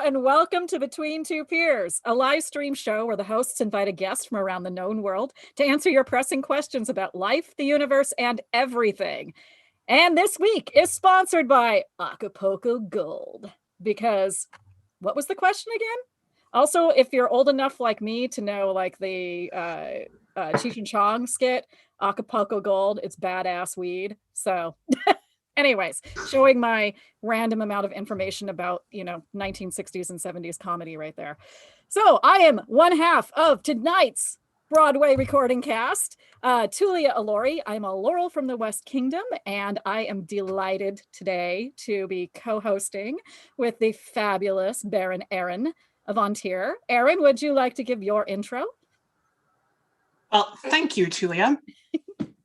and welcome to Between Two Peers, a live stream show where the hosts invite a guest from around the known world to answer your pressing questions about life, the universe, and everything. And this week is sponsored by Acapulco Gold. Because what was the question again? Also, if you're old enough like me to know like the Cheech and Chong skit, Acapulco Gold, it's badass weed. So anyways, showing my random amount of information about, 1960s and 70s comedy right there. So I am one half of tonight's Broadway recording cast, Tulia Alori. I'm a Laurel from the West Kingdom, and I am delighted today to be co-hosting with the fabulous Baron Aaron of Ontier. Aaron, would you like to give your intro? Well, thank you, Tulia.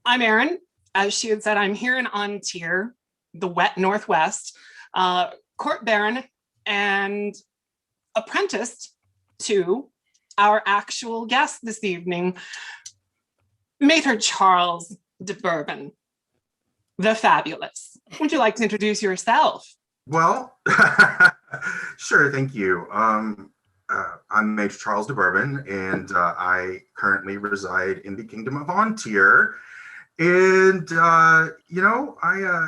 I'm Aaron. As she had said, I'm here in Ontier, the wet Northwest, court baron and apprenticed to our actual guest this evening, Maître Charles de Bourbon, the fabulous. Would you like to introduce yourself? Well, sure, thank you. I'm Maître Charles de Bourbon, and I currently reside in the Kingdom of Ontier. And, I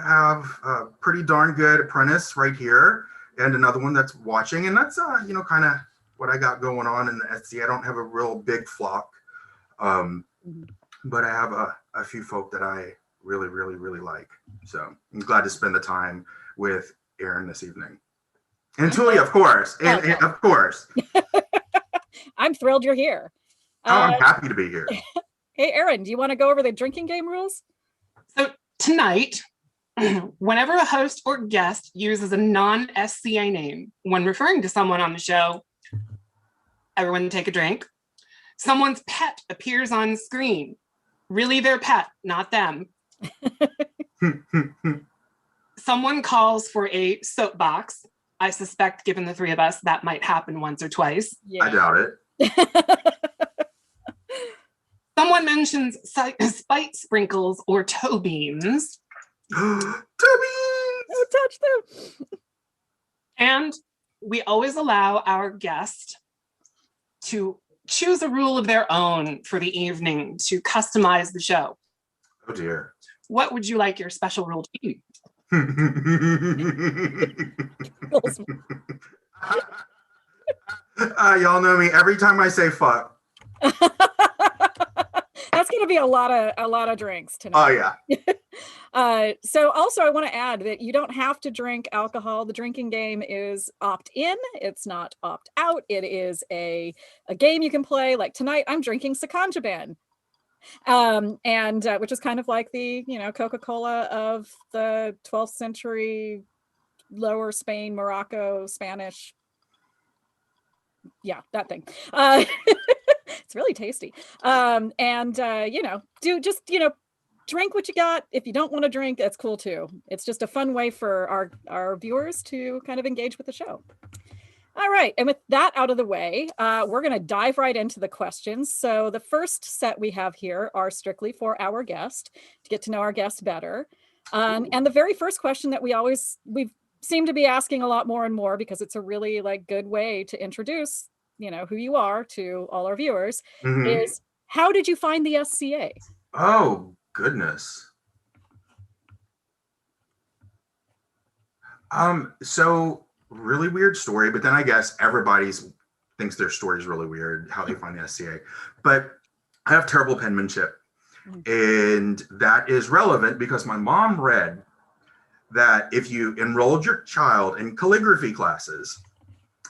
have a pretty darn good apprentice right here and another one that's watching. And that's, kind of what I got going on in the SC. I don't have a real big flock, but I have a few folk that I really, really, really like. So I'm glad to spend the time with Aaron this evening. And Tulia, of course. And of course. I'm thrilled you're here. I'm happy to be here. Hey, Aaron, do you want to go over the drinking game rules? So tonight, whenever a host or guest uses a non-SCA name when referring to someone on the show, everyone take a drink. Someone's pet appears on screen. Really their pet, not them. Someone calls for a soapbox. I suspect, given the three of us, that might happen once or twice. Yeah. I doubt it. Someone mentions spite sprinkles or toe beans. Toe beans! Don't touch them. And we always allow our guest to choose a rule of their own for the evening to customize the show. Oh dear. What would you like your special rule to be? Y'all know me. Every time I say fuck. That's going to be a lot of drinks tonight. Oh yeah. So also I want to add that you don't have to drink alcohol. The drinking game is opt-in. It's not opt-out. It is a game you can play. Like tonight, I'm drinking Sakanjaban, and which is kind of like the Coca-Cola of the 12th century, Lower Spain, Morocco, Spanish. Yeah, that thing. It's really tasty. Drink what you got. If you don't want to drink, that's cool too. It's just a fun way for our viewers to kind of engage with the show. All right, and with that out of the way, we're going to dive right into the questions. So the first set we have here are strictly for our guest, to get to know our guest better. And the very first question that we seem to be asking a lot more and more, because it's a really good way to introduce who you are to all our viewers, is how did you find the SCA? Oh goodness. So really weird story, but then I guess everybody thinks their story is really weird, how they find the SCA. But I have terrible penmanship, and that is relevant because my mom read that if you enrolled your child in calligraphy classes,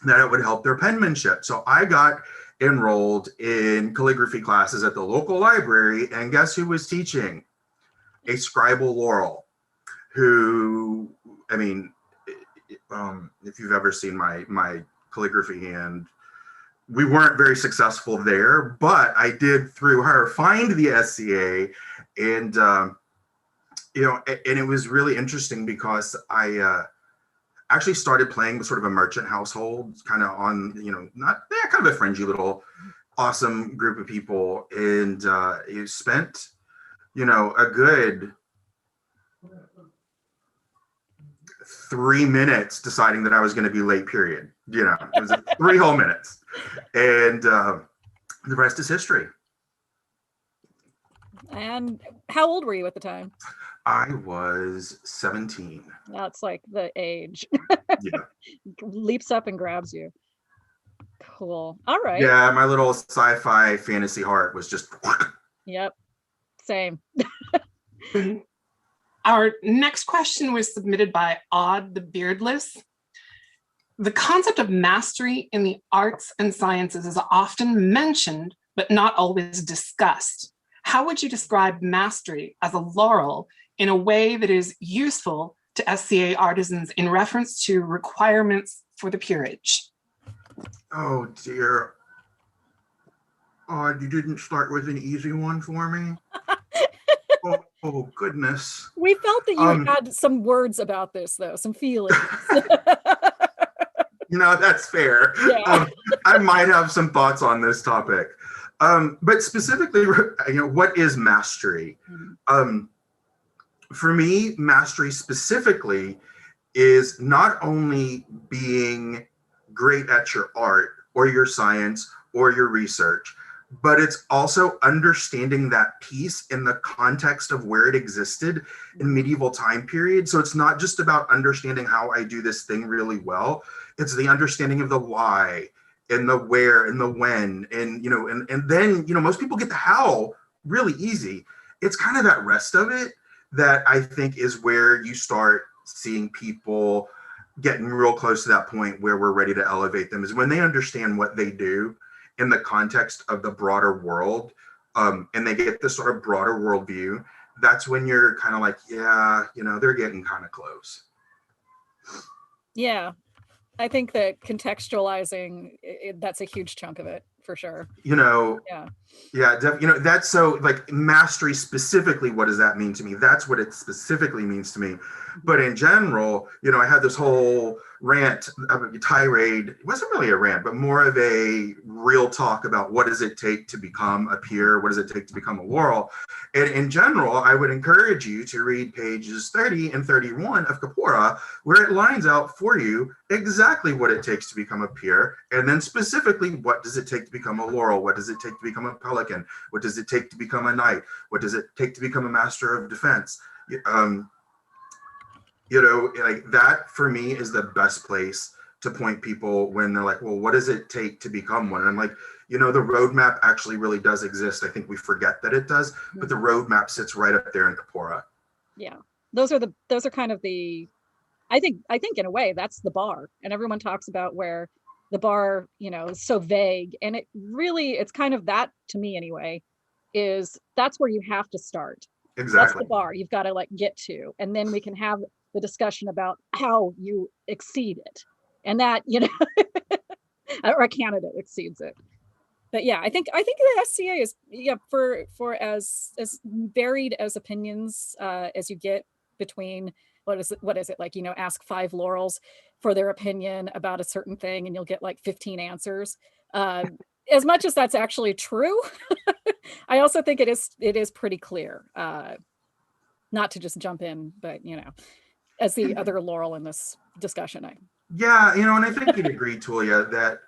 that it would help their penmanship. So I got enrolled in calligraphy classes at the local library, and guess who was teaching? A scribal Laurel, who, I mean, if you've ever seen my calligraphy hand, we weren't very successful there, but I did through her find the SCA, and and it was really interesting because I actually started playing with sort of a merchant household, kind of on, kind of a fringy little awesome group of people. And you spent, a good 3 minutes deciding that I was going to be late, period. You know, it was 3 whole minutes. And the rest is history. And how old were you at the time? I was 17. That's like the age. Yeah. Leaps up and grabs you. Cool. All right. Yeah, my little sci-fi fantasy heart was just. Yep. Same. Our next question was submitted by Odd the Beardless. The concept of mastery in the arts and sciences is often mentioned, but not always discussed. How would you describe mastery as a laurel in a way that is useful to SCA artisans in reference to requirements for the peerage? Oh dear. Oh, you didn't start with an easy one for me? Oh goodness. We felt that you had some words about this, though, some feelings. No, that's fair. Yeah. I might have some thoughts on this topic. But specifically, you know, what is mastery? For me, mastery specifically is not only being great at your art or your science or your research, but it's also understanding that piece in the context of where it existed in medieval time period. So it's not just about understanding how I do this thing really well. It's the understanding of the why and the where and the when, and you know, and then, you know, most people get the how really easy. It's kind of that rest of it that I think is where you start seeing people getting real close to that point where we're ready to elevate them, is when they understand what they do in the context of the broader world, and they get this sort of broader worldview. That's when you're kind of like, yeah, you know, they're getting kind of close. Yeah. I think that contextualizing, that's a huge chunk of it, for sure. You know, Yeah. you know, that's so like mastery specifically, what does that mean to me? That's what it specifically means to me. But in general, you know, I had this whole rant, tirade. It wasn't really a rant, but more of a real talk about what does it take to become a peer? What does it take to become a laurel? And in general, I would encourage you to read pages 30 and 31 of Kapora, where it lines out for you exactly what it takes to become a peer. And then specifically, what does it take to become a laurel? What does it take to become a pelican? What does it take to become a knight? What does it take to become a master of defense? You know, like that for me is the best place to point people when they're like, well, what does it take to become one? And I'm like, you know, the roadmap actually really does exist. I think we forget that it does, but the roadmap sits right up there in Kapora. Yeah. Those are kind of the, I think in a way that's the bar. And everyone talks about where the bar, you know, is so vague. And it really, it's kind of that, to me anyway, is that's where you have to start. Exactly. That's the bar you've got to like get to. And then we can have the discussion about how you exceed it. And that, you know, or a candidate exceeds it. But yeah, I think the SCA is, yeah, for as varied as opinions as you get between what is it like, you know, ask 5 laurels for their opinion about a certain thing and you'll get like 15 answers. As much as that's actually true, I also think it is pretty clear. Not to just jump in, but you know, as the other laurel in this discussion, Yeah, you know, and I think you'd agree, Tulia, that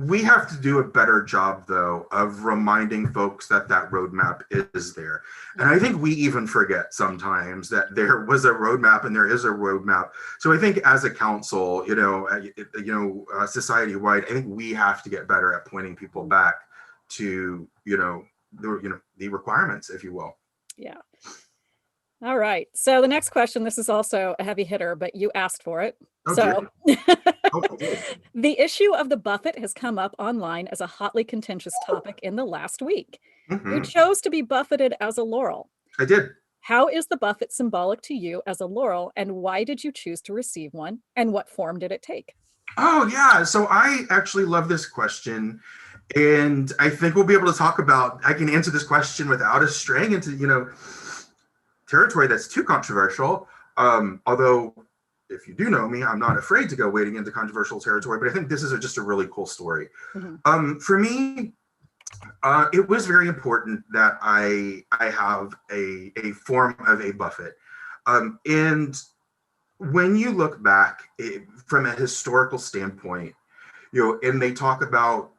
we have to do a better job, though, of reminding folks that that roadmap is there. And I think we even forget sometimes that there was a roadmap and there is a roadmap. So I think as a council, society-wide, I think we have to get better at pointing people back to, the requirements, if you will. Yeah. All right. So the next question, this is also a heavy hitter, but you asked for it. Oh, the issue of the Buffett has come up online as a hotly contentious topic in the last week. You chose to be buffeted as a laurel. I did. How is the Buffett symbolic to you as a laurel, and why did you choose to receive one, and what form did it take? Oh, yeah. So I actually love this question. And I think we'll be able to I can answer this question without us straying into, territory that's too controversial. Although, if you do know me, I'm not afraid to go wading into controversial territory, but I think this is just a really cool story. For me, it was very important that I have a form of a Buffett. And when you look back from a historical standpoint, and they talk about,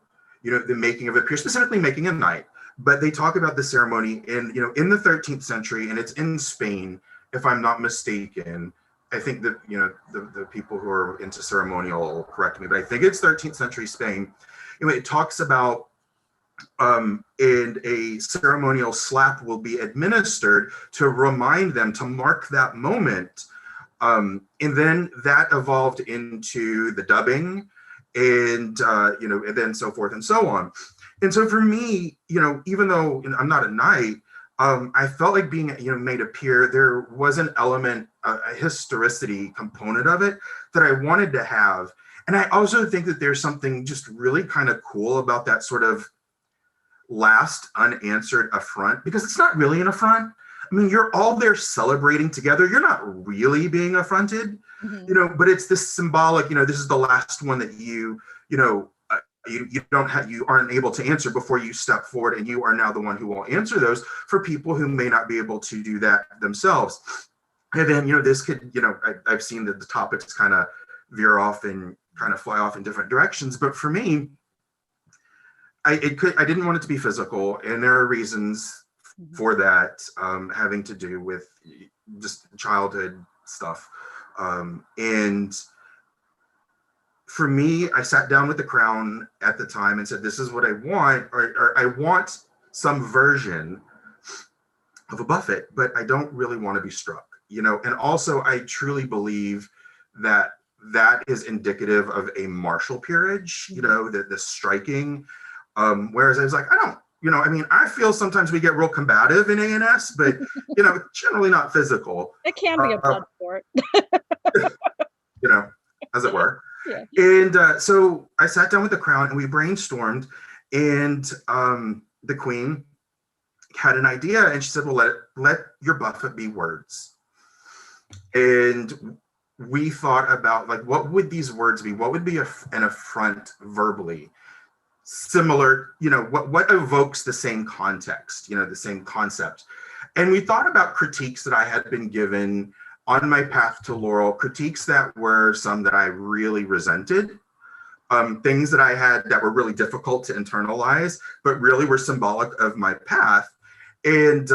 the making of a pier, specifically making a knight, but they talk about the ceremony in the 13th century, and it's in Spain, if I'm not mistaken. I think that, the people who are into ceremonial will correct me, but I think it's 13th century Spain. It talks about, and a ceremonial slap will be administered to remind them, to mark that moment. And then that evolved into the dubbing, and and then so forth and so on. And so for me, even though I'm not a knight, I felt like being made a peer, there was an element, a historicity component of it that I wanted to have. And I also think that there's something just really kind of cool about that sort of last unanswered affront, because it's not really an affront. I mean, you're all there celebrating together. You're not really being affronted, but it's this symbolic, this is the last one that you aren't able to answer before you step forward, and you are now the one who will answer those for people who may not be able to do that themselves. And then, this could, I've seen that the topics kind of veer off and kind of fly off in different directions. But for me, I didn't want it to be physical, and there are reasons for that, having to do with just childhood stuff. And for me, I sat down with the Crown at the time and said, this is what I want, or I want some version of a Buffett, but I don't really want to be struck, and also I truly believe that that is indicative of a martial peerage, the striking. Whereas I was like, I don't, I feel sometimes we get real combative in ANS, but, generally not physical. It can be a blood sport. As it were. Yeah. And so I sat down with the Crown and we brainstormed, and the Queen had an idea, and she said, well, let your Buffett be words. And we thought about, like, what would these words be? What would be an affront verbally? Similar, what evokes the same context, the same concept. And we thought about critiques that I had been given on my path to Laurel, critiques that were some that I really resented, things that I had that were really difficult to internalize, but really were symbolic of my path. And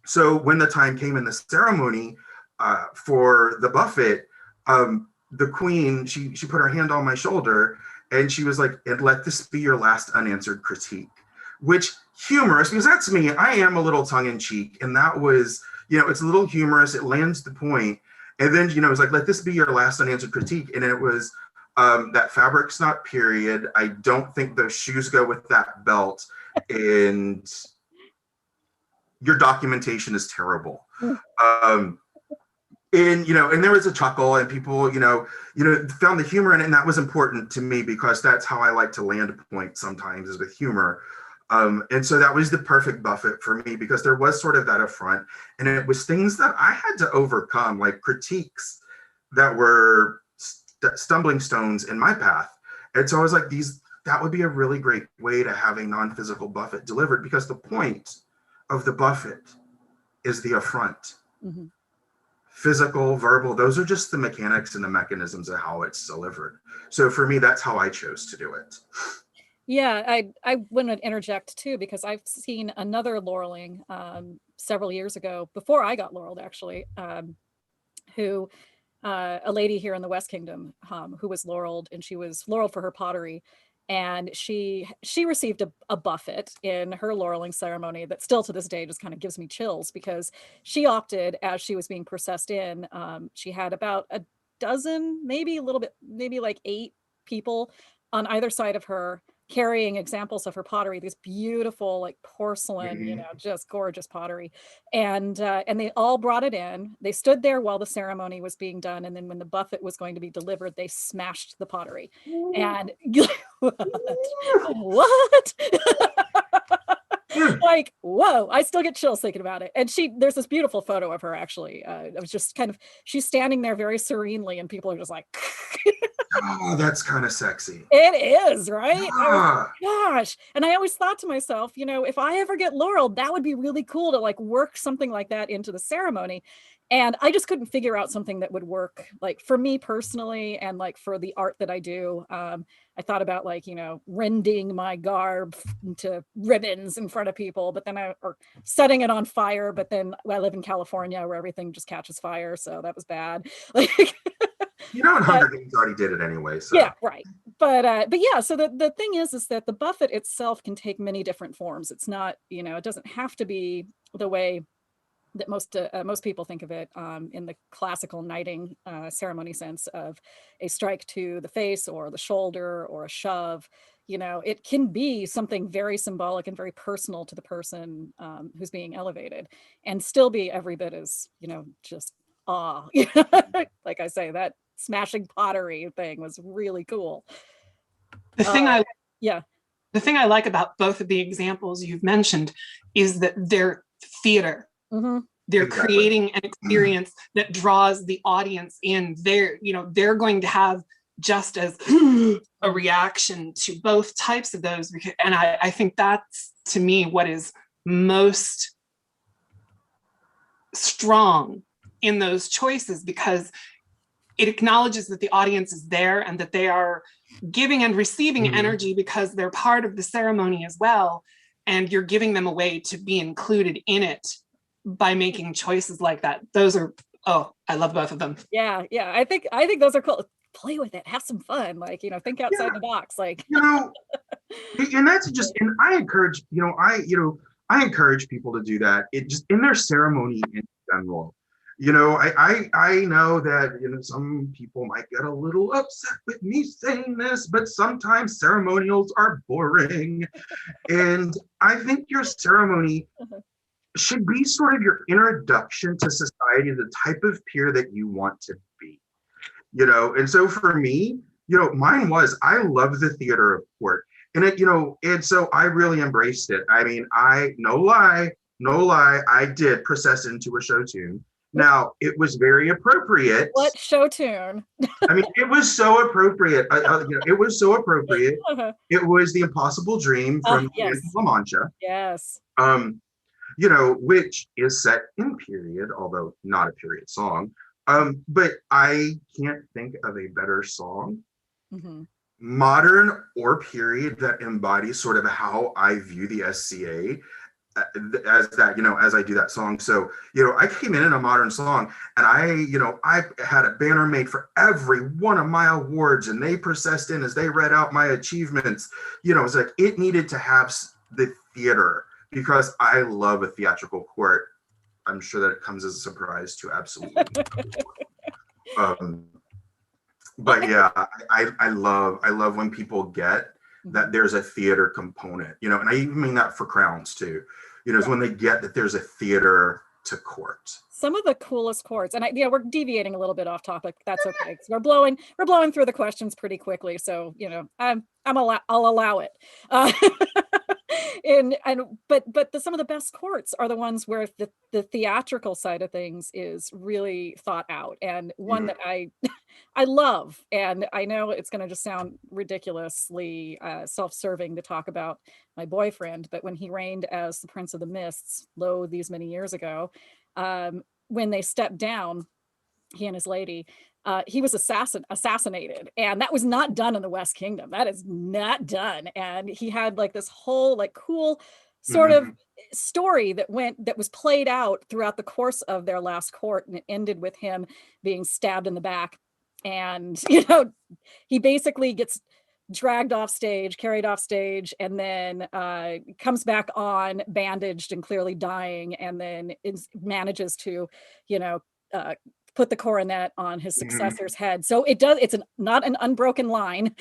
so when the time came in the ceremony for the Buffett, the Queen, she put her hand on my shoulder, and she was like, and let this be your last unanswered critique, which humorous, because that's me. I am a little tongue in cheek. And that was, it's a little humorous. It lands the point. And then, it was like, let this be your last unanswered critique. And it was that fabric's not period. I don't think those shoes go with that belt. And your documentation is terrible. And there was a chuckle, and people, found the humor in it, and that was important to me because that's how I like to land a point sometimes, is with humor. And so that was the perfect Buffett for me, because there was sort of that affront, and it was things that I had to overcome, like critiques that were stumbling stones in my path. And so I was like, that would be a really great way to have a non-physical Buffett delivered, because the point of the Buffett is the affront. Mm-hmm. Physical, verbal, those are just the mechanics and the mechanisms of how it's delivered. So for me, that's how I chose to do it. Yeah, I want to interject too, because I've seen another Laureling several years ago, before I got Laureled actually, who a lady here in the West Kingdom who was Laureled, and she was Laureled for her pottery. And she received a Buffett in her Laureling ceremony that still to this day just kind of gives me chills, because she opted, as she was being processed in, she had about a dozen, maybe a little bit, maybe like 8 people on either side of her, carrying examples of her pottery, these beautiful like porcelain, just gorgeous pottery. And they all brought it in. They stood there while the ceremony was being done. And then when the Buffett was going to be delivered, they smashed the pottery. And what? Like, whoa, I still get chills thinking about it. And there's this beautiful photo of her actually. It was just kind of, she's standing there very serenely, and people are just like, oh, that's kind of sexy. It is, right? Yeah. Gosh. And I always thought to myself, if I ever get Laurel, that would be really cool to like work something like that into the ceremony. And I just couldn't figure out something that would work, like for me personally, and like for the art that I do. I thought about like, rending my garb into ribbons in front of people, but then or setting it on fire. But then I live in California where everything just catches fire. So that was bad. Like, And Hunger Games already did it anyway. So. Yeah, right. But yeah, so the thing is that the Buffett itself can take many different forms. It's not, it doesn't have to be the way that most people think of it in the classical knighting ceremony sense of a strike to the face or the shoulder or a shove. It can be something very symbolic and very personal to the person who's being elevated, and still be every bit as just awe. Like I say, that smashing pottery thing was really cool. The thing yeah. The thing I like about both of the examples you've mentioned is that they're theater. Mm-hmm. They're Exactly. creating an experience that draws the audience in. They're going to have just as a reaction to both types of those. And I think that's, to me, what is most strong in those choices, because it acknowledges that the audience is there and that they are giving and receiving energy because they're part of the ceremony as well. And you're giving them a way to be included in it by making choices like that. Those are, I love both of them. Yeah. I think those are cool. Play with it, have some fun, like, think outside the box, like, and that's just, and I encourage, I encourage people to do that. It just in their ceremony in general. I know that some people might get a little upset with me saying this, but sometimes ceremonials are boring. And I think your ceremony should be sort of your introduction to society, the type of peer that you want to be. And so for me, mine was, I love the theater of court. And and so I really embraced it. I mean, no lie, I did process into a show tune. Now, it was very appropriate. What show tune? I mean, it was so appropriate. It was so appropriate. It was The Impossible Dream from La Mancha. Yes. Which is set in period, although not a period song. But I can't think of a better song, modern or period, that embodies sort of how I view the SCA as that, as I do that song. So, I came in a modern song, and I had a banner made for every one of my awards, and they processed in as they read out my achievements. It's like it needed to have the theater, because I love a theatrical court. I'm sure that it comes as a surprise to absolutely. But yeah, I love when people get that there's a theater component, and I even mean that for crowns too, is when they get that there's a theater to court. Some of the coolest courts, and we're deviating a little bit off topic. That's okay, because we're blowing through the questions pretty quickly. So I'll allow it. But some of the best courts are the ones where the theatrical side of things is really thought out, and one that I love. And I know it's going to just sound ridiculously self-serving to talk about my boyfriend, but when he reigned as the Prince of the Mists, these many years ago, when they stepped down, he and his lady, he was assassinated, and that was not done in the West Kingdom. That is not done. And he had like this whole like cool sort of story that was played out throughout the course of their last court, and it ended with him being stabbed in the back. And he basically gets carried off stage, and then comes back on bandaged and clearly dying, and then manages to put the coronet on his successor's head. So it's not an unbroken line.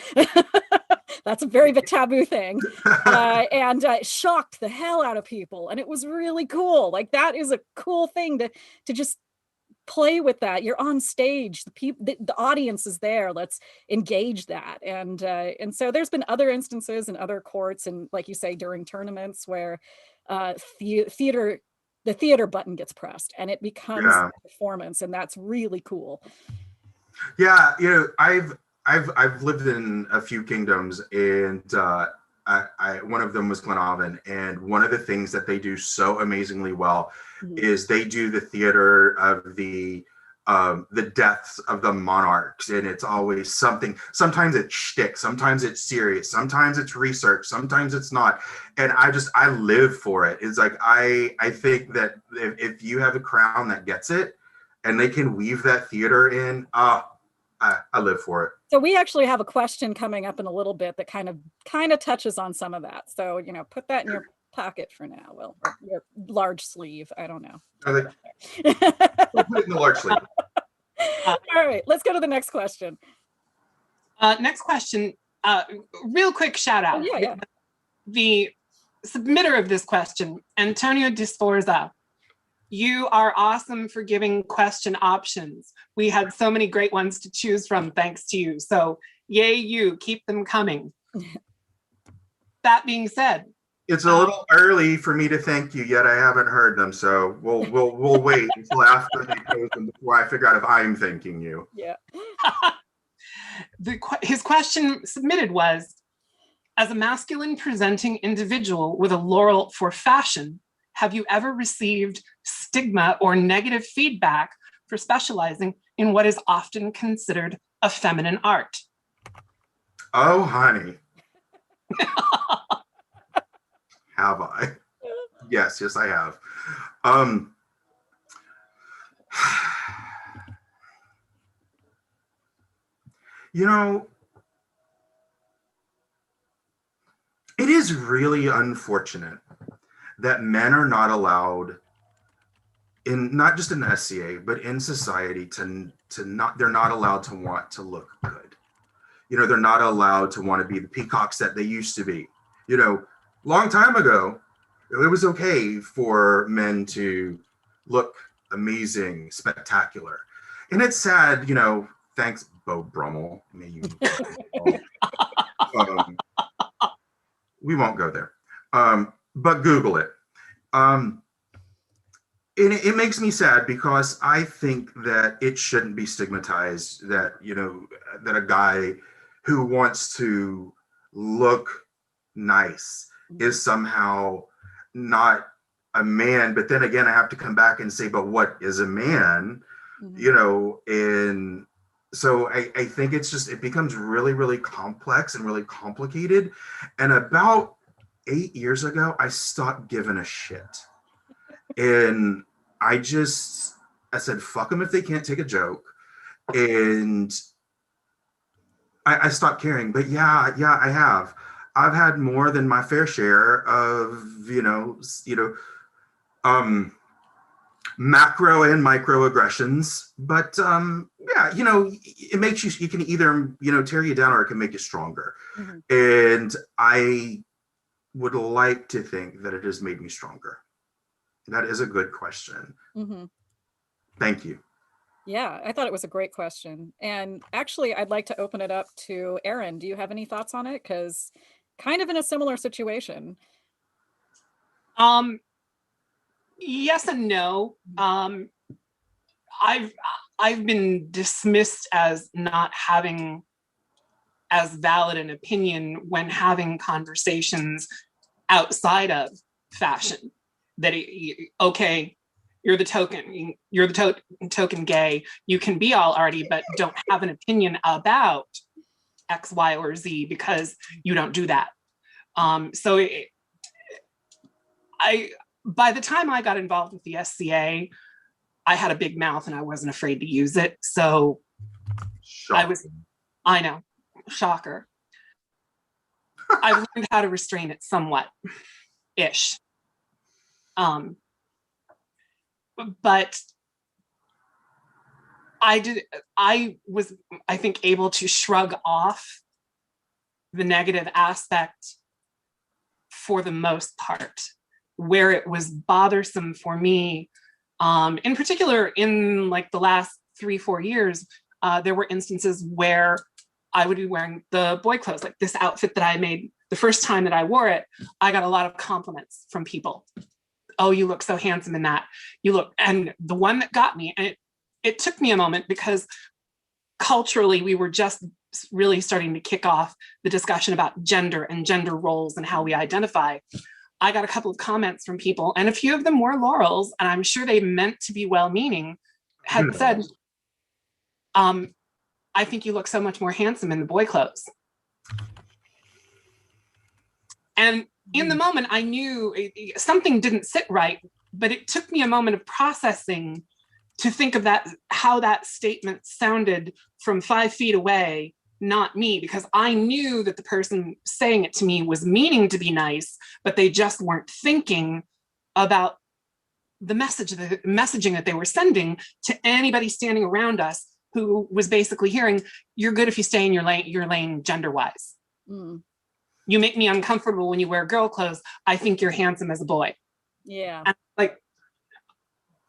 That's a very taboo thing. And it shocked the hell out of people, and it was really cool. Like, that is a cool thing to just play with. That you're on stage, the audience is there, let's engage that. And so there's been other instances in other courts, and like you say, during tournaments, where the theater button gets pressed and it becomes a performance, and that's really cool. Yeah, I've lived in a few kingdoms, and one of them was Glenavon, and one of the things that they do so amazingly well is they do the theater of the deaths of the monarchs, and it's always something. Sometimes it's shtick, sometimes it's serious, sometimes it's research, sometimes it's not. And I live for it. It's like I think that if you have a crown that gets it, and they can weave that theater in, I live for it. So we actually have a question coming up in a little bit that kind of touches on some of that. So, put that in your pocket for now. Well, your large sleeve. I don't know. We'll put it in the large sleeve. All right, let's go to the next question. Next question. Real quick shout out. Oh, yeah. The submitter of this question, Antonio Disforza. You are awesome for giving question options. We had so many great ones to choose from thanks to you. So yay you, keep them coming. That being said, it's a little early for me to thank you yet. I haven't heard them, so we'll wait until after they post them before I figure out if I'm thanking you. Yeah. His question submitted was, as a masculine presenting individual with a laurel for fashion, have you ever received stigma or negative feedback for specializing in what is often considered a feminine art? Oh, honey. Have I? Yes, I have. It is really unfortunate that men are not allowed not just in the SCA, but in society they're not allowed to want to look good. They're not allowed to want to be the peacocks that they used to be. Long time ago, it was okay for men to look amazing, spectacular. And it's sad, thanks, Beau Brummel. May you we won't go there. But Google it. It makes me sad because I think that it shouldn't be stigmatized that, that a guy who wants to look nice is somehow not a man. But then again, I have to come back and say, but what is a man? And so I think it becomes really, really complex and really complicated. And about 8 years ago, I stopped giving a shit. And I said, fuck them if they can't take a joke. And I stopped caring. But yeah, I have. I've had more than my fair share of, macro and microaggressions. But it makes you can either, tear you down or it can make you stronger. Mm-hmm. And I would like to think that it has made me stronger. That is a good question. Mm-hmm. Thank you. Yeah, I thought it was a great question. And actually, I'd like to open it up to Erin. Do you have any thoughts on it? Because kind of in a similar situation. Yes and no. I've been dismissed as not having as valid an opinion when having conversations outside of fashion. That okay, you're the token gay. You can be all arty, but don't have an opinion about X, Y, or Z because you don't do that. By the time I got involved with the SCA, I had a big mouth and I wasn't afraid to use it. So I know, shocker. I've learned how to restrain it somewhat, ish. But I was, I think, able to shrug off the negative aspect for the most part. Where it was bothersome for me, in particular, in like the last 3-4 years, there were instances where I would be wearing the boy clothes, like this outfit that I made the first time that I wore it. I got a lot of compliments from people. Oh, you look so handsome in that. You look, and the one that got me, and it took me a moment because culturally we were just really starting to kick off the discussion about gender and gender roles and how we identify, I got a couple of comments from people, and a few of them were Laurel's, and I'm sure they meant to be well-meaning, had said, I think you look so much more handsome in the boy clothes. And in the moment, I knew something didn't sit right, but it took me a moment of processing to think of that, how that statement sounded from 5 feet away, not me, because I knew that the person saying it to me was meaning to be nice, but they just weren't thinking about the messaging that they were sending to anybody standing around us who was basically hearing, you're good if you stay in your lane gender-wise. You make me uncomfortable when you wear girl clothes. I think you're handsome as a boy. Yeah. And like,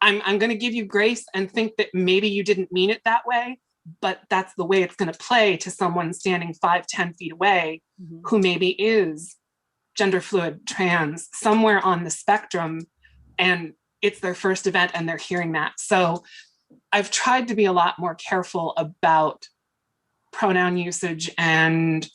I'm going to give you grace and think that maybe you didn't mean it that way, but that's the way it's going to play to someone standing 5-10 feet away who maybe is gender fluid, trans, somewhere on the spectrum, and it's their first event and they're hearing that. So I've tried to be a lot more careful about pronoun usage and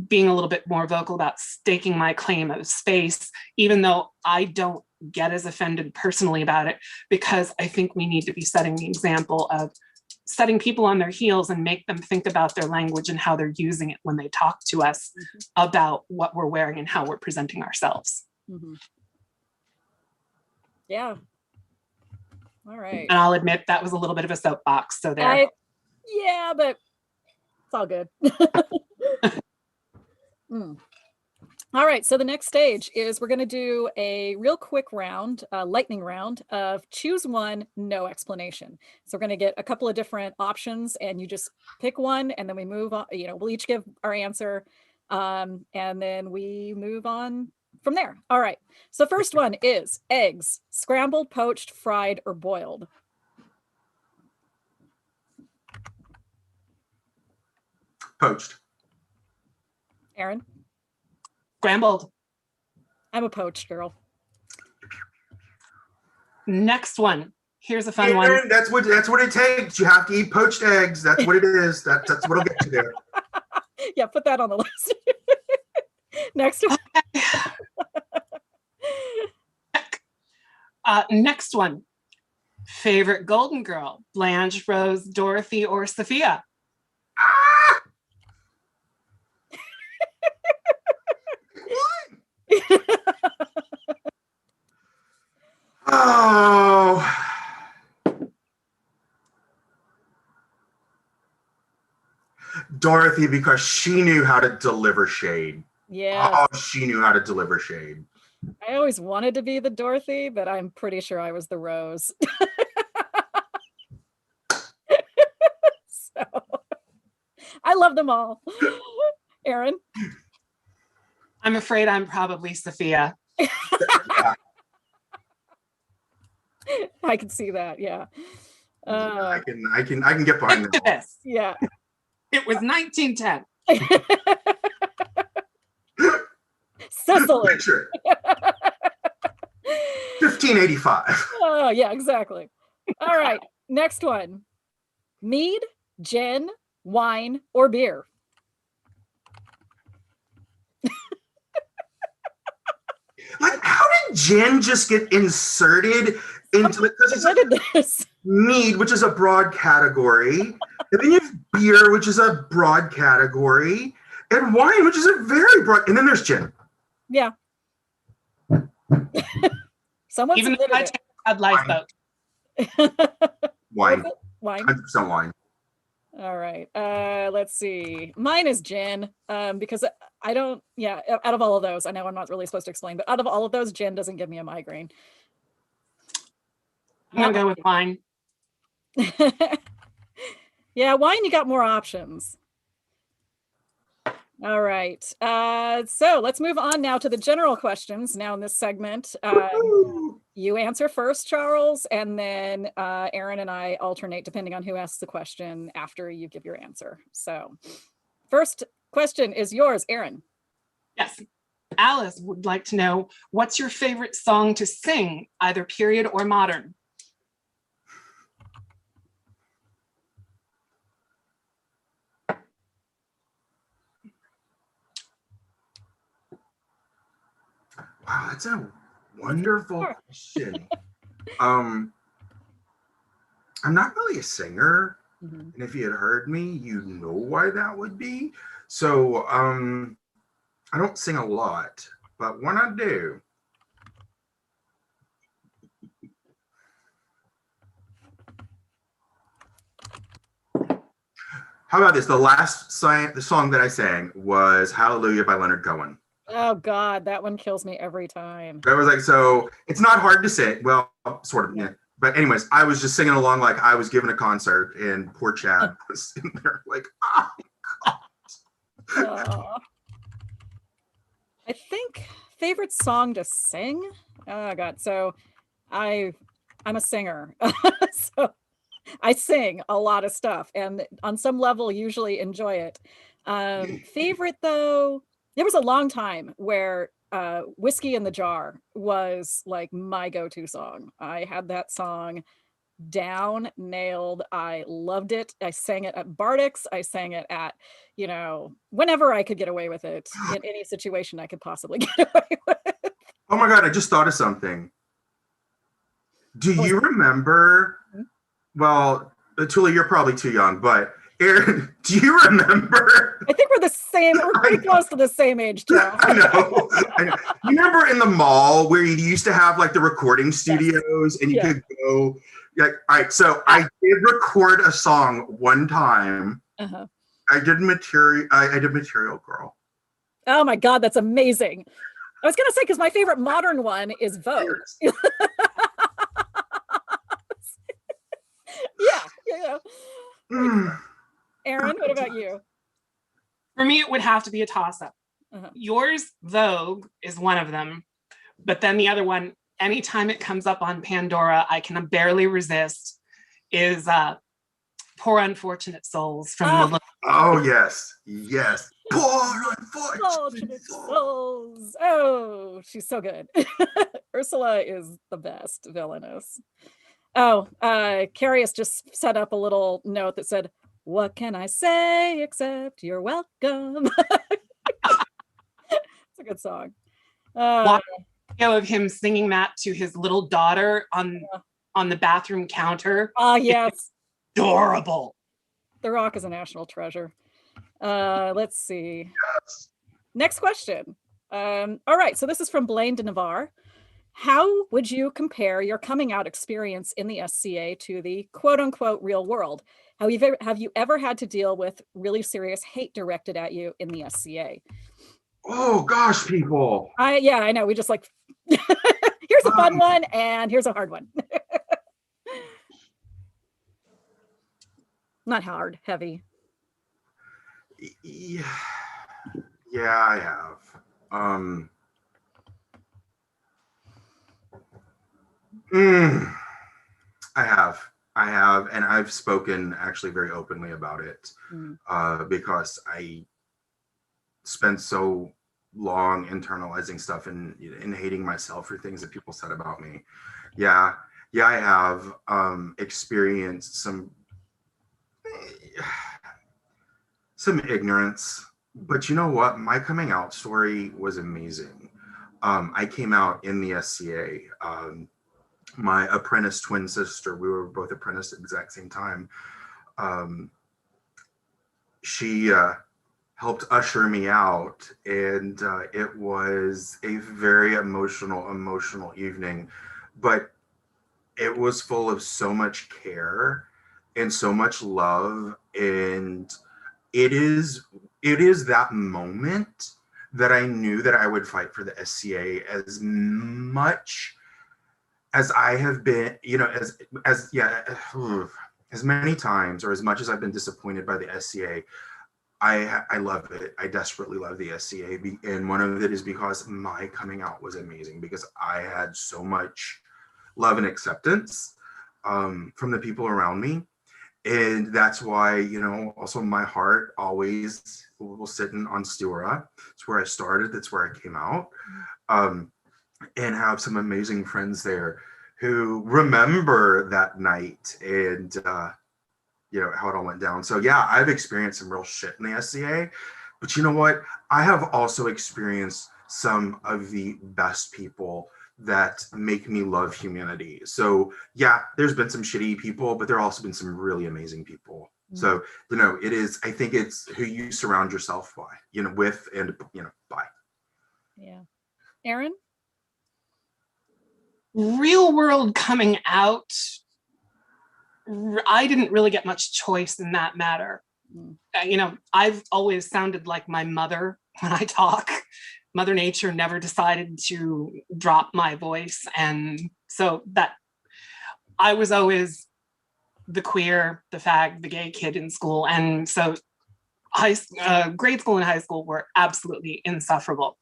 being a little bit more vocal about staking my claim of space, even though I don't get as offended personally about it, because I think we need to be setting the example of setting people on their heels and make them think about their language and how they're using it when they talk to us about what we're wearing and how we're presenting ourselves. Yeah. All right. And I'll admit that was a little bit of a soapbox. So there. Yeah, but it's all good. All right, so the next stage is we're going to do a real quick round, lightning round of choose one, no explanation. So we're going to get a couple of different options and you just pick one and then we move on, we'll each give our answer and then we move on from there. All right, so first one is eggs, scrambled, poached, fried, or boiled. Poached. Aaron? Scrambled. I'm a poached girl. Next one. Here's a fun one. That's what it takes. You have to eat poached eggs. That's what it is. That's what'll get you there. Yeah, put that on the list. Next one. Next one. Favorite Golden Girl, Blanche, Rose, Dorothy, or Sophia? Oh. Dorothy, because she knew how to deliver shade. Yeah. Oh, she knew how to deliver shade. I always wanted to be the Dorothy, but I'm pretty sure I was the Rose. So I love them all. Aaron? I'm afraid I'm probably Sophia. I can see that, yeah. I can get behind this. Yeah. It was 1910. Cicely. Sure. 1585. Oh, yeah, exactly. All right, next one. Mead, gin, wine, or beer? Like, how did gin just get inserted into it? Because it's mead, which is a broad category, and then you have beer, which is a broad category, and wine, which is a very broad, and then there's gin. Yeah. Someone even if I take a lifeboat. Wine. Wine. 100% wine. All right. Let's see. Mine is gin. Because I don't, out of all of those, I know I'm not really supposed to explain, but out of all of those, gin doesn't give me a migraine. I'm gonna go with wine. Yeah, wine, you got more options. All right. So let's move on now to the general questions now in this segment. You answer first, Charles, and then Aaron and I alternate depending on who asks the question after you give your answer. So first question is yours, Aaron. Yes. Alice would like to know, what's your favorite song to sing, either period or modern? Wow, that's a wonderful Sure. question. I'm not really a singer, Mhm. and if you had heard me, you know why that would be. So I don't sing a lot, but when I do, how about this? The song that I sang was "Hallelujah" by Leonard Cohen. Oh God, that one kills me every time. That was like, so it's not hard to sing. Well, sort of, yeah. But anyways, I was just singing along like I was giving a concert, and poor Chad was sitting there like, ah. Aw. I think favorite song to sing. Oh God, so I'm a singer, so I sing a lot of stuff, and on some level, usually enjoy it. Favorite though, there was a long time where "Whiskey in the Jar" was like my go-to song. I had that song down, nailed. I loved it. I sang it at Bardick's. I sang it at, whenever I could get away with it in any situation I could possibly get away with. Oh my God, I just thought of something. Do What was you that? remember? Mhm. Well, Tula, you're probably too young, but Aaron, do you remember? I think we're the same. We're pretty close to the same age, Joe. I know. You remember in the mall where you used to have like the recording studios and you Yeah. could go, like, all right, so I did record a song one time. Uh-huh. I did Material Girl. Oh my God, that's amazing. I was gonna say, because my favorite modern one is Vogue. Yeah. Aaron, what about you? For me, it would have to be a toss-up. Uh-huh. Yours, Vogue, is one of them. But then the other one, anytime it comes up on Pandora, I can barely resist, is Poor Unfortunate Souls from Melissa. Oh, yes. Poor Unfortunate unfortunate soul. Souls. Oh, she's so good. Ursula is the best villainess. Oh, Carrie has just set up a little note that said, "What can I say except you're welcome?" It's a good song. Video of him singing that to his little daughter on the bathroom counter. Yes. It's adorable. The Rock is a national treasure. Let's see. Yes. Next question. All right, so this is from Blaine de Navarre. How would you compare your coming out experience in the SCA to the quote unquote real world? Have you ever had to deal with really serious hate directed at you in the SCA? Oh gosh, people. I know. We just like, here's a fun one and here's a hard one. Not hard, heavy. Yeah, I have. I have, and I've spoken actually very openly about it because I spent so long internalizing stuff and hating myself for things that people said about me. Yeah, I have experienced some ignorance, but you know what? My coming out story was amazing. I came out in the SCA. My apprentice twin sister, we were both apprenticed at the exact same time. She helped usher me out, and it was a very emotional evening, but it was full of so much care and so much love, and it is that moment that I knew that I would fight for the SCA as much as I have been, as many times or as much as I've been disappointed by the SCA. I love it. I desperately love the SCA, and one of it is because my coming out was amazing, because I had so much love and acceptance from the people around me. And that's why, also my heart always will sit on Stura. It's where I started. That's where I came out. And have some amazing friends there who remember that night and, how it all went down. So yeah, I've experienced some real shit in the SCA, but you know what? I have also experienced some of the best people that make me love humanity. So yeah, there's been some shitty people, but there have also been some really amazing people. So, it is, I think it's who you surround yourself by, with and, by. Yeah. Aaron? Real world coming out, I didn't really get much choice in that matter. I've always sounded like my mother when I talk. Mother Nature never decided to drop my voice. And so that I was always the queer, the fag, the gay kid in school. And so grade school and high school were absolutely insufferable.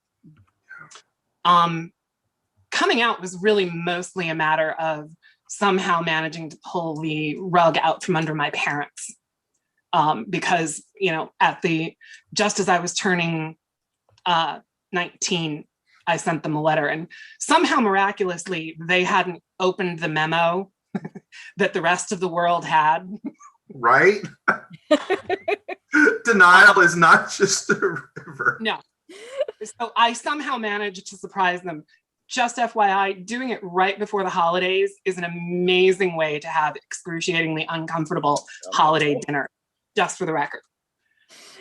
Coming out was really mostly a matter of somehow managing to pull the rug out from under my parents. Because, just as I was turning 19, I sent them a letter, and somehow miraculously they hadn't opened the memo that the rest of the world had. Right? Denial is not just a river. No. So I somehow managed to surprise them. Just FYI, doing it right before the holidays is an amazing way to have excruciatingly uncomfortable holiday dinner, just for the record.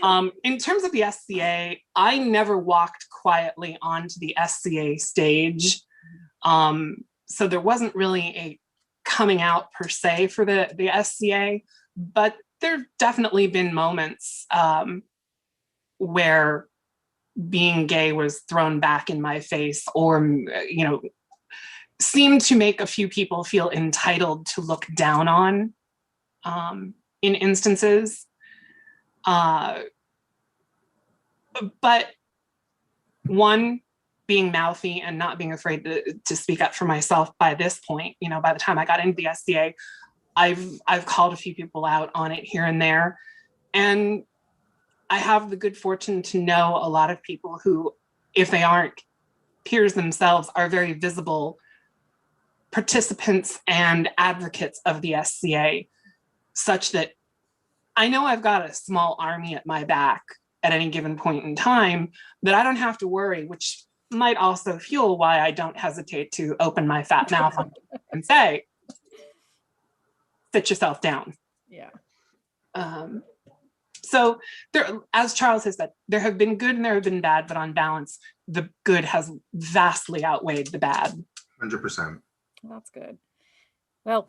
In terms of the SCA, I never walked quietly onto the SCA stage. So there wasn't really a coming out per se for the SCA, but there've definitely been moments where being gay was thrown back in my face, or, seemed to make a few people feel entitled to look down on in instances. But one, being mouthy and not being afraid to speak up for myself by this point, by the time I got into the SCA, I've called a few people out on it here and there. And I have the good fortune to know a lot of people who, if they aren't peers themselves, are very visible participants and advocates of the SCA, such that I know I've got a small army at my back at any given point in time that I don't have to worry, which might also fuel why I don't hesitate to open my fat mouth and say, sit yourself down. Yeah. So there, as Charles has said, there have been good and there have been bad, but on balance, the good has vastly outweighed the bad. 100%. That's good. Well,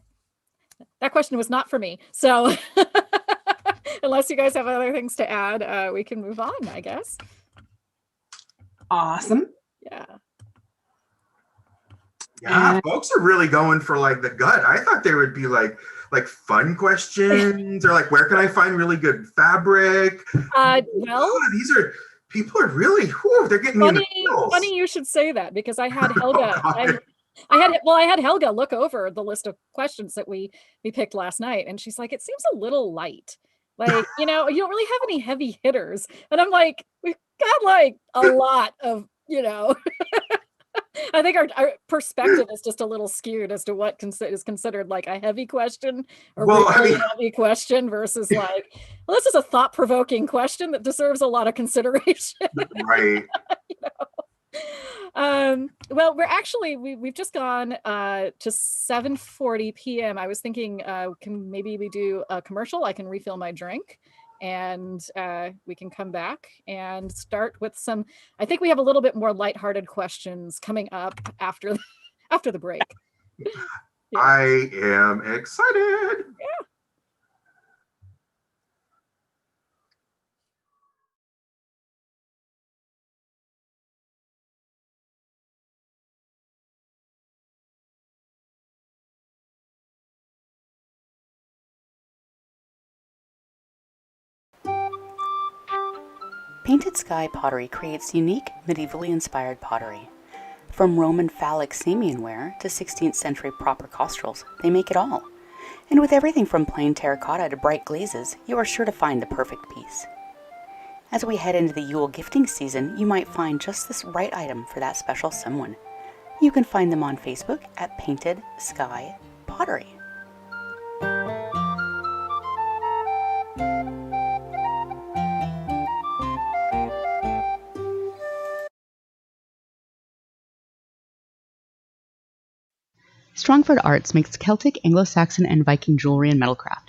that question was not for me. So unless you guys have other things to add, we can move on, I guess. Awesome. Yeah. Yeah, folks are really going for like the gut. I thought there would be like fun questions or like, where can I find really good fabric? Well, people are really, they're getting me in the feels. Funny you should say that, because I had Helga. I had Helga look over the list of questions that we picked last night, and she's like, it seems a little light. Like, you don't really have any heavy hitters. And I'm like, we've got like a lot of, I think our perspective is just a little skewed as to what is considered like a heavy question or heavy question versus like, well, this is a thought-provoking question that deserves a lot of consideration. Right. Well, we've just gone to 7:40 p.m. I was thinking, can maybe we do a commercial? I can refill my drink, and we can come back and start with some. I think we have a little bit more lighthearted questions coming up after the break. Yeah. I am excited. Yeah. Painted Sky Pottery creates unique, medievally inspired pottery. From Roman phallic Samian ware to 16th century proper costrals, they make it all. And with everything from plain terracotta to bright glazes, you are sure to find the perfect piece. As we head into the Yule gifting season, you might find just this right item for that special someone. You can find them on Facebook at Painted Sky Pottery. Strongford Arts makes Celtic, Anglo-Saxon, and Viking jewelry and metalcraft,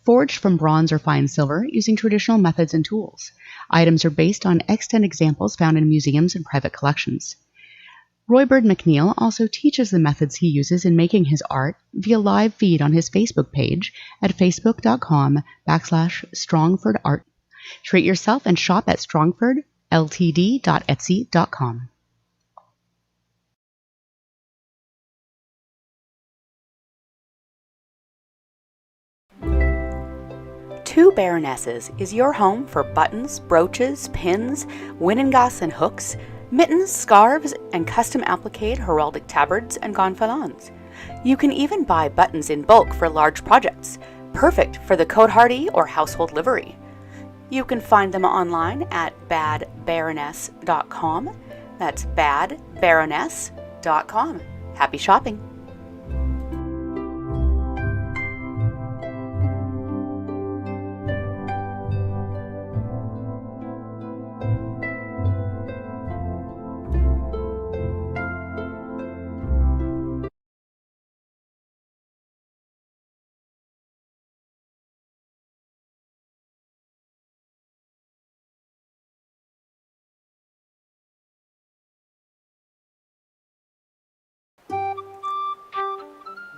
forged from bronze or fine silver using traditional methods and tools. Items are based on extant examples found in museums and private collections. Roybird McNeil also teaches the methods he uses in making his art via live feed on his Facebook page at facebook.com/strongfordart. Treat yourself and shop at strongfordltd.etsy.com. Two Baronesses is your home for buttons, brooches, pins, winnengas and hooks, mittens, scarves, and custom appliqued heraldic tabards and gonfalons. You can even buy buttons in bulk for large projects, perfect for the cotehardy or household livery. You can find them online at badbaroness.com. That's badbaroness.com. Happy shopping!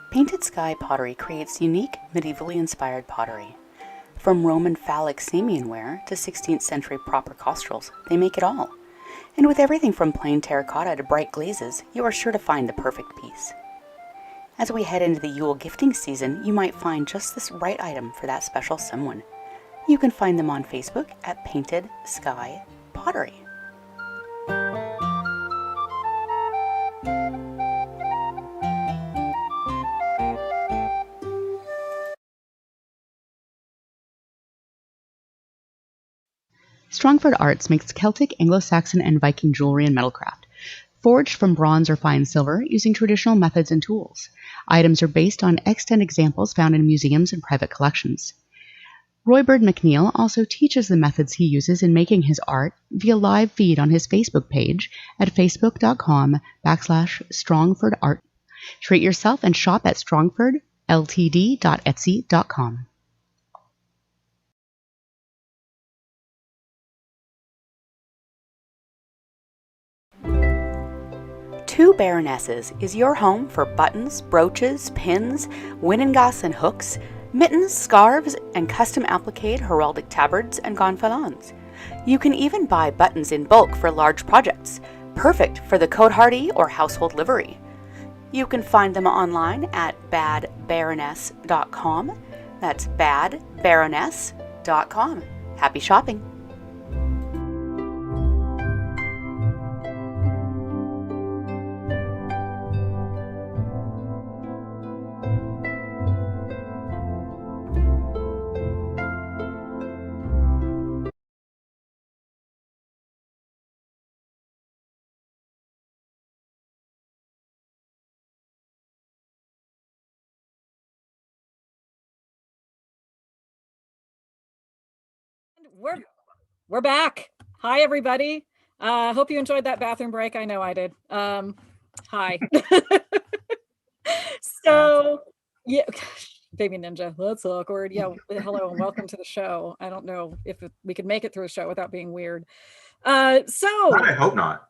Painted Sky Pottery creates unique, medievally inspired pottery. From Roman phallic Samian ware to 16th century proper costrals, they make it all. And with everything from plain terracotta to bright glazes, you are sure to find the perfect piece. As we head into the Yule gifting season, you might find just this right item for that special someone. You can find them on Facebook at Painted Sky Pottery. Strongford Arts makes Celtic, Anglo-Saxon, and Viking jewelry and metalcraft, forged from bronze or fine silver using traditional methods and tools. Items are based on extant examples found in museums and private collections. Roybird McNeil also teaches the methods he uses in making his art via live feed on his Facebook page at facebook.com/strongfordart. Treat yourself and shop at strongfordltd.etsy.com. Two Baronesses is your home for buttons, brooches, pins, winnengas and hooks, mittens, scarves, and custom appliqued heraldic tabards and gonfalons. You can even buy buttons in bulk for large projects, perfect for the cotehardy or household livery. You can find them online at badbaroness.com. That's badbaroness.com. Happy shopping! We're back. Hi, everybody. Hope you enjoyed that bathroom break. I know I did. Hi. So, yeah, baby ninja, that's awkward. Yeah, hello and welcome to the show. I don't know if we could make it through the show without being weird. I hope not.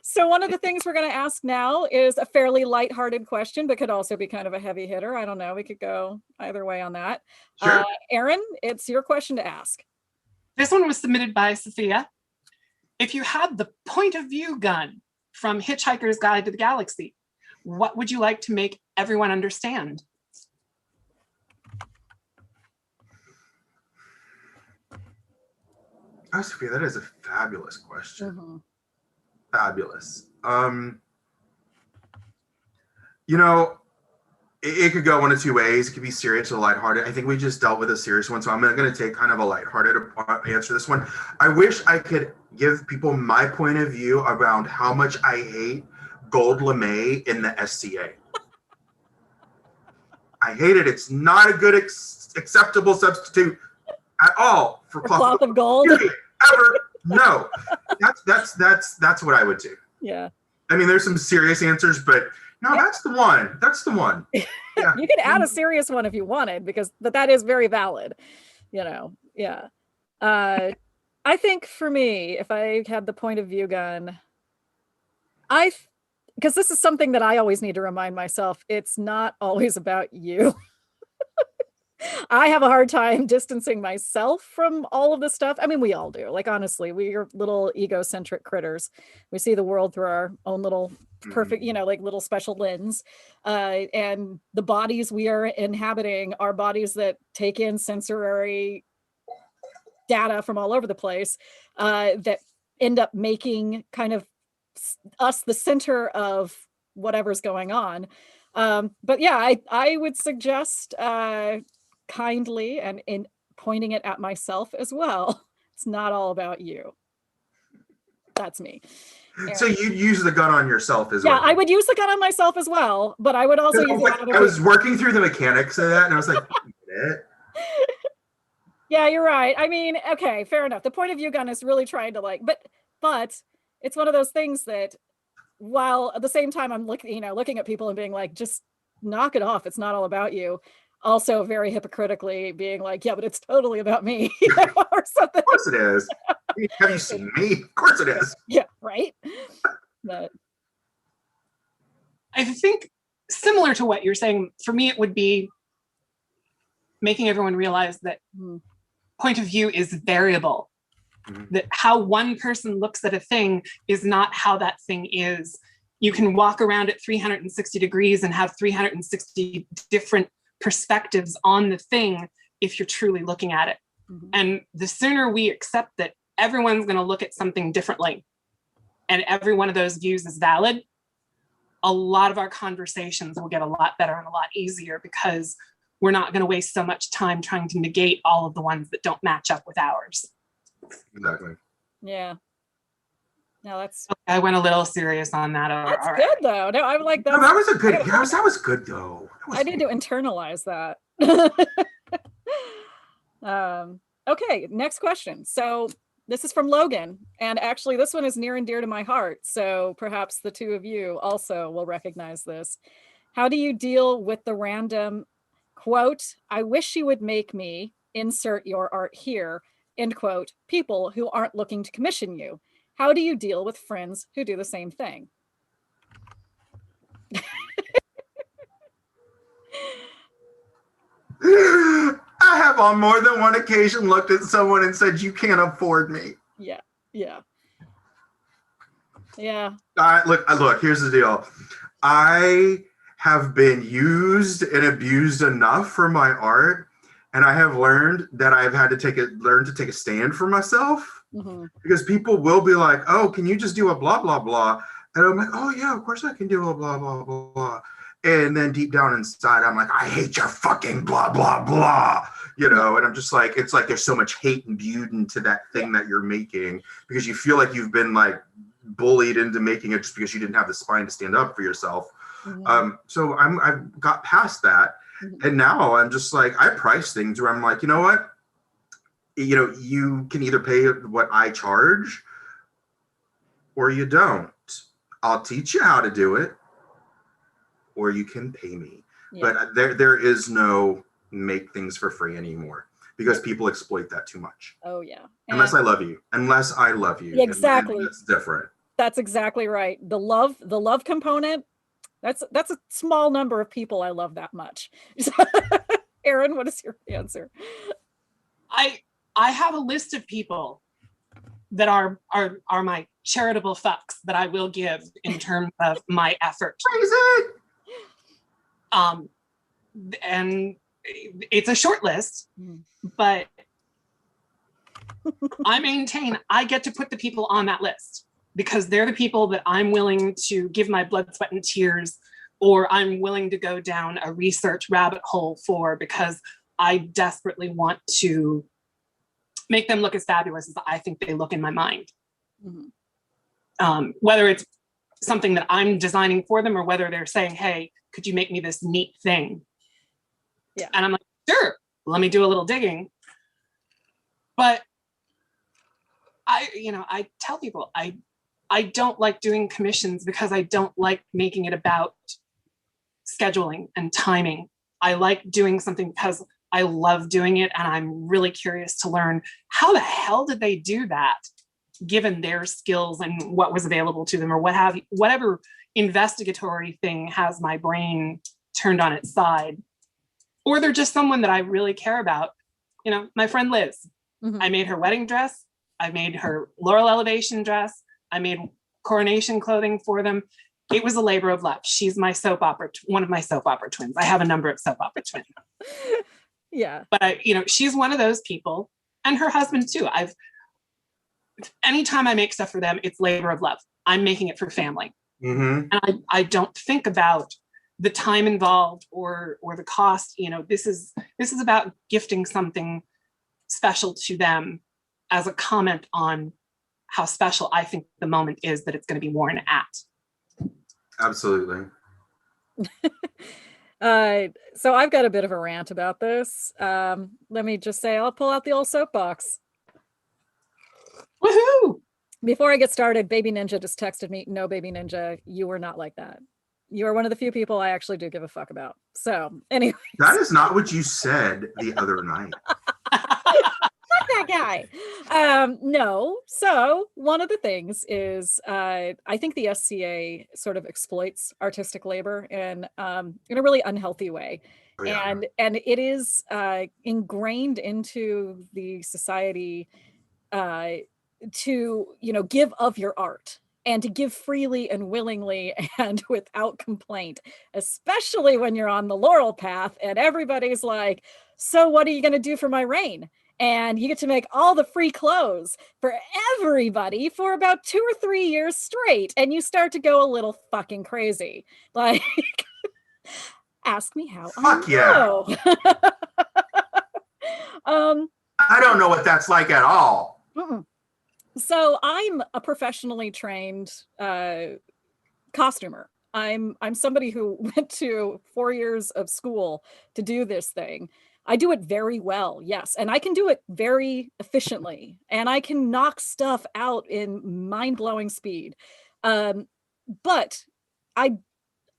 So one of the things we're going to ask now is a fairly lighthearted question, but could also be kind of a heavy hitter. I don't know. We could go either way on that. Sure. Aaron, it's your question to ask. This one was submitted by Sophia. If you had the point of view gun from Hitchhiker's Guide to the Galaxy, what would you like to make everyone understand? Oh, Sophia, that is a fabulous question. Mm-hmm. Fabulous. You know, it could go one of two ways. It could be serious or lighthearted. I think we just dealt with a serious one, so I'm going to take kind of a lighthearted answer to this one. I wish I could give people my point of view around how much I hate gold lame in the SCA. I hate it. It's not a good acceptable substitute at all for cloth of gold. Ever. No. That's what I would do. Yeah. I mean, there's some serious answers, but No, that's the one. That's the one. Yeah. You could add a serious one if you wanted, because that is very valid. Yeah. I think for me, if I had the point of view gun, because this is something that I always need to remind myself, it's not always about you. I have a hard time distancing myself from all of this stuff. I mean, we all do. Like, honestly, we are little egocentric critters. We see the world through our own little perfect, like little special lens. And the bodies we are inhabiting are bodies that take in sensory data from all over the place, that end up making kind of us the center of whatever's going on. But yeah, I would suggest kindly and in pointing it at myself as well. It's not all about you. That's me. So you'd use the gun on yourself as Yeah, well? I would use the gun on myself as well, but I would also use it on I was working through the mechanics of that, and I was like, yeah, you're right. I mean, okay, fair enough. The point of view gun is really trying to but it's one of those things that, while at the same time I'm looking at people and being like, just knock it off. It's not all about you. Also very hypocritically being like, yeah, but it's totally about me, or something. Of course it is. Have you seen me? Of course it is. Yeah, right. But I think similar to what you're saying, for me, it would be making everyone realize that point of view is variable. That how one person looks at a thing is not how that thing is. You can walk around at 360 degrees and have 360 different perspectives on the thing if you're truly looking at it. And the sooner we accept that everyone's going to look at something differently and every one of those views is valid, a lot of our conversations will get a lot better and a lot easier, because we're not going to waste so much time trying to negate all of the ones that don't match up with ours. Exactly. yeah. No, that's I went a little serious on that. that's good though. No, I'm like, No, that was a good. That was good though. I need to internalize that. Okay, next question. So this is from Logan, and actually this one is near and dear to my heart, so perhaps the two of you also will recognize this. How do you deal with the random quote, "I wish you would make me insert your art here," end quote, people who aren't looking to commission you? How do you deal with friends who do the same thing? I have on more than one occasion looked at someone and said, "You can't afford me." Yeah. Look, here's the deal. I have been used and abused enough for my art, and I have learned that I've had to learn to take a stand for myself, because people will be like, "Oh, can you just do a blah blah blah?" And I'm like, "Oh yeah, of course I can do a blah blah blah." And then deep down inside, I'm like, "I hate your fucking blah blah blah," And I'm just like, it's like there's so much hate imbued into that thing that you're making, because you feel like you've been like bullied into making it just because you didn't have the spine to stand up for yourself. So I've got past that. And now I'm just like, I price things where I'm like, you know what? You can either pay what I charge or you don't. I'll teach you how to do it, or you can pay me. But there is no make things for free anymore, because people exploit that too much. Oh yeah. Unless I love you. Exactly. And that's different. That's exactly right. The love component, that's a small number of people I love that much. Aaron, what is your answer? I have a list of people that are my charitable fucks that I will give in terms of my effort. And it's a short list, but I maintain I get to put the people on that list because they're the people that I'm willing to give my blood, sweat, and tears, or I'm willing to go down a research rabbit hole for, because I desperately want to make them look as fabulous as I think they look in my mind. Whether it's something that I'm designing for them, or whether they're saying, "Hey, could you make me this neat thing?" Yeah. And I'm like, "Sure, let me do a little digging." But I tell people I don't like doing commissions because I don't like making it about scheduling and timing. I like doing something because I love doing it, and I'm really curious to learn how the hell did they do that, given their skills and what was available to them, or what have you, whatever investigatory thing has my brain turned on its side. Or they're just someone that I really care about. You know, my friend Liz, I made her wedding dress. I made her Laurel elevation dress. I made coronation clothing for them. It was a labor of love. She's my one of my soap opera twins. I have a number of soap opera twins. Yeah. But she's one of those people, and her husband too. Anytime I make stuff for them, it's labor of love. I'm making it for family. And I don't think about the time involved or the cost. This is about gifting something special to them as a comment on how special I think the moment is that it's going to be worn at. Absolutely. So I've got a bit of a rant about this. Let me just say, I'll pull out the old soapbox. Woohoo! Before I get started, Baby Ninja just texted me, no, Baby Ninja, you are not like that. You are one of the few people I actually do give a fuck about. So anyway. That is not what you said the other night. Fuck that guy. No. So one of the things is I think the SCA sort of exploits artistic labor in a really unhealthy way. Oh, yeah. And it is ingrained into the society to, give of your art and to give freely and willingly and without complaint, especially when you're on the Laurel path and everybody's like, so what are you going to do for my reign? And you get to make all the free clothes for everybody for about 2 or 3 years straight. And you start to go a little fucking crazy. Like, ask me how. Fuck yeah. I don't know what that's like at all. So I'm a professionally trained costumer. I'm somebody who went to 4 years of school to do this thing. I do it very well, yes. And I can do it very efficiently. And I can knock stuff out in mind-blowing speed. But I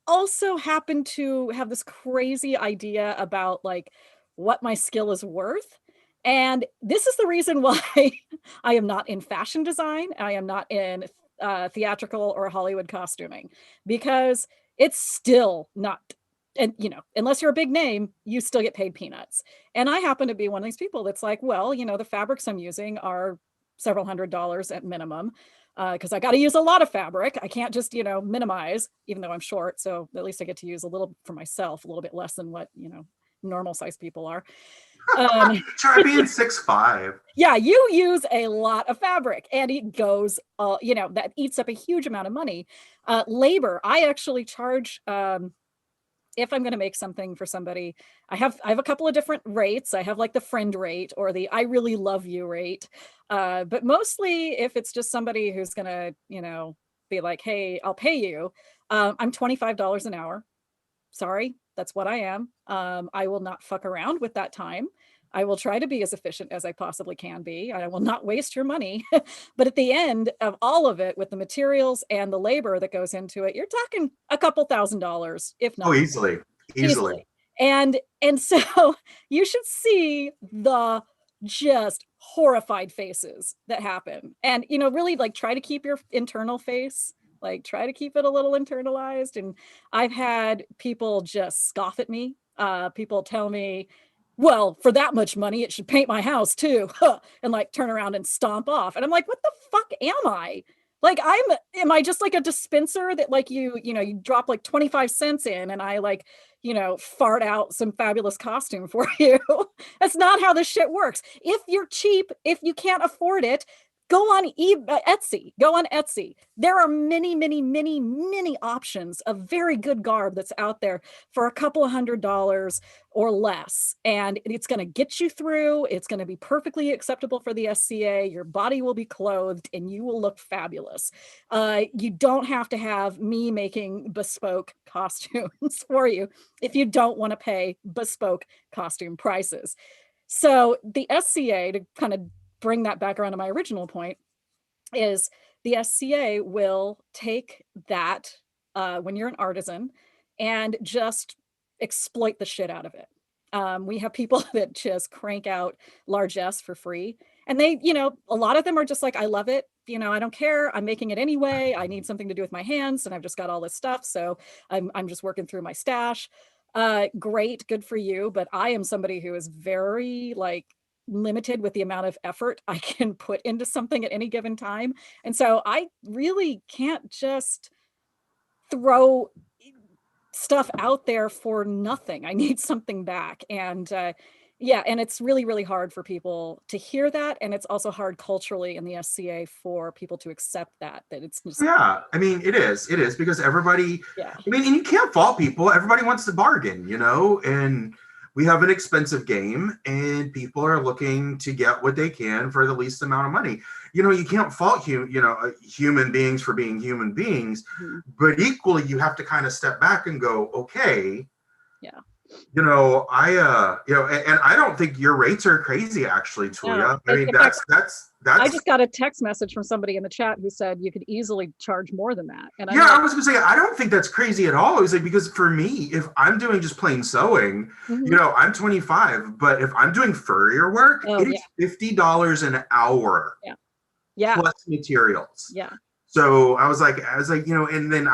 also happen to have this crazy idea about like what my skill is worth. And this is the reason why I am not in fashion design. I am not in theatrical or Hollywood costuming, because it's still not, and unless you're a big name, you still get paid peanuts. And I happen to be one of these people that's like, well, the fabrics I'm using are several $100s at minimum, because I got to use a lot of fabric. I can't just, minimize, even though I'm short. So at least I get to use a little for myself, a little bit less than what, normal size people are. Try being 6'5". Yeah, you use a lot of fabric, and it goes, that eats up a huge amount of money. Labor, I actually charge, if I'm going to make something for somebody, I have a couple of different rates. I have like the friend rate or the I really love you rate. But mostly if it's just somebody who's going to, be like, hey, I'll pay you. I'm $25 an hour. Sorry, that's what I am. I will not fuck around with that time. I will try to be as efficient as I possibly can be. I will not waste your money. But at the end of all of it, with the materials and the labor that goes into it, you're talking a couple $1,000s, if not. Oh, easily. And so you should see the just horrified faces that happen. And, really like try to keep your internal face, like try to keep it a little internalized. And I've had people just scoff at me. People tell me, well, for that much money, it should paint my house too. And like turn around and stomp off. And I'm like, what the fuck am I? Like, am I just like a dispenser that like you drop like 25 cents in and I like, fart out some fabulous costume for you? That's not how this shit works. If you're cheap, if you can't afford it, go on Etsy. Go on Etsy. There are many, many, many, many options of very good garb that's out there for a couple of $100s or less. And it's going to get you through. It's going to be perfectly acceptable for the SCA. Your body will be clothed and you will look fabulous. You don't have to have me making bespoke costumes for you if you don't want to pay bespoke costume prices. So the SCA, to kind of bring that back around to my original point, is the SCA will take that when you're an artisan and just exploit the shit out of it. We have people that just crank out largesse for free. And they, a lot of them are just like, I love it. I don't care. I'm making it anyway. I need something to do with my hands, and I've just got all this stuff. So I'm just working through my stash. Great, good for you. But I am somebody who is very like limited with the amount of effort I can put into something at any given time. And so I really can't just throw stuff out there for nothing. I need something back. And and it's really, really hard for people to hear that. And it's also hard culturally in the SCA for people to accept that it's just. Yeah, I mean, it is because everybody, I mean, and you can't fault people. Everybody wants to bargain, and we have an expensive game and people are looking to get what they can for the least amount of money. You can't fault human beings for being human beings, but equally you have to kind of step back and go, okay, and I don't think your rates are crazy, actually, Tulia. No. I mean, that's I just got a text message from somebody in the chat who said you could easily charge more than that. And I was gonna say, I don't think that's crazy at all. It was like, because for me, if I'm doing just plain sewing, I'm 25, but if I'm doing furrier work, it is $50 an hour. Plus materials. So I was like, and then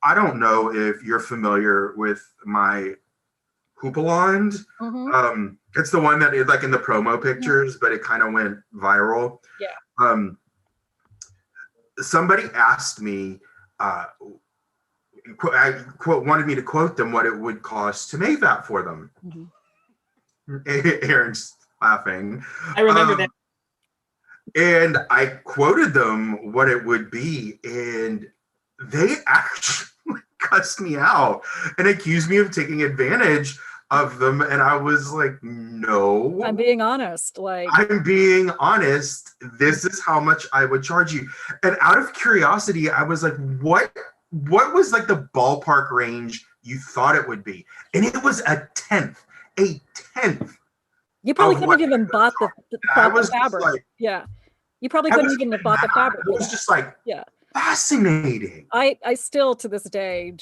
I don't know if you're familiar with my Hoopalond. It's the one that is like in the promo pictures, but it kind of went viral. Somebody asked me, wanted me to quote them what it would cost to make that for them. Aaron's laughing. I remember that. And I quoted them what it would be, and they actually cussed me out and accused me of taking advantage of them. And I was like, no. I'm being honest. I'm being honest. This is how much I would charge you. And out of curiosity, I was like, what was like the ballpark range you thought it would be? And it was a tenth. You probably couldn't have even bought the fabric. You probably couldn't even have bought the fabric. It was just like, fascinating. I still to this day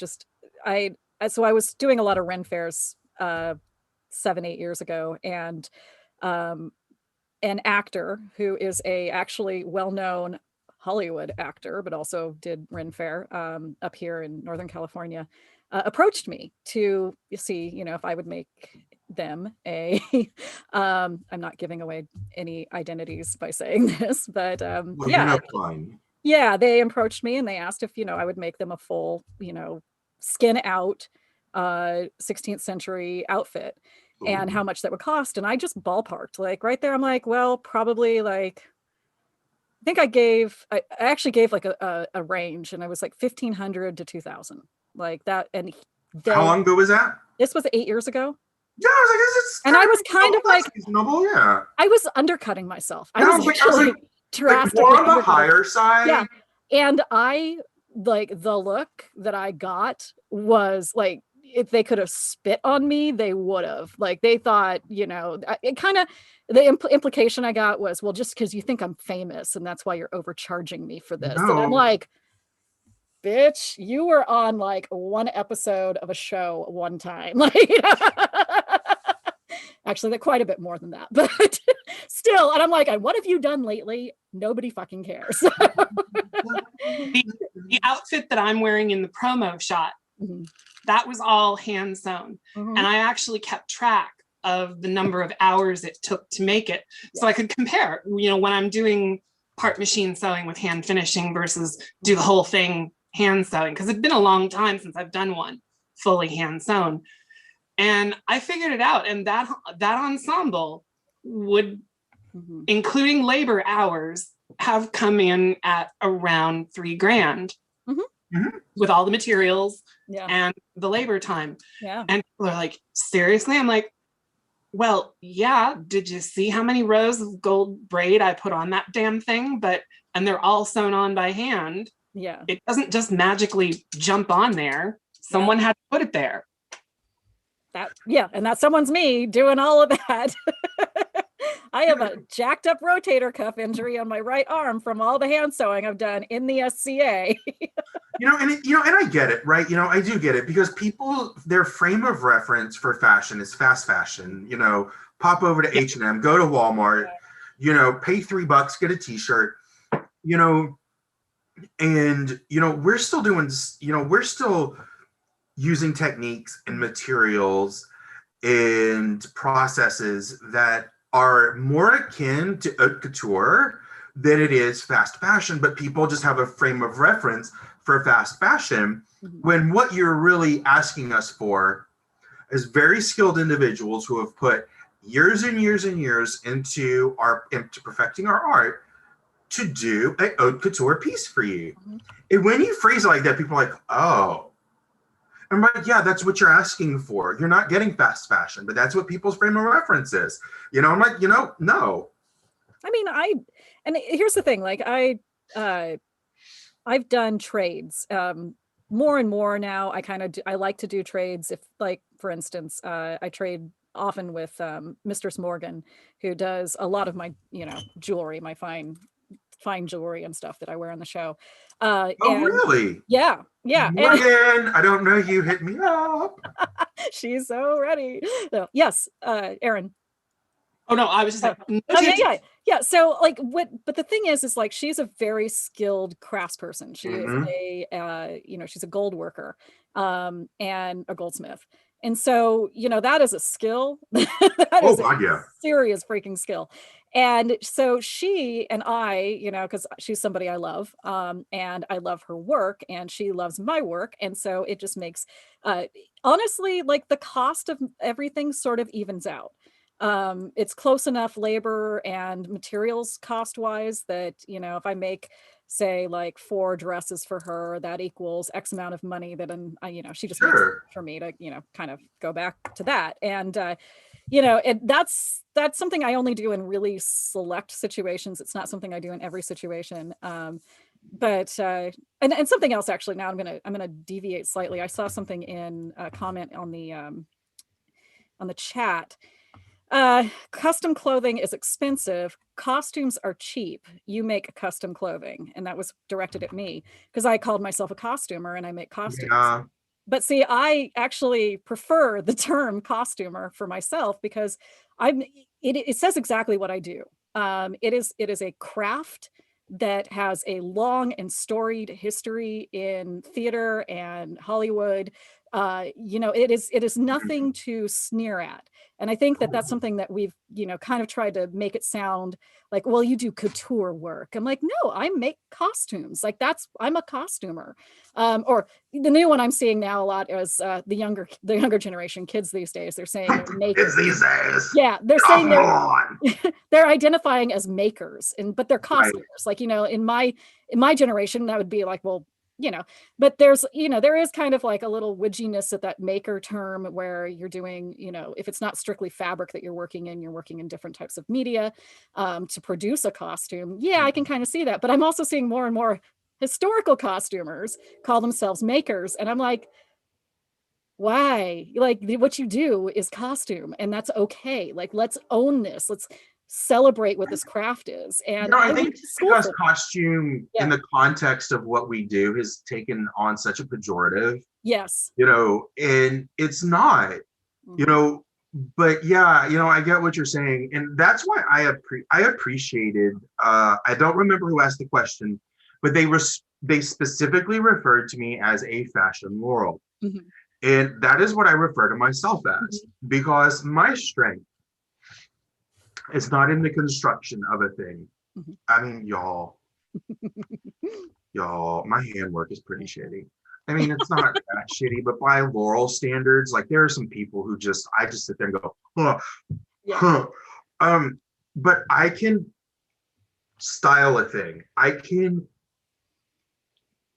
so I was doing a lot of Ren fairs 7-8 years ago, and an actor who is a actually well-known Hollywood actor, but also did Ren fair up here in Northern California, approached me to see, if I would make them I'm not giving away any identities by saying this, but they approached me and they asked if I would make them a full skin out 16th century outfit. Ooh. And how much that would cost. And I just ballparked like right there. I'm like, well, probably like I think I actually gave like a range, and I was like 1,500 to 2,000 like that. And how long ago was that? This was 8 years ago. Yeah, I was like, this is and I was kind of like reasonable. Yeah, I was undercutting myself. I was actually drastically more on the higher side. Yeah, and I like the look that I got was like, if they could have spit on me, they would have. Like they thought, it kind of the implication I got was, well, just because you think I'm famous and that's why you're overcharging me for this. No. And I'm like, bitch, you were on like one episode of a show one time. Like, actually, they're quite a bit more than that, but still. And I'm like, what have you done lately? Nobody fucking cares. The outfit that I'm wearing in the promo shot, that was all hand sewn. And I actually kept track of the number of hours it took to make it. So I could compare, when I'm doing part machine sewing with hand finishing versus do the whole thing hand sewing, because it's been a long time since I've done one fully hand sewn. And I figured it out. And that ensemble would, including labor hours, have come in at around $3,000 with all the materials and the labor time. And people are like, seriously? I'm like, well, yeah. Did you see how many rows of gold braid I put on that damn thing? And they're all sewn on by hand. Yeah. It doesn't just magically jump on there. Someone had to put it there. And that someone's me doing all of that. I have a jacked up rotator cuff injury on my right arm from all the hand sewing I've done in the SCA. And I get it, right? I do get it, because people, their frame of reference for fashion is fast fashion. Pop over to H&M, go to Walmart, pay $3, get a t-shirt, and we're still doing, we're still using techniques and materials and processes that are more akin to haute couture than it is fast fashion, but people just have a frame of reference for fast fashion, when what you're really asking us for is very skilled individuals who have put years and years and years into perfecting our art to do a haute couture piece for you. And when you phrase it like that, people are like, oh. I'm like, yeah, that's what you're asking for. You're not getting fast fashion, but that's what people's frame of reference is. I'm like, no. I mean, and here's the thing, like I've done trades more and more now. I like to do trades. If, like, for instance, I trade often with Mistress Morgan, who does a lot of my, jewelry, my fine jewelry and stuff that I wear on the show. Really? Yeah. Morgan, I don't know you. Hit me up. She's so ready. So, yes, Aaron. Oh no, I was just like, yeah. So, like, but the thing is like, she's a very skilled craftsperson. She is she's a gold worker, and a goldsmith. And so, that is a skill. That is a serious freaking skill. And so she and I, because she's somebody I love, and I love her work, and she loves my work. And so it just makes, honestly, like, the cost of everything sort of evens out. It's close enough labor and materials cost wise that, if I make, say, like 4 dresses for her, that equals X amount of money that she just makes for me to, kind of go back to that. And, that's something I only do in really select situations. It's not something I do in every situation. But and something else, actually, now I'm gonna deviate slightly. I saw something in a comment on the chat. Custom clothing is expensive. Costumes are cheap. You make custom clothing. And that was directed at me, because I called myself a costumer and I make costumes. Yeah. But see, I actually prefer the term costumer for myself, because it says exactly what I do. It is a craft that has a long and storied history in theater and Hollywood. It is nothing to sneer at. And I think that that's something that we've, kind of tried to make it sound like, well, you do couture work. I'm like, no, I make costumes. Like, I'm a costumer. Or the new one I'm seeing now a lot is the younger generation, kids these days, they're saying they're makers. Kids these days. Yeah, they're saying they're identifying as makers, but they're costumers. Right. Like, in my generation, that would be like, well, but there is kind of like a little widginess at that maker term, where you're doing, if it's not strictly fabric that you're working in different types of media to produce a costume. Yeah, I can kind of see that. But I'm also seeing more and more historical costumers call themselves makers. And I'm like, why? Like, what you do is costume, and that's okay. Like, let's own this. Let's celebrate what this craft is. And I think because costume in the context of what we do has taken on such a pejorative. Yes. And it's not, but yeah, I get what you're saying. And that's why I appreciated, I don't remember who asked the question, but they specifically referred to me as a fashion Laurel. Mm-hmm. And that is what I refer to myself as, because my strength, it's not in the construction of a thing. Mm-hmm. I mean, y'all, my handwork is pretty shitty. I mean, it's not that shitty, but by Laurel standards, like, there are some people who I just sit there and go, huh. But I can style a thing. I can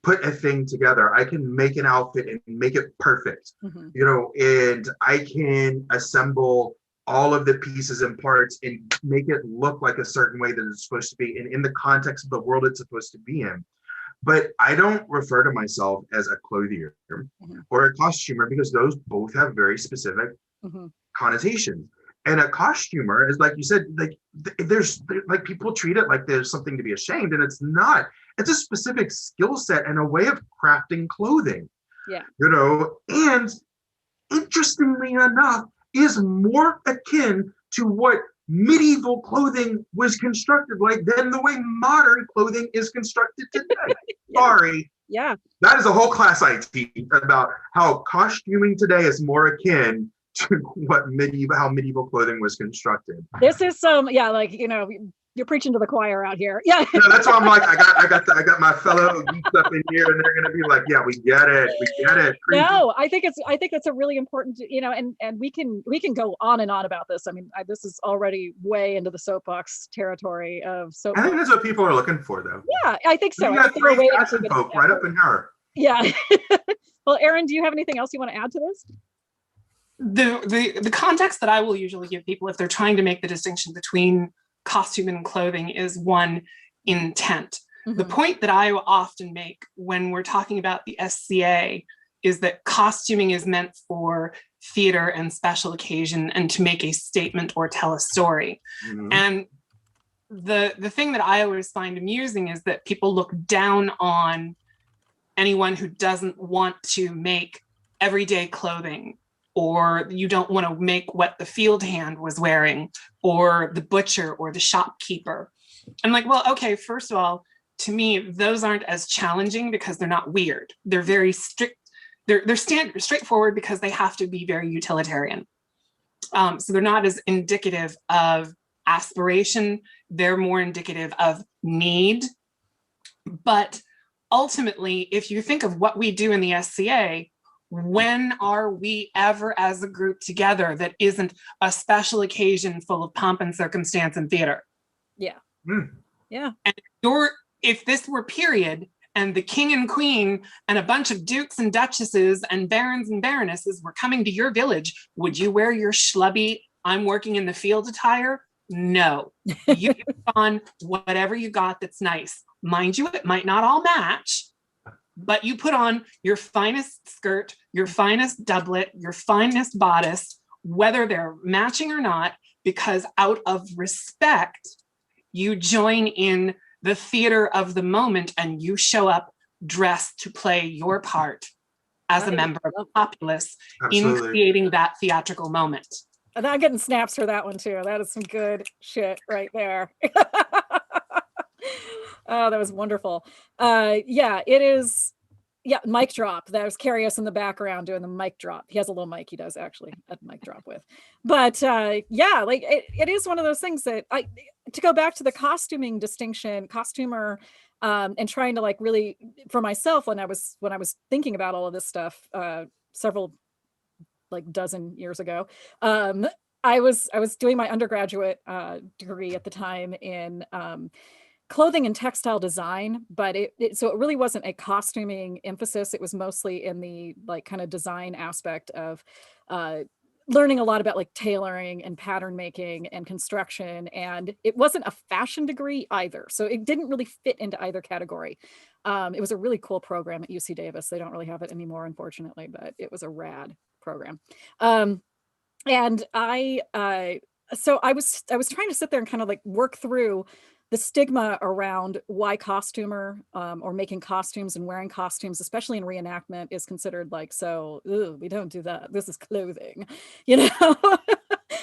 put a thing together. I can make an outfit and make it perfect, and I can assemble all of the pieces and parts and make it look like a certain way that it's supposed to be, and in the context of the world it's supposed to be in. But I don't refer to myself as a clothier or a costumer, because those both have very specific connotations. And a costumer is, like you said, like, there's like, people treat it like there's something to be ashamed, and it's not. it's a specific skill set and a way of crafting clothing. Yeah. You know, and interestingly enough, is more akin to what medieval clothing was constructed like than the way modern clothing is constructed today. Yeah. Sorry. Yeah. That is a whole class I teach about how costuming today is more akin to how medieval clothing was constructed. This is like, you know, you're preaching to the choir out here. Yeah. You know, that's why I'm like, I got my fellow geeks up in here, and they're gonna be like, yeah, we get it. No, I think that's a really important, you know, and we can go on and on about this. I mean, this is already way into the soapbox territory of soapbox. I think that's what people are looking for, though. Yeah, I think so. You got three fashion folk right up in here. Yeah. Well, Erin, do you have anything else you want to add to this? The context that I will usually give people if they're trying to make the distinction between costume and clothing is one, intent. Mm-hmm. The point that I often make when we're talking about the SCA is that costuming is meant for theater and special occasion and to make a statement or tell a story. Mm-hmm. And the thing that I always find amusing is that people look down on anyone who doesn't want to make everyday clothing, or you don't want to make what the field hand was wearing, or the butcher or the shopkeeper. I'm like, well, okay, first of all, to me, those aren't as challenging because they're not weird. They're very strict. They're straightforward because they have to be very utilitarian. So they're not as indicative of aspiration. They're more indicative of need. But ultimately, if you think of what we do in the SCA, when are we ever as a group together that isn't a special occasion full of pomp and circumstance and theater? Yeah. Yeah. And if this were period and the king and queen and a bunch of dukes and duchesses and barons and baronesses were coming to your village, would you wear your schlubby, I'm working in the field attire? No. You put on whatever you got that's nice. Mind you, it might not all match, but you put on your finest skirt, your finest doublet, your finest bodice, whether they're matching or not, because out of respect, you join in the theater of the moment and you show up dressed to play your part as a member of the populace. Absolutely. In creating that theatrical moment. And I'm getting snaps for that one too. That is some good shit right there. Oh, that was wonderful. Yeah, it is. Yeah, mic drop. That was Carius in the background doing the mic drop. He has a little mic he does actually a mic drop with. But yeah, like it is one of those things that to go back to the costuming distinction, costumer, and trying to like really for myself when I was thinking about all of this stuff several like dozen years ago. I was doing my undergraduate degree at the time in clothing and textile design, but so it really wasn't a costuming emphasis. It was mostly in the like kind of design aspect of learning a lot about like tailoring and pattern making and construction. And it wasn't a fashion degree either. So it didn't really fit into either category. It was a really cool program at UC Davis. They don't really have it anymore, unfortunately, but it was a rad program. And so I was trying to sit there and kind of like work through the stigma around why costumer or making costumes and wearing costumes, especially in reenactment, is considered like, so, we don't do that. This is clothing, you know,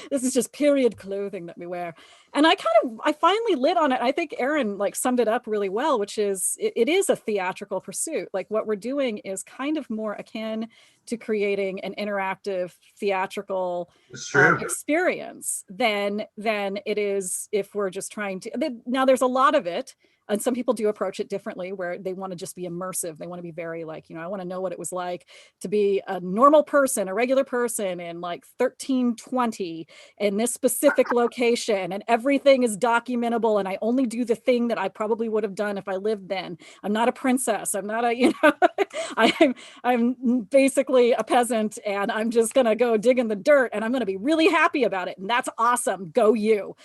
this is just period clothing that we wear. And I finally lit on it. I think Erin like summed it up really well, which is it is a theatrical pursuit. Like what we're doing is kind of more akin to creating an interactive theatrical experience than it is if we're just trying to. Now there's a lot of it, and some people do approach it differently where they want to just be immersive. They want to be very like, you know, I want to know what it was like to be a normal person, a regular person in like 1320 in this specific location, and everything is documentable, and I only do the thing that I probably would have done if I lived then. I'm not a princess. I'm not a, you know, I'm basically a peasant, and I'm just going to go dig in the dirt, and I'm going to be really happy about it. And that's awesome. Go you.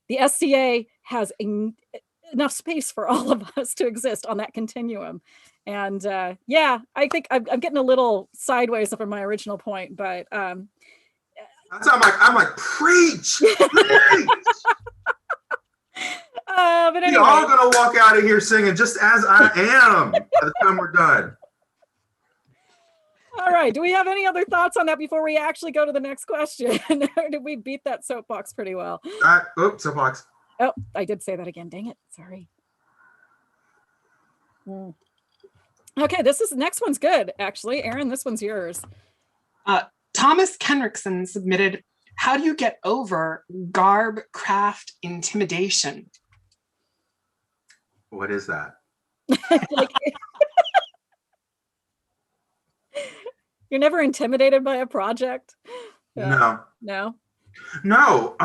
The SCA has enough space for all of us to exist on that continuum. And yeah, I think I'm getting a little sideways from my original point, but I'm like, preach. But We anyway. all gonna walk out of here singing just as I am by the time we're done. All right. Do we have any other thoughts on that before we actually go to the next question? Or did we beat that soapbox pretty well? Oops, soapbox. Oh, I did say that again. Dang it. Sorry. Okay, next one's good, actually. Aaron, this one's yours. Thomas Kenrickson submitted, how do you get over garb craft intimidation? What is that? Like, you're never intimidated by a project? No. No? No,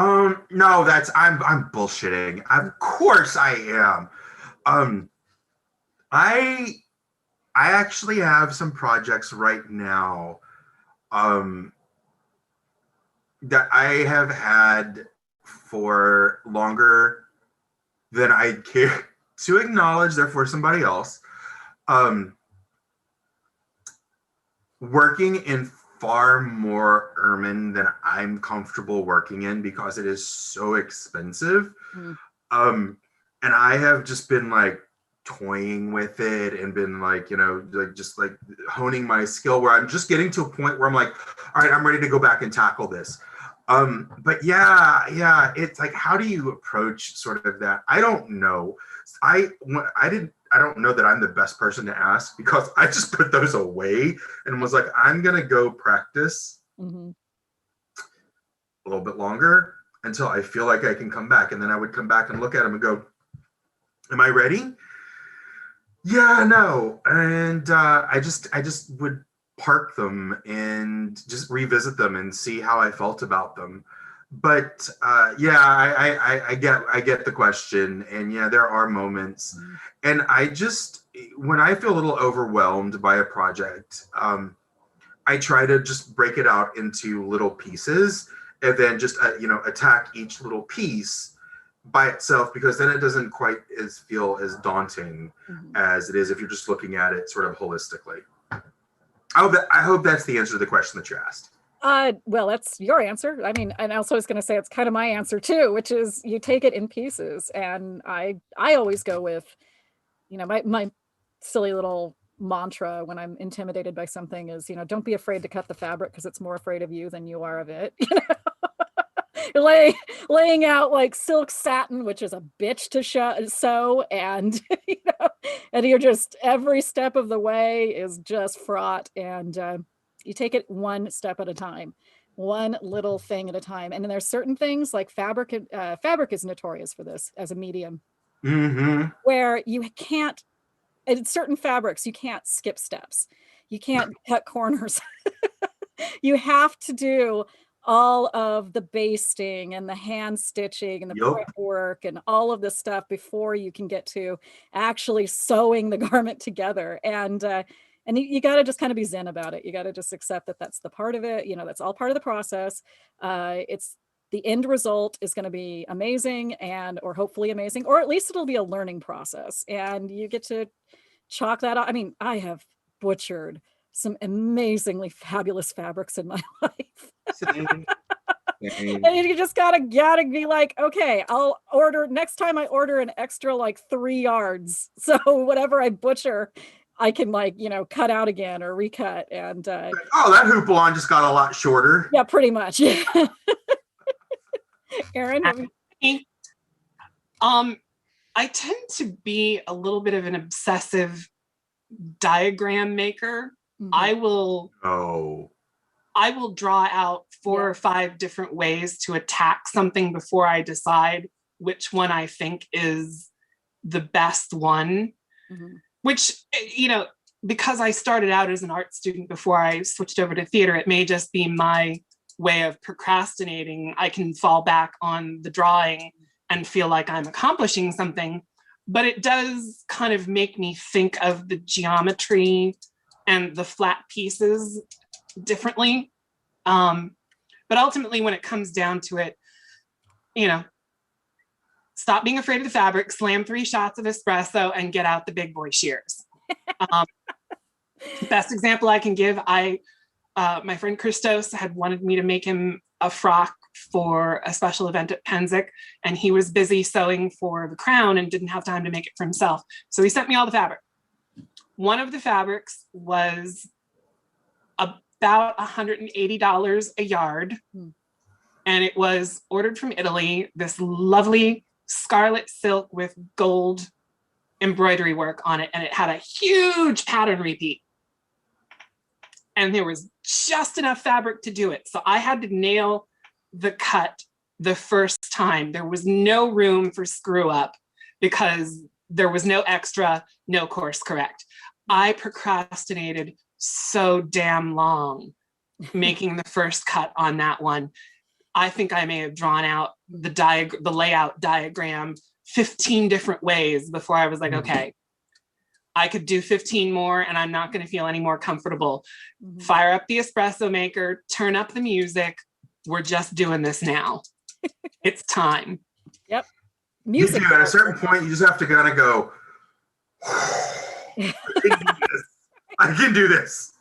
no, I'm bullshitting. Of course I am. I actually have some projects right now that I have had for longer than I care to acknowledge. They're for somebody else. Working in far more ermine than I'm comfortable working in because it is so expensive. And I have just been like toying with it and been like, just like honing my skill where I'm just getting to a point where I'm like, all right, I'm ready to go back and tackle this. But yeah, it's like, how do you approach sort of that? I don't know. I don't know that I'm the best person to ask because I just put those away and was like, I'm going to go practice a little bit longer until I feel like I can come back. And then I would come back and look at them and go, am I ready? Yeah, no. And I just would park them and just revisit them and see how I felt about them. But yeah, I get the question, and yeah, there are moments, and when I feel a little overwhelmed by a project, I try to just break it out into little pieces, and then just attack each little piece by itself, because then it doesn't quite feel as daunting as it is if you're just looking at it sort of holistically. I hope that's the answer to the question that you asked. Well, that's your answer. I mean, and also I was going to say it's kind of my answer too, which is you take it in pieces. And I always go with, my silly little mantra when I'm intimidated by something is, don't be afraid to cut the fabric because it's more afraid of you than you are of it. Laying out like silk satin, which is a bitch to sew, and and you're just every step of the way is just fraught, and you take it one step at a time, one little thing at a time. And then there's certain things like fabric is notorious for this as a medium, where you can't, in certain fabrics, you can't skip steps. You can't cut corners. You have to do all of the basting and the hand stitching and the prep work and all of this stuff before you can get to actually sewing the garment together. And you got to just kind of be zen about it. You got to just accept that that's the part of it. That's all part of the process. It's the end result is going to be amazing or hopefully amazing, or at least it'll be a learning process. And you get to chalk that up. I mean, I have butchered some amazingly fabulous fabrics in my life. And you just gotta be like, okay, I'll order next time I order an extra like 3 yards. So whatever I butcher, I can cut out again or recut. And that hoopalon just got a lot shorter. Yeah, pretty much. Aaron? I tend to be a little bit of an obsessive diagram maker. I will draw out 4 or 5 different ways to attack something before I decide which one I think is the best one. Which, because I started out as an art student before I switched over to theater, it may just be my way of procrastinating. I can fall back on the drawing and feel like I'm accomplishing something, but it does kind of make me think of the geometry and the flat pieces differently. But ultimately, when it comes down to it, stop being afraid of the fabric, slam 3 shots of espresso, and get out the big boy shears. Best example I can give, my friend Christos had wanted me to make him a frock for a special event at Penzic, and he was busy sewing for the crown and didn't have time to make it for himself. So he sent me all the fabric. One of the fabrics was about $180 a yard. And it was ordered from Italy, this lovely scarlet silk with gold embroidery work on it. And it had a huge pattern repeat. And there was just enough fabric to do it. So I had to nail the cut the first time. There was no room for screw up because there was no extra, no course correct. I procrastinated so damn long making the first cut on that one. I think I may have drawn out the layout diagram 15 different ways before I was like, okay, I could do 15 more and I'm not going to feel any more comfortable. Fire up the espresso maker, turn up the music. We're just doing this now. It's time. Yep. Music. You do, at a certain point, you just have to kind of go, I can do this.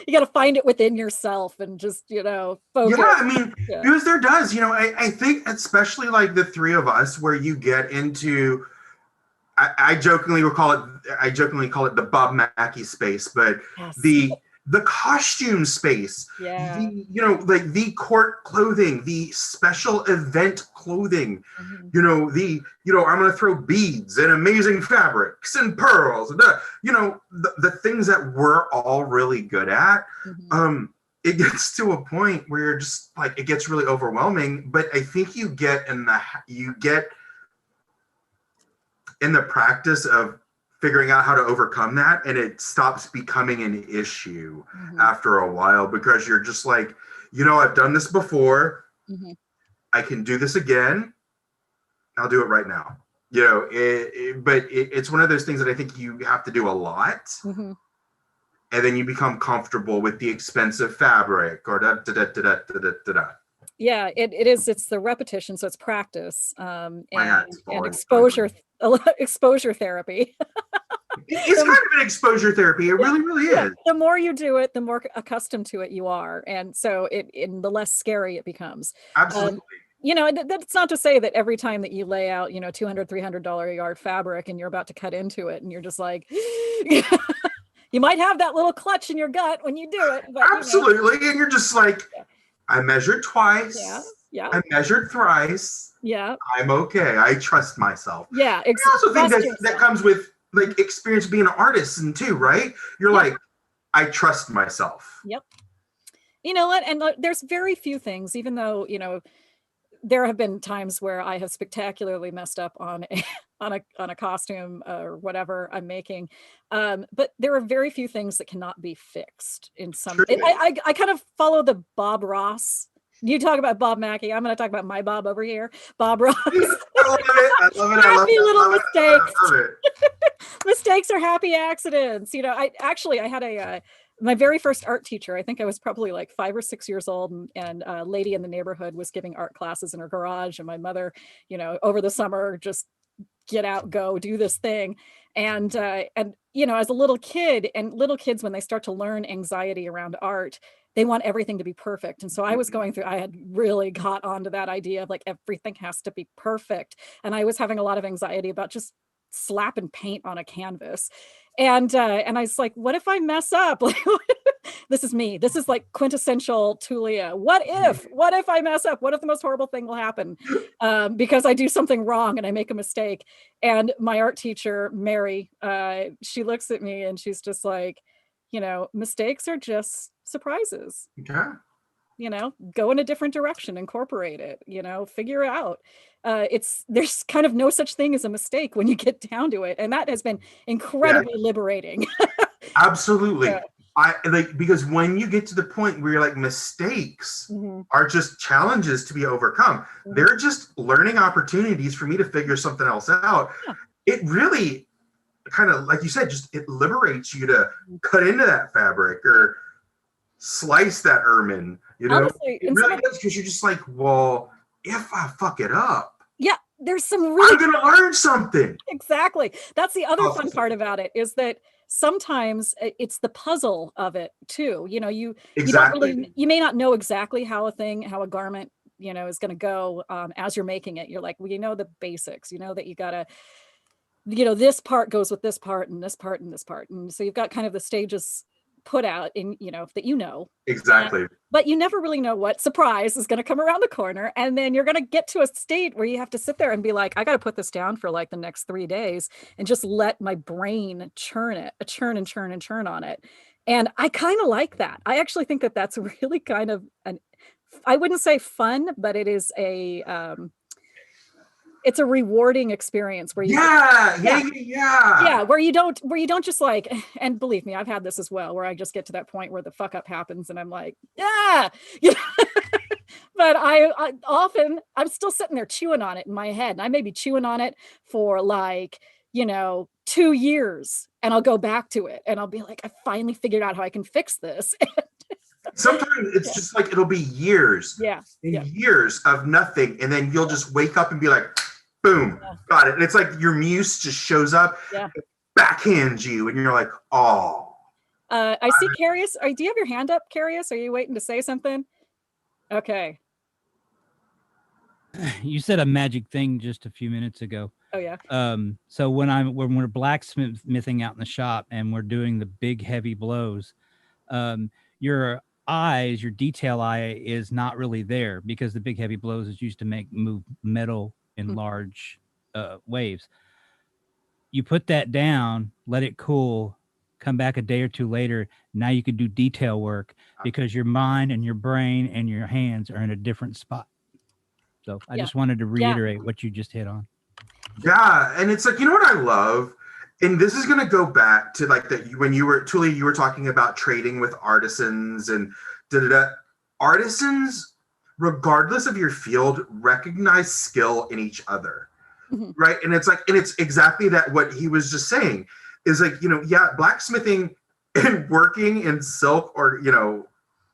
You got to find it within yourself and just, focus. Yeah, I mean, because there does, I think especially like the three of us where you get into, I jokingly call it the Bob Mackie space, but yes. The costume space, the court clothing, the special event clothing, I'm going to throw beads and amazing fabrics and pearls, and the things that we're all really good at. It gets to a point where you're just like, it gets really overwhelming, but I think you get in the practice of figuring out how to overcome that, and it stops becoming an issue after a while, because you're just like, I've done this before. I can do this again. I'll do it right now. But it's one of those things that I think you have to do a lot. And then you become comfortable with the expensive fabric or da-da-da-da-da-da-da-da. Yeah, it is. It's the repetition. So it's practice and exposure therapy. It's kind of an exposure therapy. It really, really is. The more you do it, the more accustomed to it you are. And so the less scary it becomes. Absolutely. That's not to say that every time that you lay out, $200, $300 a yard fabric and you're about to cut into it and you're just like, you might have that little clutch in your gut when you do it. But, absolutely. And you're just like, I measured twice. Yeah. I measured thrice. Yeah. I'm okay. I trust myself. Yeah. I also think that comes with like experience being an artist and too, right? You're like, I trust myself. Yep. You know what? And there's very few things, even though, there have been times where I have spectacularly messed up on a costume or whatever I'm making. But there are very few things that cannot be fixed in some. I kind of follow the Bob Ross. You talk about Bob Mackie. I'm going to talk about my Bob over here, Bob Ross. I love it. Happy little mistakes. Mistakes are happy accidents. I had my very first art teacher, I think I was probably like 5 or 6 years old, and a lady in the neighborhood was giving art classes in her garage, and my mother, over the summer, just get out, go do this thing. And as a little kid, and little kids, when they start to learn anxiety around art, they want everything to be perfect. And so I had really got onto that idea of like, everything has to be perfect. And I was having a lot of anxiety about just slapping paint on a canvas. And I was like, what if I mess up? Like, this is me. This is like quintessential Tulia. What if I mess up? What if the most horrible thing will happen because I do something wrong and I make a mistake? And my art teacher, Mary, she looks at me and she's just like, mistakes are just surprises. Yeah. Go in a different direction, incorporate it, figure it out. There's kind of no such thing as a mistake when you get down to it. And that has been incredibly liberating. Absolutely. Because when you get to the point where you're like, mistakes are just challenges to be overcome. They're just learning opportunities for me to figure something else out. Yeah. It really kind of, like you said, it liberates you to cut into that fabric or slice that ermine. Honestly, it really does, because you're just like, well, if I fuck it up, there's some really I'm gonna learn something. Exactly. That's the other fun part about it, is that sometimes it's the puzzle of it too. You don't really, you may not know exactly how a garment is going to go as you're making it. You're like, well, the basics, that you gotta, this part goes with this part and this part and this part. And so you've got kind of the stages put out in, that Exactly. but you never really know what surprise is going to come around the corner. And then you're going to get to a state where you have to sit there and be like, I got to put this down for like the next 3 days and just let my brain churn on it. And I kind of like that. I actually think that that's really kind of I wouldn't say fun, but it is it's a rewarding experience where you where you don't just like, and believe me, I've had this as well, where I just get to that point where the fuck up happens and I'm like, but I often, I'm still sitting there chewing on it in my head, and I may be chewing on it for like 2 years, and I'll go back to it and I'll be like, I finally figured out how I can fix this. Sometimes it's just like, it'll be years years of nothing, and then you'll just wake up and be like, boom, got it. And it's like your muse just shows up, backhands you, and you're like, oh. I see Carius. Do you have your hand up, Carius? Are you waiting to say something? Okay. You said a magic thing just a few minutes ago. Oh yeah. So when we're blacksmithing out in the shop and we're doing the big heavy blows, your detail eye is not really there, because the big heavy blows is used to move metal in large waves. You put that down, let it cool, come back a day or two later. Now you can do detail work because your mind and your brain and your hands are in a different spot. So I just wanted to reiterate what you just hit on. Yeah. And it's like, what I love, and this is going to go back to like when you were, Tulia, you were talking about trading with artisans and artisans, regardless of your field, recognize skill in each other. Right. And it's like, and it's exactly that, what he was just saying is like, blacksmithing and working in silk or,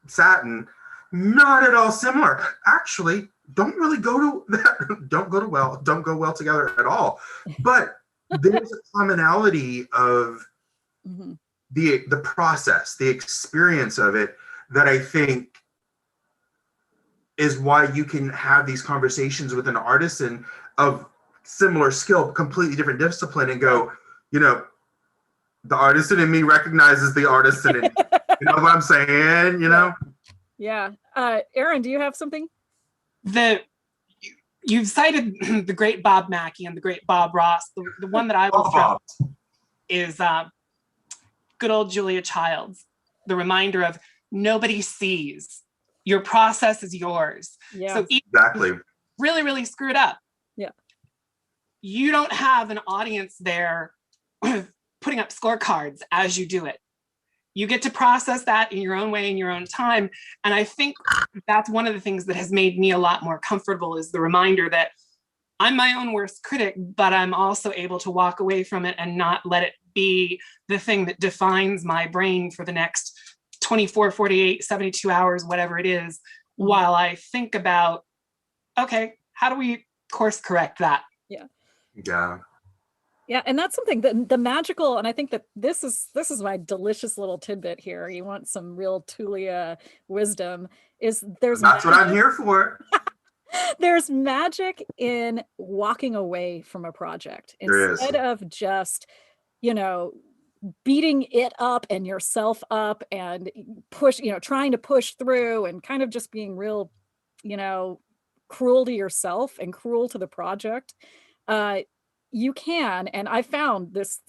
satin, not at all similar. Actually, don't go well together at all. But there's a commonality of the process, the experience of it, that I think is why you can have these conversations with an artisan of similar skill, completely different discipline, and go, the artisan in me recognizes the artisan in you know what I'm saying, Yeah. Aaron, do you have something? You've cited the great Bob Mackie and the great Bob Ross. The one that I will throw is good old Julia Childs. The reminder of nobody sees. Your process is yours. Yeah. So exactly. Really, really screwed up. Yeah. You don't have an audience there putting up scorecards as you do it. You get to process that in your own way, in your own time. And I think that's one of the things that has made me a lot more comfortable, is the reminder that I'm my own worst critic, but I'm also able to walk away from it and not let it be the thing that defines my brain for the next 24, 48, 72 hours, whatever it is, while I think about, okay, how do we course correct that? Yeah. Yeah. Yeah, and that's something that the magical, and I think that this is my delicious little tidbit here. You want some real Tulia wisdom, is there's that's what I'm here for. There's magic in walking away from a project instead of just, beating it up and yourself up and push, trying to push through and kind of just being real, cruel to yourself and cruel to the project. You can, and I found this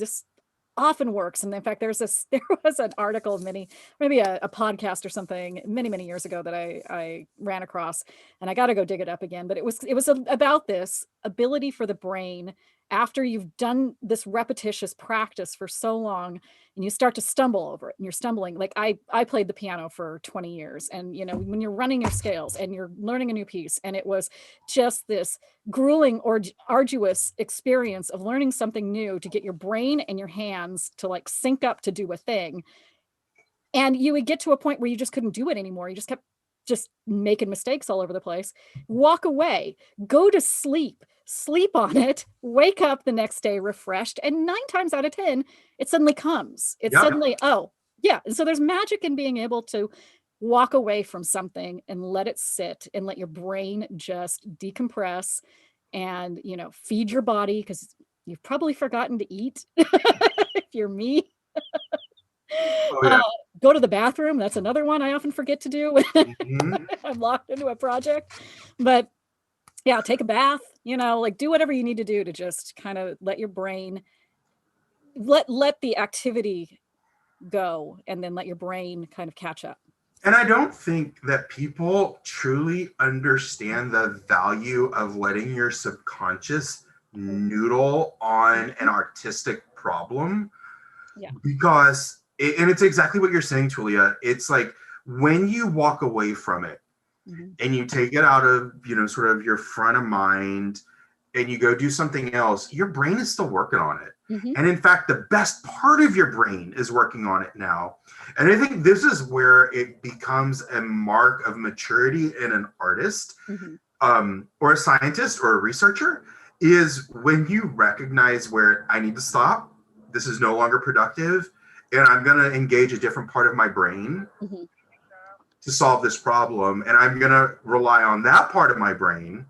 often works. And in fact, there was an article, maybe a podcast or something many years ago that I ran across, and I got to go dig it up again. But it was about this ability for the brain, after you've done this repetitious practice for so long, and you start to stumble over it, and you're stumbling. Like I played the piano for 20 years, and when you're running your scales and you're learning a new piece, and it was just this grueling or arduous experience of learning something new to get your brain and your hands to like sync up to do a thing. And you would get to a point where you just couldn't do it anymore. You just kept making mistakes all over the place. Walk away, go to sleep on it, wake up the next day refreshed, and 9 times out of 10, it suddenly comes. It's suddenly, oh, yeah. And so there's magic in being able to walk away from something and let it sit and let your brain just decompress and, feed your body, because you've probably forgotten to eat if you're me. Oh yeah. Go to the bathroom. That's another one I often forget to do when Mhm. I'm locked into a project. But yeah, take a bath, like do whatever you need to do to just kind of let your brain let the activity go, and then let your brain kind of catch up. And I don't think that people truly understand the value of letting your subconscious noodle on an artistic problem. Yeah. Because, and it's exactly what you're saying, Tulia. It's like when you walk away from it and you take it out of, sort of your front of mind and you go do something else, your brain is still working on it. And in fact, the best part of your brain is working on it now. And I think this is where it becomes a mark of maturity in an artist, or a scientist or a researcher, is when you recognize where I need to stop. This is no longer productive, and I'm going to engage a different part of my brain to solve this problem. And I'm going to rely on that part of my brain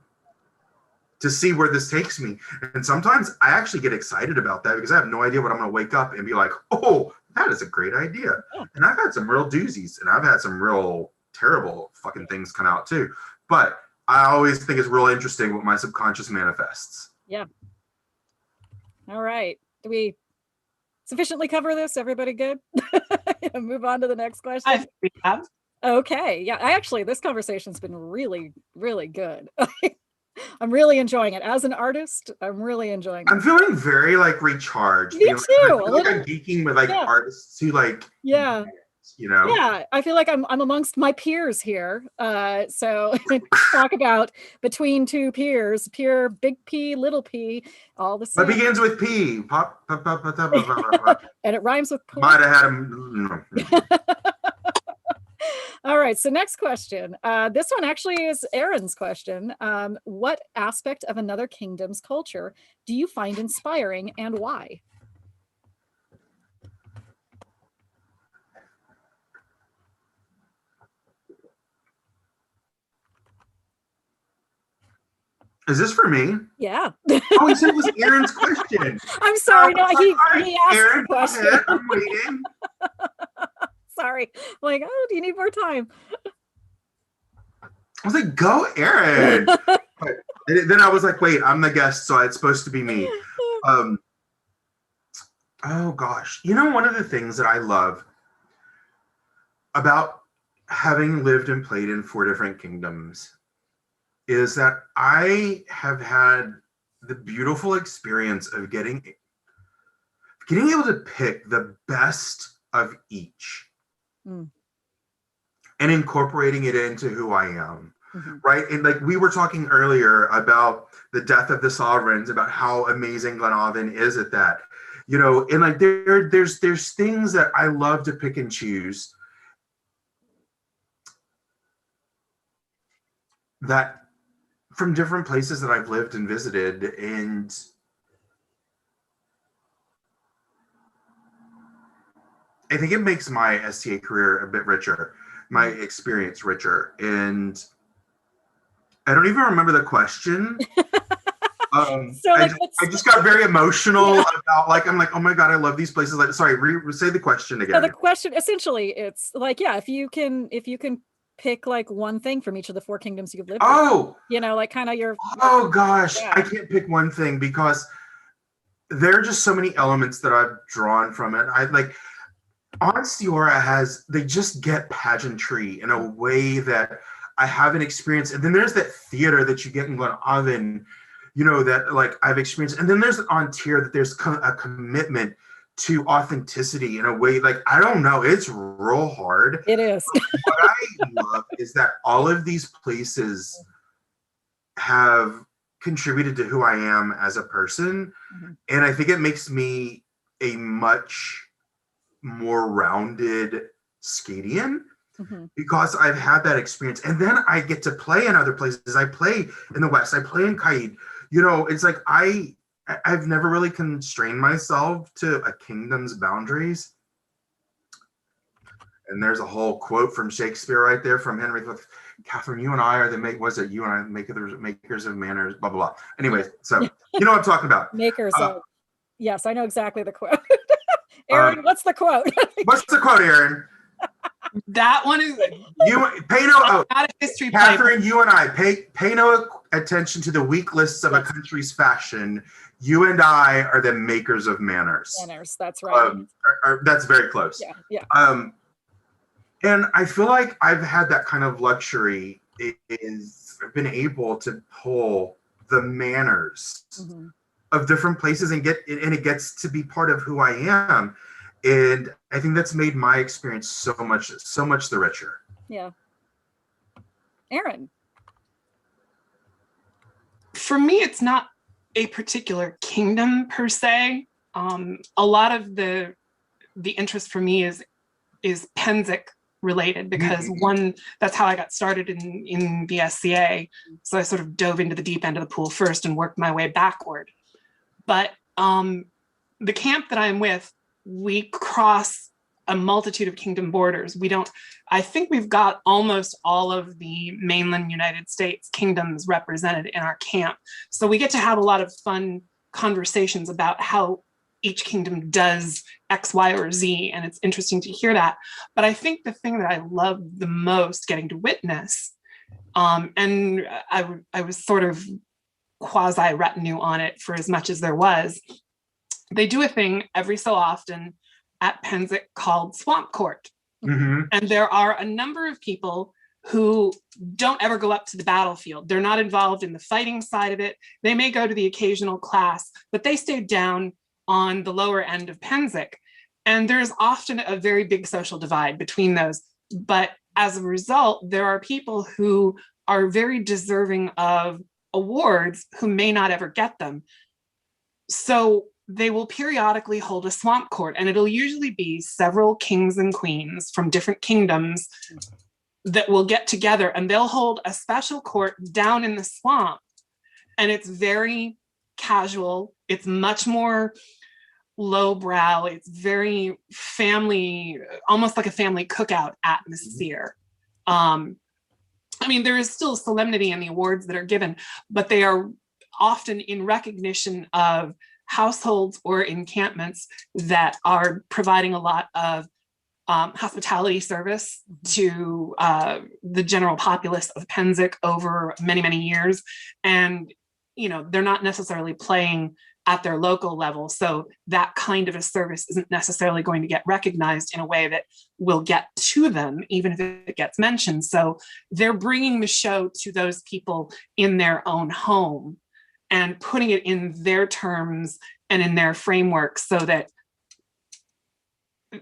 to see where this takes me. And sometimes I actually get excited about that because I have no idea what I'm going to wake up and be like, oh, that is a great idea. And I've had some real doozies, and I've had some real terrible fucking things come out too. But I always think it's real interesting what my subconscious manifests. Yeah. All right. Do we sufficiently cover this? Everybody good? Move on to the next question. I think we have. Okay. Yeah. This conversation's been really, really good. I'm really enjoying it. As an artist, I'm really enjoying it. I'm feeling very recharged. Me too. I feel like I'm geeking with artists who Yeah. Yeah, I feel like I'm amongst my peers here. So talk about between two peers, peer big P, little p, all the same. It begins with P. Pop, pop, pop, pop, pop, pop, pop. And it rhymes with pool. Might have had him. All right, so next question. This one actually is Aaron's question. What aspect of another kingdom's culture do you find inspiring, and why? Is this for me? Yeah. Oh, he said it was Aaron's question. I'm sorry. No, he asked Aaron, the question. go ahead. I'm waiting. Sorry. I'm like, oh, do you need more time? I was like, go, Aaron. But then I was like, wait, I'm the guest, so it's supposed to be me. Oh, gosh. One of the things that I love about having lived and played in 4 different kingdoms is that I have had the beautiful experience of getting able to pick the best of each and incorporating it into who I am. Right. And we were talking earlier about the death of the sovereigns, about how amazing Glenavon is at that, and there's things that I love to pick and choose that from different places that I've lived and visited. And I think it makes my STA career a bit richer, my experience richer. And I don't even remember the question. I just got very emotional about I'm like, oh my God, I love these places. Sorry, say the question again. So the question, essentially, it's if you can pick one thing from each of the 4 kingdoms you've lived in, kind of your. Oh gosh, I can't pick one thing because there are just so many elements that I've drawn from it. Onstiora they just get pageantry in a way that I haven't experienced. And then there's that theater that you get in Glenavon, that I've experienced. And then there's on Tyr that there's a commitment to authenticity in a way, I don't know, it's real hard. It is. What I love is that all of these places have contributed to who I am as a person. And I think it makes me a much more rounded Skadian because I've had that experience. And then I get to play in other places. I play in the West, I play in Kaid. It's I've never really constrained myself to a kingdom's boundaries. And there's a whole quote from Shakespeare right there from Henry V. Catherine, you and I are the you and I makers of manners, blah, blah, blah. Anyway, so you know what I'm talking about. Makers of, yes, I know exactly the quote. Aaron, what's the quote? What's the quote, Aaron? That one is not a history. Catherine, you and I pay no attention to the weak lists of a country's fashion. You and I are the makers of manners. Manners, that's right. That's very close. Yeah. And I feel like I've had that kind of luxury. I've been able to pull the manners of different places and it gets to be part of who I am. And I think that's made my experience so much the richer. Yeah. Aaron. For me, it's not a particular kingdom per se. A lot of the interest for me is Penzic related, because that's how I got started in the SCA. So I sort of dove into the deep end of the pool first and worked my way backward. But the camp that I'm with, we cross a multitude of kingdom borders. I think we've got almost all of the mainland United States kingdoms represented in our camp. So we get to have a lot of fun conversations about how each kingdom does X, Y, or Z. And it's interesting to hear that. But I think the thing that I love the most getting to witness, and I was sort of quasi retinue on it for as much as there was, they do a thing every so often at Penzic called Swamp Court. And there are a number of people who don't ever go up to the battlefield. They're not involved in the fighting side of it. They may go to the occasional class, but they stay down on the lower end of Penzic. And there's often a very big social divide between those. But as a result, there are people who are very deserving of awards who may not ever get them. So they will periodically hold a swamp court, and it'll usually be several kings and queens from different kingdoms that will get together, and they'll hold a special court down in the swamp. And it's very casual. It's much more lowbrow. It's very family, almost like a family cookout atmosphere. I mean, there is still solemnity in the awards that are given, but they are often in recognition of households or encampments that are providing a lot of hospitality service to the general populace of Penzic over many, many years. And, they're not necessarily playing at their local level. So that kind of a service isn't necessarily going to get recognized in a way that will get to them, even if it gets mentioned. So they're bringing the show to those people in their own home and putting it in their terms and in their framework, so that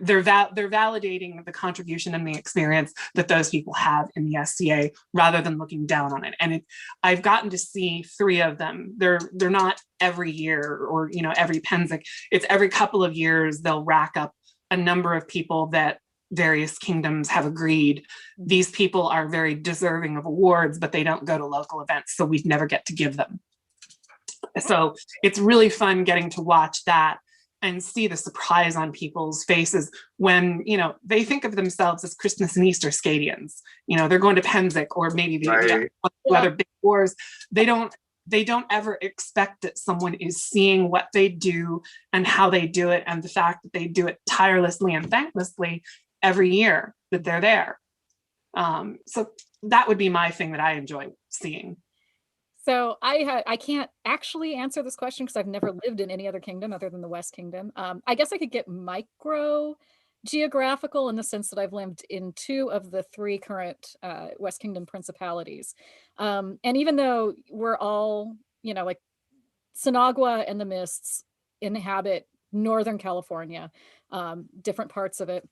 they're validating the contribution and the experience that those people have in the SCA, rather than looking down on it. And I've gotten to see 3 of them. They're not every year or every Penzic. It's every couple of years they'll rack up a number of people that various kingdoms have agreed these people are very deserving of awards, but they don't go to local events, so we never get to give them. So it's really fun getting to watch that and see the surprise on people's faces when, they think of themselves as Christmas and Easter Scadians. They're going to Penzic or maybe the other big wars. They don't ever expect that someone is seeing what they do and how they do it, and the fact that they do it tirelessly and thanklessly every year that they're there. So that would be my thing that I enjoy seeing. So I can't actually answer this question because I've never lived in any other kingdom other than the West Kingdom. I guess I could get micro geographical in the sense that I've lived in 2 of the 3 current West Kingdom principalities. And even though we're all, like Sinagua and the Mists inhabit Northern California, different parts of it.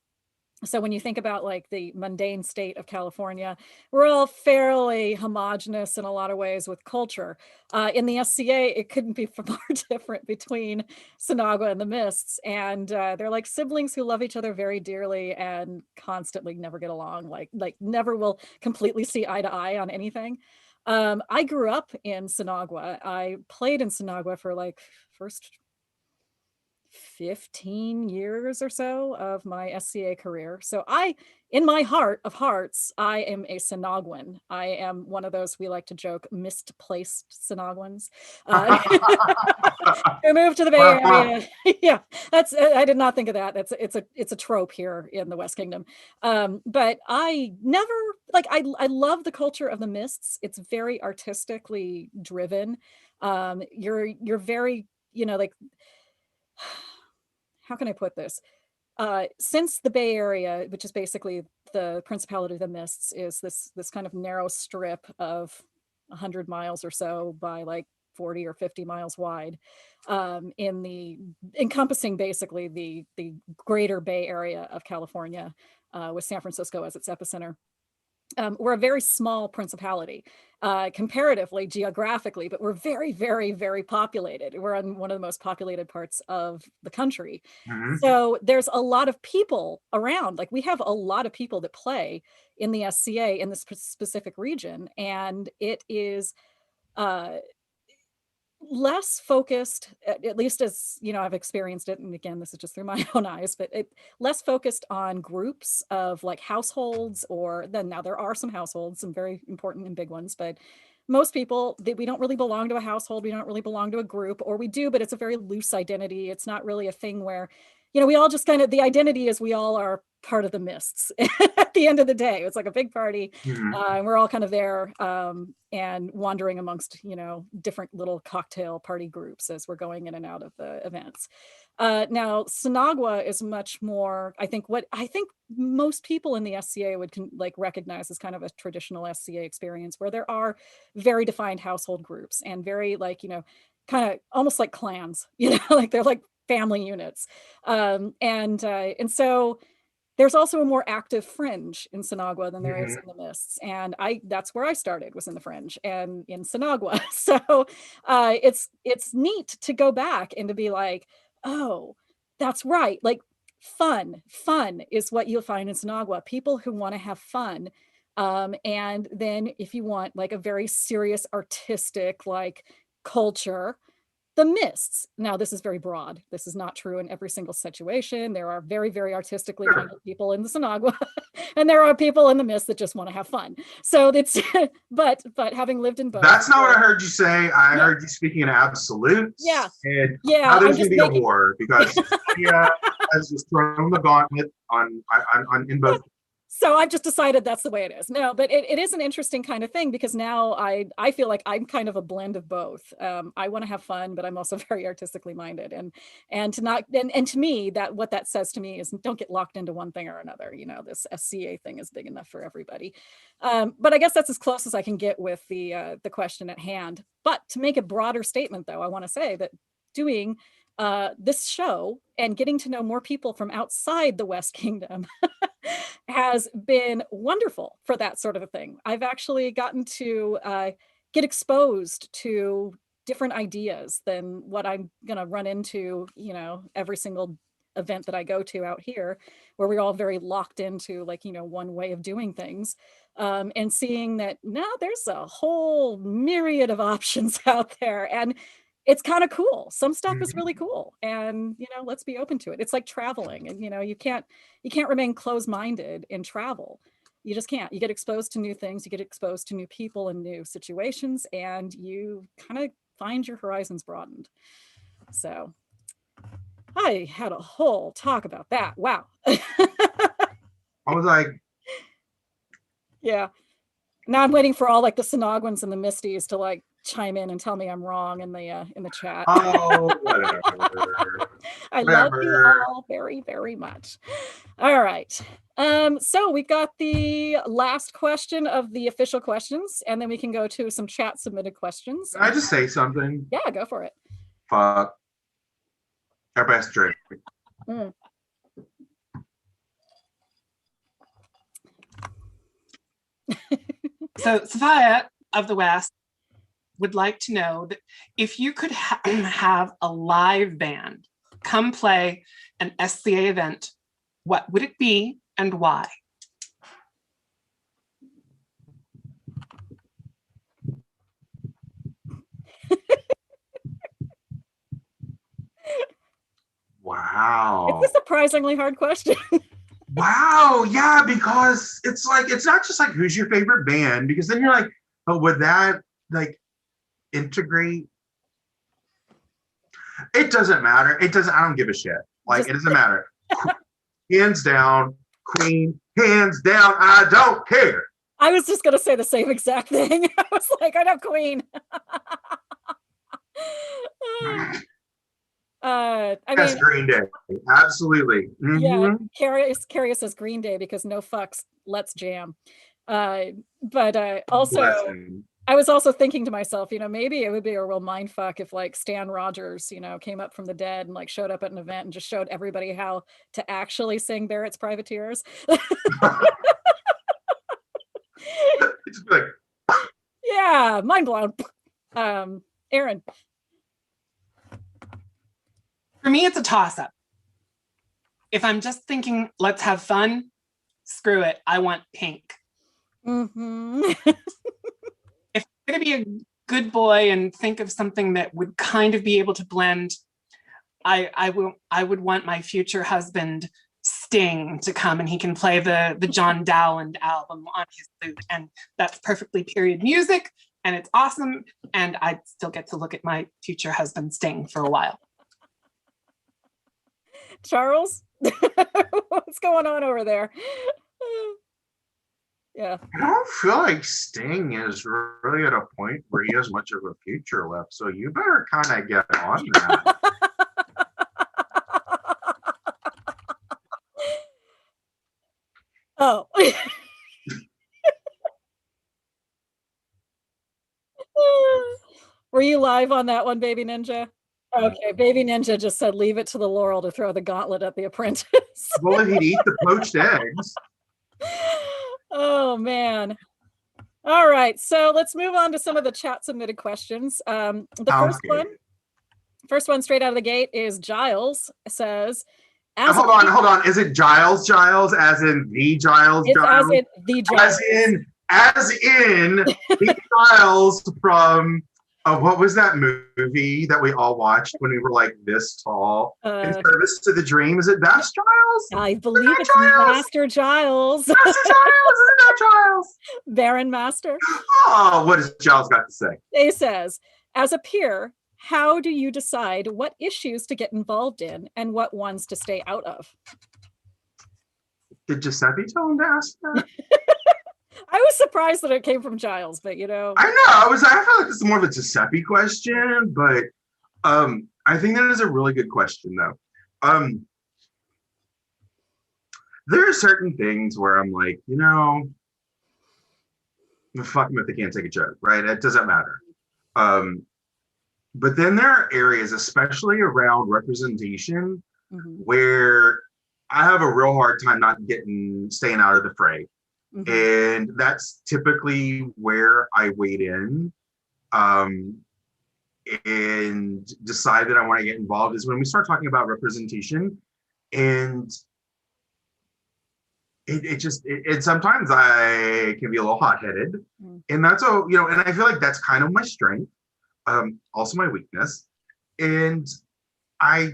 So when you think about like the mundane state of California, we're all fairly homogenous in a lot of ways with culture. In the SCA, it couldn't be far different between Sinagua and the Mists. And they're like siblings who love each other very dearly and constantly never get along, like never will completely see eye to eye on anything. I grew up in Sinagua. I played in Sinagua for like first 15 years or so of my SCA career. So I in my heart of hearts, I am a Sinagwan. I am one of those, we like to joke, misplaced Sinagwans. Who moved to the Bay Area. Yeah, that's, I did not think of that. It's a trope here in the West Kingdom. But I never, like, I love the culture of the Mists. It's very artistically driven. You're very, like, how can I put this? Since the Bay Area, which is basically the Principality of the Mists, is this kind of narrow strip of 100 miles or so by like 40 or 50 miles wide, encompassing basically the greater Bay Area of California, with San Francisco as its epicenter. We're a very small principality, comparatively, geographically, but we're very, very, very populated. We're on one of the most populated parts of the country. Mhm. So there's a lot of people around. Like, we have a lot of people that play in the SCA in this specific region, and it is less focused, at least as I've experienced it, and again, this is just through my own eyes, but less focused on groups of like households, or then now there are some households, some very important and big ones, but most people, we don't really belong to a household, we don't really belong to a group, or we do, but it's a very loose identity. It's not really a thing where we all just kind of, the identity is we all are part of the Mists at the end of the day. It's like a big party, Mhm. and we're all kind of there, and wandering amongst different little cocktail party groups as we're going in and out of the events. Now Sinagua is much more, I think most people in the SCA would like recognize as kind of a traditional SCA experience, where there are very defined household groups and very, like, kind of almost like clans, like they're like family units. And so there's also a more active fringe in Sinagua than there is in the Mists. And that's where I started, was in the fringe and in Sinagua. So it's neat to go back and to be like, oh, that's right. Like, fun is what you'll find in Sinagua. People who want to have fun. And then if you want like a very serious artistic, like, culture, the Mists. Now, this is very broad. This is not true in every single situation. There are very, very artistically minded people in the Sinagua, and there are people in the Mists that just want to have fun. So it's, but having lived in both. That's not what I heard you say. I heard you speaking in absolutes. Yeah. And Yeah, now there's I'm going just to be a war, because has just thrown the gauntlet on in both. So I've just decided that's the way it is. No, but it is an interesting kind of thing, because now I feel like I'm kind of a blend of both. I want to have fun, but I'm also very artistically minded, and to me, that what that says to me is, don't get locked into one thing or another. This SCA thing is big enough for everybody. But I guess that's as close as I can get with the question at hand. But to make a broader statement, though, I want to say that doing this show and getting to know more people from outside the West Kingdom has been wonderful for that sort of a thing. I've actually gotten to get exposed to different ideas than what I'm gonna run into, every single event that I go to out here, where we're all very locked into, like, one way of doing things, and seeing that now there's a whole myriad of options out there, and it's kind of cool. Some stuff is really cool, and let's be open to it. It's like traveling, and you can't remain closed-minded in travel. You just can't. You get exposed to new things, you get exposed to new people and new situations, and you kind of find your horizons broadened. So I had a whole talk about that. Wow. I was like, Yeah. Now I'm waiting for all like the Sinagwans and the Misties to like chime in and tell me I'm wrong in the chat. oh, whatever. I love you all very, very much. All right. So we've got the last question of the official questions, and then we can go to some chat submitted questions. Can I just say something? Yeah, go for it. Fuck. Our best drink. Mm. So Sophia of the West would like to know that if you could have a live band come play an SCA event, what would it be and why? Wow. It's a surprisingly hard question. Wow, yeah, because it's like it's not just like who's your favorite band, because then you're like, oh, would that like integrate? It doesn't matter. It doesn't. I don't give a shit. Like Just- it doesn't matter. Hands down, Queen. Hands down. I don't care. I was just gonna say the same exact thing. I was like, I know Queen. I Yes, mean, Green Day. Absolutely. yeah, Mhm. Carrie says Green Day because no fucks, let's jam. But also, Blessing. I was also thinking to myself, maybe it would be a real mind fuck if like Stan Rogers, came up from the dead and like showed up at an event and just showed everybody how to actually sing Barrett's Privateers. It's like, Yeah, mind blown. Aaron. For me, it's a toss-up. If I'm just thinking, let's have fun, screw it. I want pink. Mm-hmm. If I'm going to be a good boy and think of something that would kind of be able to blend, I would want my future husband Sting to come and he can play the John Dowland album on his flute, and that's perfectly period music and it's awesome, and I'd still get to look at my future husband Sting for a while. Charles, what's going on over there? Yeah. I don't feel like Sting is really at a point where he has much of a future left. So you better kind of get on that. Oh. Were you live on that one, Baby Ninja? Okay, Baby Ninja just said leave it to the Laurel to throw the gauntlet at the apprentice. Well, he'd eat the poached eggs. Oh, man. All right, so let's move on to some of the chat submitted questions. The first one straight out of the gate is Giles says, hold on. Is it Giles, as in the Giles? It's Giles? as in the Giles. As in the Giles from what was that movie that we all watched when we were like this tall? In Service to the Dream. Is it that Giles? I believe it's Master Giles. Master Giles, isn't that Giles? Baron Master. Oh, what has Giles got to say? He says, as a peer, how do you decide what issues to get involved in and what ones to stay out of? Did Giuseppe tell him to ask that? I was surprised that it came from Giles, but I know. I feel like it's more of a Giuseppe question, but I think that is a really good question though. There are certain things where I'm like, fuck them if they can't take a joke, right? It doesn't matter. But then there are areas, especially around representation, where I have a real hard time staying out of the fray. And that's typically where I wade in and decide that I want to get involved is when we start talking about representation. And it sometimes I can be a little hot-headed, and that's and I feel like that's kind of my strength, also my weakness, and I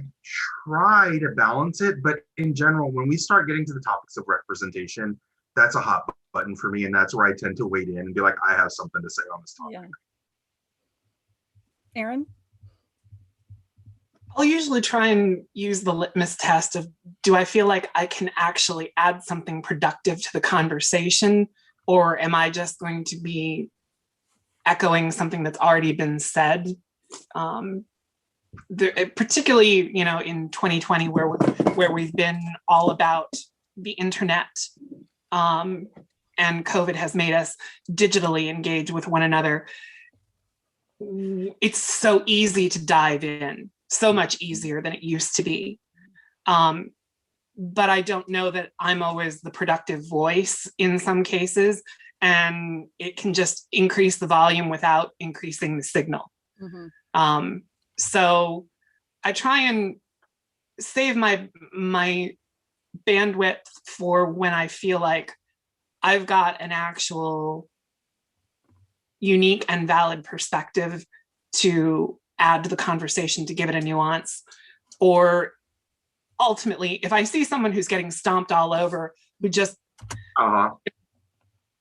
try to balance it. But in general, when we start getting to the topics of representation, that's a hot button for me, and that's where I tend to wade in and be like, I have something to say on this topic. Yeah. Aaron? I'll usually try and use the litmus test of, do I feel like I can actually add something productive to the conversation, or am I just going to be echoing something that's already been said? Particularly, in 2020, where we've been all about the internet, and COVID has made us digitally engage with one another. It's so easy to dive in, so much easier than it used to be. But I don't know that I'm always the productive voice in some cases, and it can just increase the volume without increasing the signal. So I try and save my bandwidth for when I feel like I've got an actual unique and valid perspective to add to the conversation, to give it a nuance, or ultimately, if I see someone who's getting stomped all over, who just,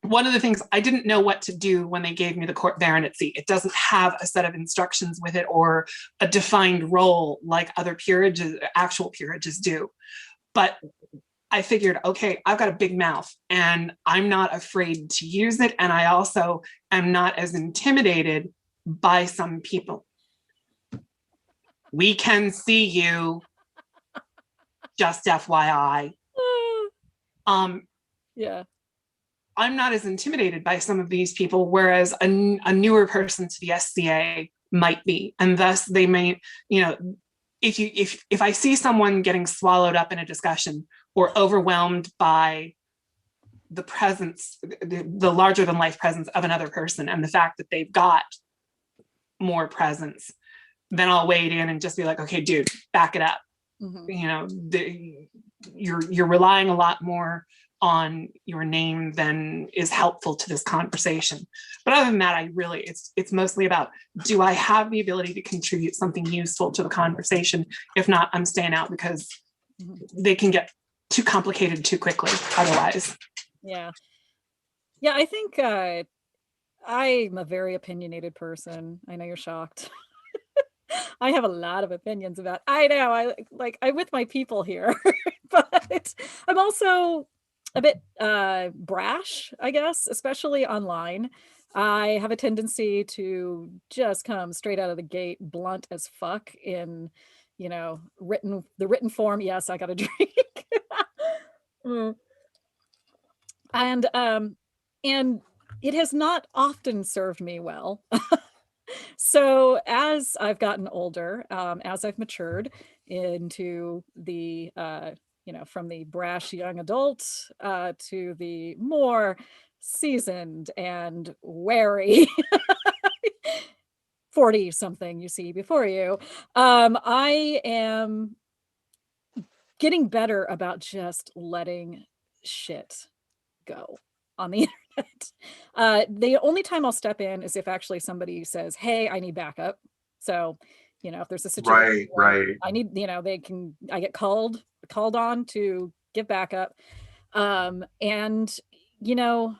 one of the things I didn't know what to do when they gave me the court baronetcy. It doesn't have a set of instructions with it or a defined role like other peerages, actual peerages do. But I figured, okay, I've got a big mouth and I'm not afraid to use it. And I also am not as intimidated by some people. We can see you, just FYI. Yeah. I'm not as intimidated by some of these people, whereas a newer person to the SCA might be. And thus they may, you know, if I see someone getting swallowed up in a discussion or overwhelmed by the presence, the larger than life presence of another person and the fact that they've got more presence, then I'll wade in and just be like, okay, dude, back it up. Mm-hmm. You know, you're relying a lot more on your name than is helpful to this conversation. But other than that, it's mostly about, do I have the ability to contribute something useful to the conversation? If not, I'm staying out because they can get too complicated too quickly otherwise. Yeah. Yeah, I think I'm a very opinionated person. I know you're shocked. I have a lot of opinions about, I know, I'm with my people here, but I'm also a bit brash, I guess, especially online. I have a tendency to just come straight out of the gate, blunt as fuck in, you know, the written form. Yes, I got a drink. And it has not often served me well. So as I've gotten older, as I've matured into the, you know, from the brash young adult to the more seasoned and wary 40 something you see before you, I am getting better about just letting shit go on the internet. The only time I'll step in is if actually somebody says, hey, I need backup. So, you know, if there's a situation Right. I need, you know, I get called on to give backup. And, you know,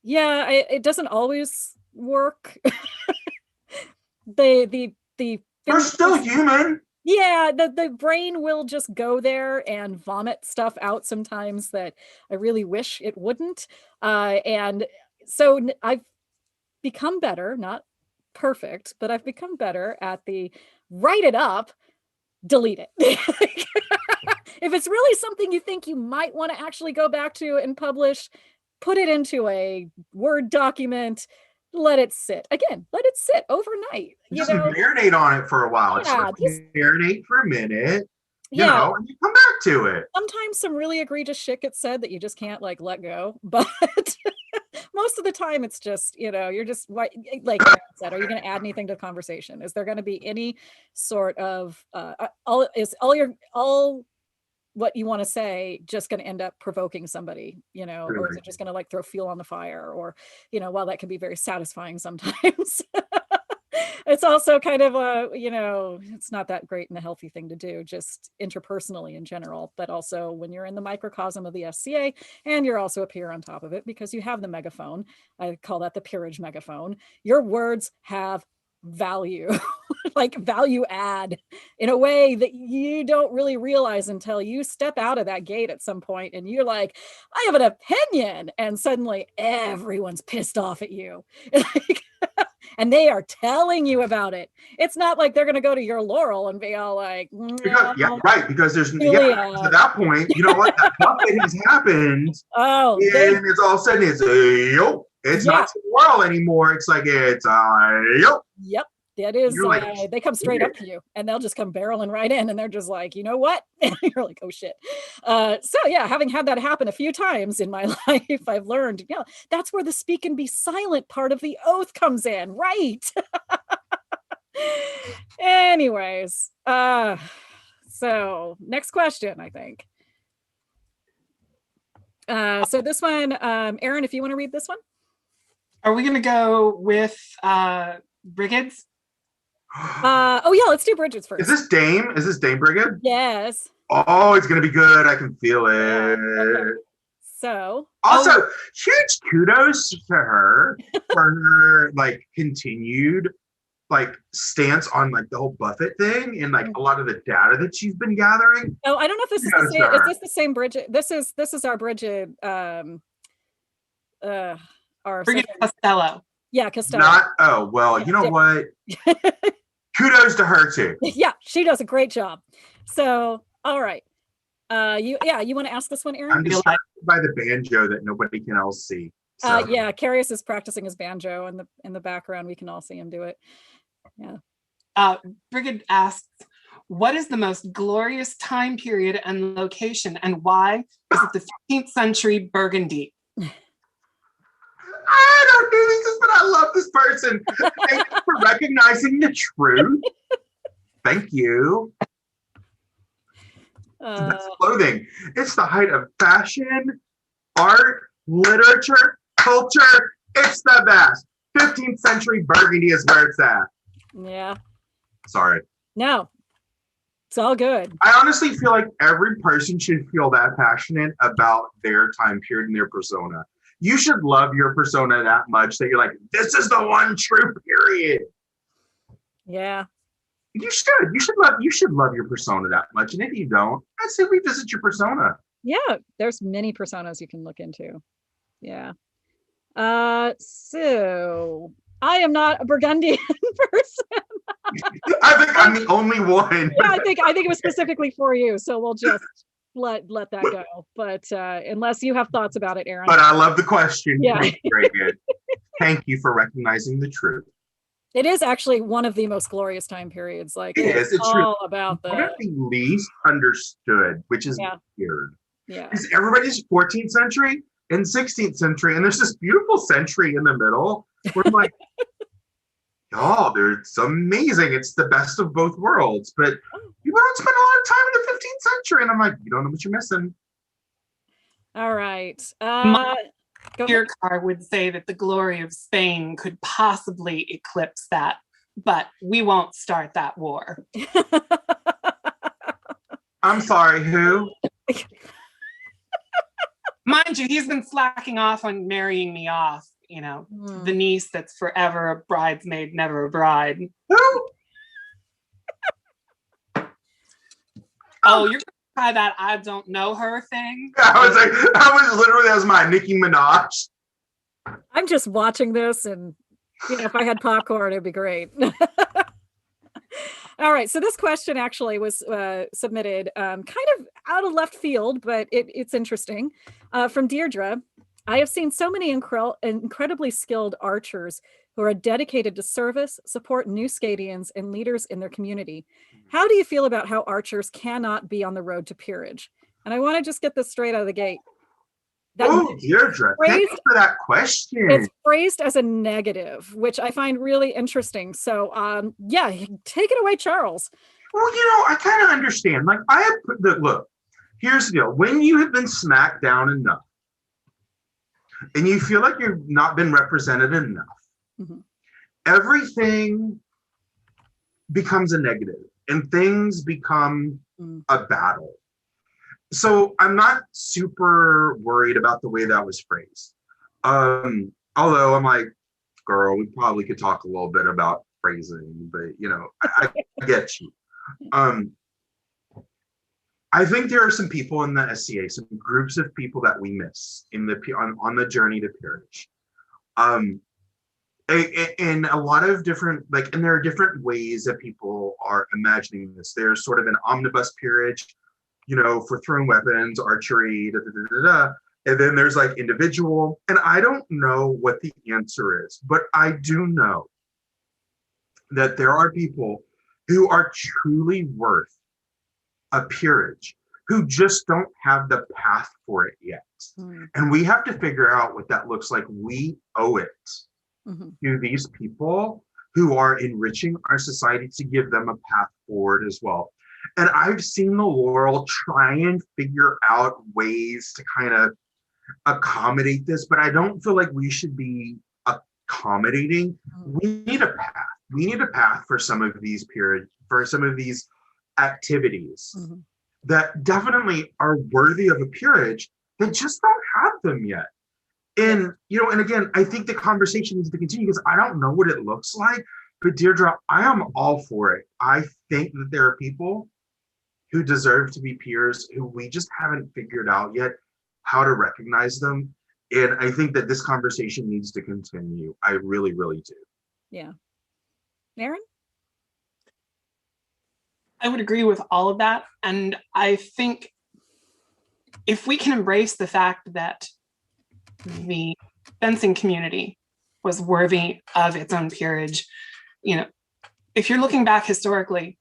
yeah, it doesn't always work. the They're still human. Yeah, the brain will just go there and vomit stuff out sometimes that I really wish it wouldn't. And so I've become better, not perfect, but I've become better at the write it up, delete it. If it's really something you think you might want to actually go back to and publish, put it into a Word document, let it sit. Again, let it sit overnight. Just marinate on it for a while. Yeah, Just marinate for a minute, you yeah. know, and you come back to it. Sometimes some really egregious shit gets said that you just can't like let go, but most of the time it's just, you know, you're just like Aaron said, are you going to add anything to the conversation? Is there going to be any sort of all what you want to say just going to end up provoking somebody, you know, or is it just going to like throw fuel on the fire? Or, you know, while that can be very satisfying sometimes, it's also kind of a, you know, it's not that great and a healthy thing to do, just interpersonally in general, but also when you're in the microcosm of the SCA and you're also a peer on top of it because you have the megaphone. I call that the peerage megaphone. Your words have value, like value add in a way that you don't really realize until you step out of that gate at some point and you're like, I have an opinion, and suddenly everyone's pissed off at you. And they are telling you about it. It's not like they're going to go to your Laurel and be all like, no, because there's to that point, you know what, that Buffett has happened. Oh, and it's all of a sudden it's it's not Laurel anymore. It's like it's Yep. That is, like, they come straight up to you and they'll just come barreling right in and they're just like, you know what? And you're like, oh shit. So yeah, having had that happen a few times in my life, I've learned, you know, that's where the speak and be silent part of the oath comes in, right? Anyways, so next question, I think. So this one, Aaron, if you want to read this one. Are we going to go with Brigads? Oh yeah, let's do Bridget's first. Is this Dame? Is this Dame Brigid? Yes. Oh, it's gonna be good. I can feel it. Okay. So Also, huge kudos to her for her like continued like stance on like the whole Buffett thing and like a lot of the data that she's been gathering. oh, I don't know if this is the Kudos to same. Is her. this the same Bridget? This is our Bridget. Our Bridget second- Costello. yeah, Costello. Not well, you know what? Kudos to her too. Yeah, she does a great job. So, all right. You want to ask this one, Aaron? I'm distracted by the banjo that nobody can else see. So. Yeah, Carius is practicing his banjo in the background. We can all see him do it. Yeah. Brigid asks, what is the most glorious time period and location, and why is it the 15th century Burgundy? I don't do this, but I love this person. Thank you for recognizing the truth. Thank you. That's clothing. It's the height of fashion, art, literature, culture. It's the best. 15th century Burgundy is where it's at. Yeah. Sorry. No. It's all good. I honestly feel like every person should feel that passionate about their time period and their persona. You should love your persona that much that you're like, this is the one true period. Yeah. You should love your persona that much. And if you don't, I'd say revisit your persona. Yeah. There's many personas you can look into. Yeah. So I am not a Burgundian person. I think I'm the only one. Yeah, I think it was specifically for you. So we'll just let that go. But unless you have thoughts about it, Aaron. But I love the question. Yeah. Very good. Thank you for recognizing the truth. It is actually one of the most glorious time periods. Like It is. It's all about one of the least understood, which is weird. Yeah. Because everybody's 14th century and 16th century, and there's this beautiful century in the middle where I'm like, oh, it's amazing. It's the best of both worlds. But people don't spend a lot of time in the 15th century. And I'm like, you don't know what you're missing. All right. Your car would say that the glory of Spain could possibly eclipse that, but we won't start that war. I'm sorry, who? Mind you, he's been slacking off on marrying me off, the niece that's forever a bridesmaid, never a bride. Who? Oh, you're gonna try that I don't know her thing? That was my Nicki Minaj. I'm just watching this, and if I had popcorn, it'd be great. All right, so this question actually was submitted kind of out of left field, but it's interesting. From Deirdre, I have seen so many incredibly skilled archers who are dedicated to service, support new Scadians, and leaders in their community. How do you feel about how archers cannot be on the road to peerage? And I want to just get this straight out of the gate. Deirdre, thank you for that question. It's phrased as a negative, which I find really interesting. So, take it away, Charles. Well, I kind of understand. Like, look, here's the deal. When you have been smacked down enough, and you feel like you've not been represented enough, everything becomes a negative, and things become a battle. So I'm not super worried about the way that was phrased. Although I'm like, girl, we probably could talk a little bit about phrasing, but I get you. I think there are some people in the SCA, some groups of people that we miss on the journey to peerage. In a lot of different, and there are different ways that people are imagining this. There's sort of an omnibus peerage, for throwing weapons, archery, and then there's individual. And I don't know what the answer is, but I do know that there are people who are truly worth a peerage, who just don't have the path for it yet. And we have to figure out what that looks like. We owe it to these people who are enriching our society to give them a path forward as well. And I've seen the Laurel try and figure out ways to kind of accommodate this, but I don't feel like we should be accommodating. We need a path. we need a path for some of these activities that definitely are worthy of a peerage that just don't have them yet. And, and again, I think the conversation needs to continue because I don't know what it looks like, but Deirdre, I am all for it. I think that there are people who deserve to be peers who we just haven't figured out yet how to recognize them. And I think that this conversation needs to continue. I really, really do. Yeah. Aaron? I would agree with all of that. And I think if we can embrace the fact that the fencing community was worthy of its own peerage, if you're looking back historically,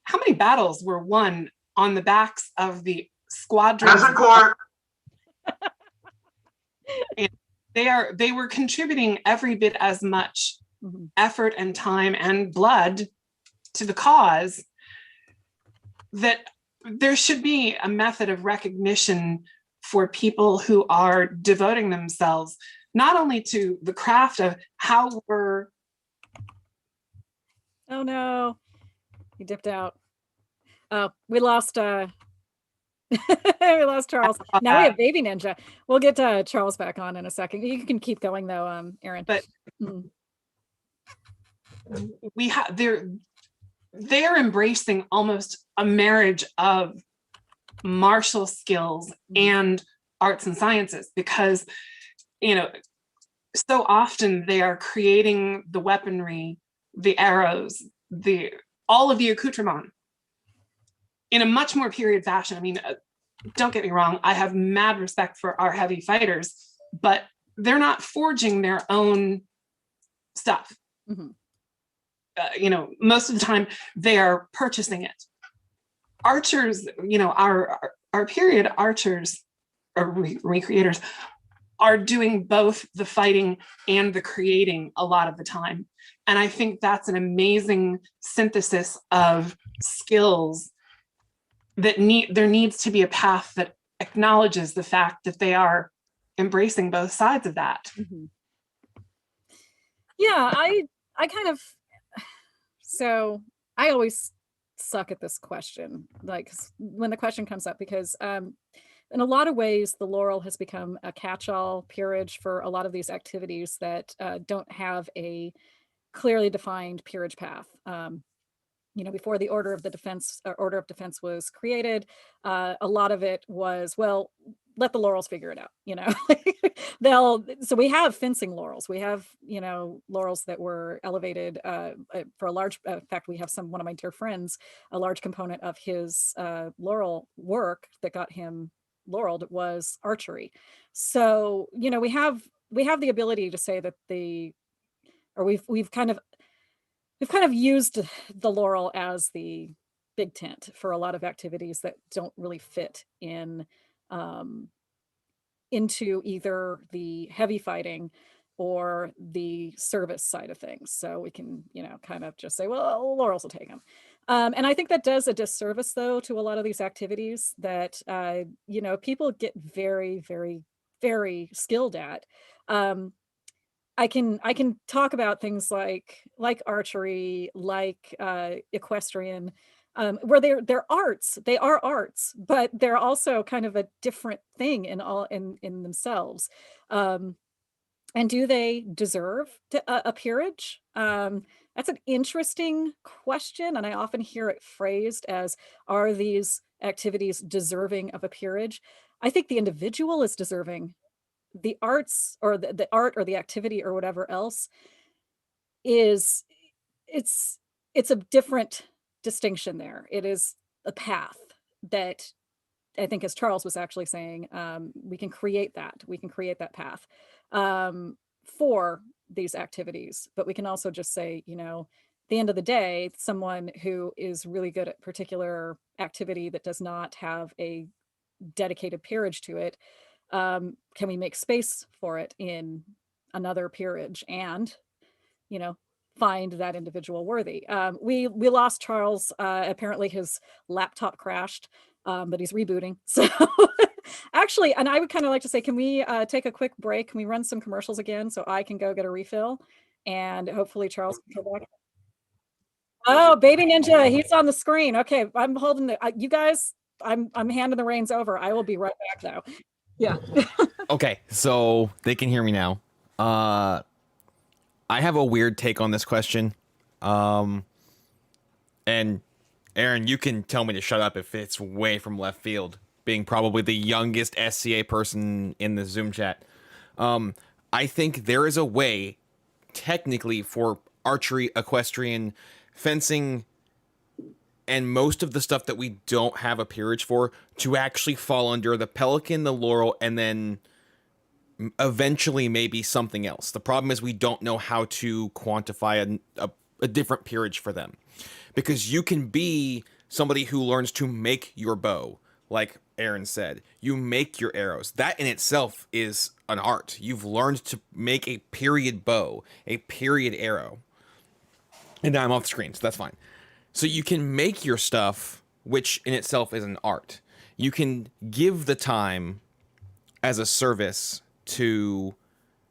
how many battles were won on the backs of the squadrons? Peasant court. And they were contributing every bit as much effort and time and blood to the cause, that there should be a method of recognition for people who are devoting themselves not only to the craft of how we're... Oh no, he dipped out. Oh, we lost we lost Charles. Now we have Baby Ninja. We'll get Charles back on in a second. You can keep going though, Aaron. But we have they're embracing almost a marriage of martial skills and arts and sciences, because so often they are creating the weaponry, the arrows, all of the accoutrement in a much more period fashion. I mean, don't get me wrong, I have mad respect for our heavy fighters, but they're not forging their own stuff. Most of the time they are purchasing it. Archers, our period archers or recreators are doing both the fighting and the creating a lot of the time. And I think that's an amazing synthesis of skills that there needs to be a path that acknowledges the fact that they are embracing both sides of that. Yeah, I kind of, so I always suck at this question, like when the question comes up, because in a lot of ways, the Laurel has become a catch-all peerage for a lot of these activities that don't have a clearly defined peerage path. Before the Order of Defense was created, a lot of it was, well, let the Laurels figure it out. So we have fencing laurels. We have, laurels that were elevated for a large, in fact, we have one of my dear friends, a large component of his laurel work that got him laureled was archery. So, we have the ability to say that we've kind of used the laurel as the big tent for a lot of activities that don't really fit into either the heavy fighting or the service side of things. So we can, kind of just say, well, laurels will take them. And I think that does a disservice, though, to a lot of these activities that, people get very, very, very skilled at. I can talk about things like archery, like equestrian, where they're arts. They are arts, but they're also kind of a different thing in themselves. And do they deserve a peerage? That's an interesting question, and I often hear it phrased as, are these activities deserving of a peerage? I think the individual is deserving. The arts or the art or the activity or whatever else it's a different distinction there. It is a path that I think, as Charles was actually saying, we can create that path for these activities, but we can also just say, at the end of the day, someone who is really good at particular activity that does not have a dedicated peerage to it, can we make space for it in another peerage and, find that individual worthy? We lost Charles. Apparently his laptop crashed, but he's rebooting. So actually, and I would kind of like to say, can we take a quick break? Can we run some commercials again so I can go get a refill? and hopefully Charles can come back. Oh, baby ninja, he's on the screen. Okay, I'm holding the. You guys, I'm handing the reins over. I will be right back though. Yeah. Okay, so they can hear me now. I have a weird take on this question. And Aaron, you can tell me to shut up if it's way from left field, being probably the youngest SCA person in the Zoom chat. I think there is a way, technically, for archery, equestrian, fencing, and most of the stuff that we don't have a peerage for to actually fall under the pelican, the laurel, and then eventually maybe something else. The problem is we don't know how to quantify a different peerage for them, because you can be somebody who learns to make your bow, like Aaron said. You make your arrows. That in itself is an art. You've learned to make a period bow, a period arrow. And now I'm off the screen, so that's fine. So you can make your stuff, which in itself is an art. You can give the time as a service to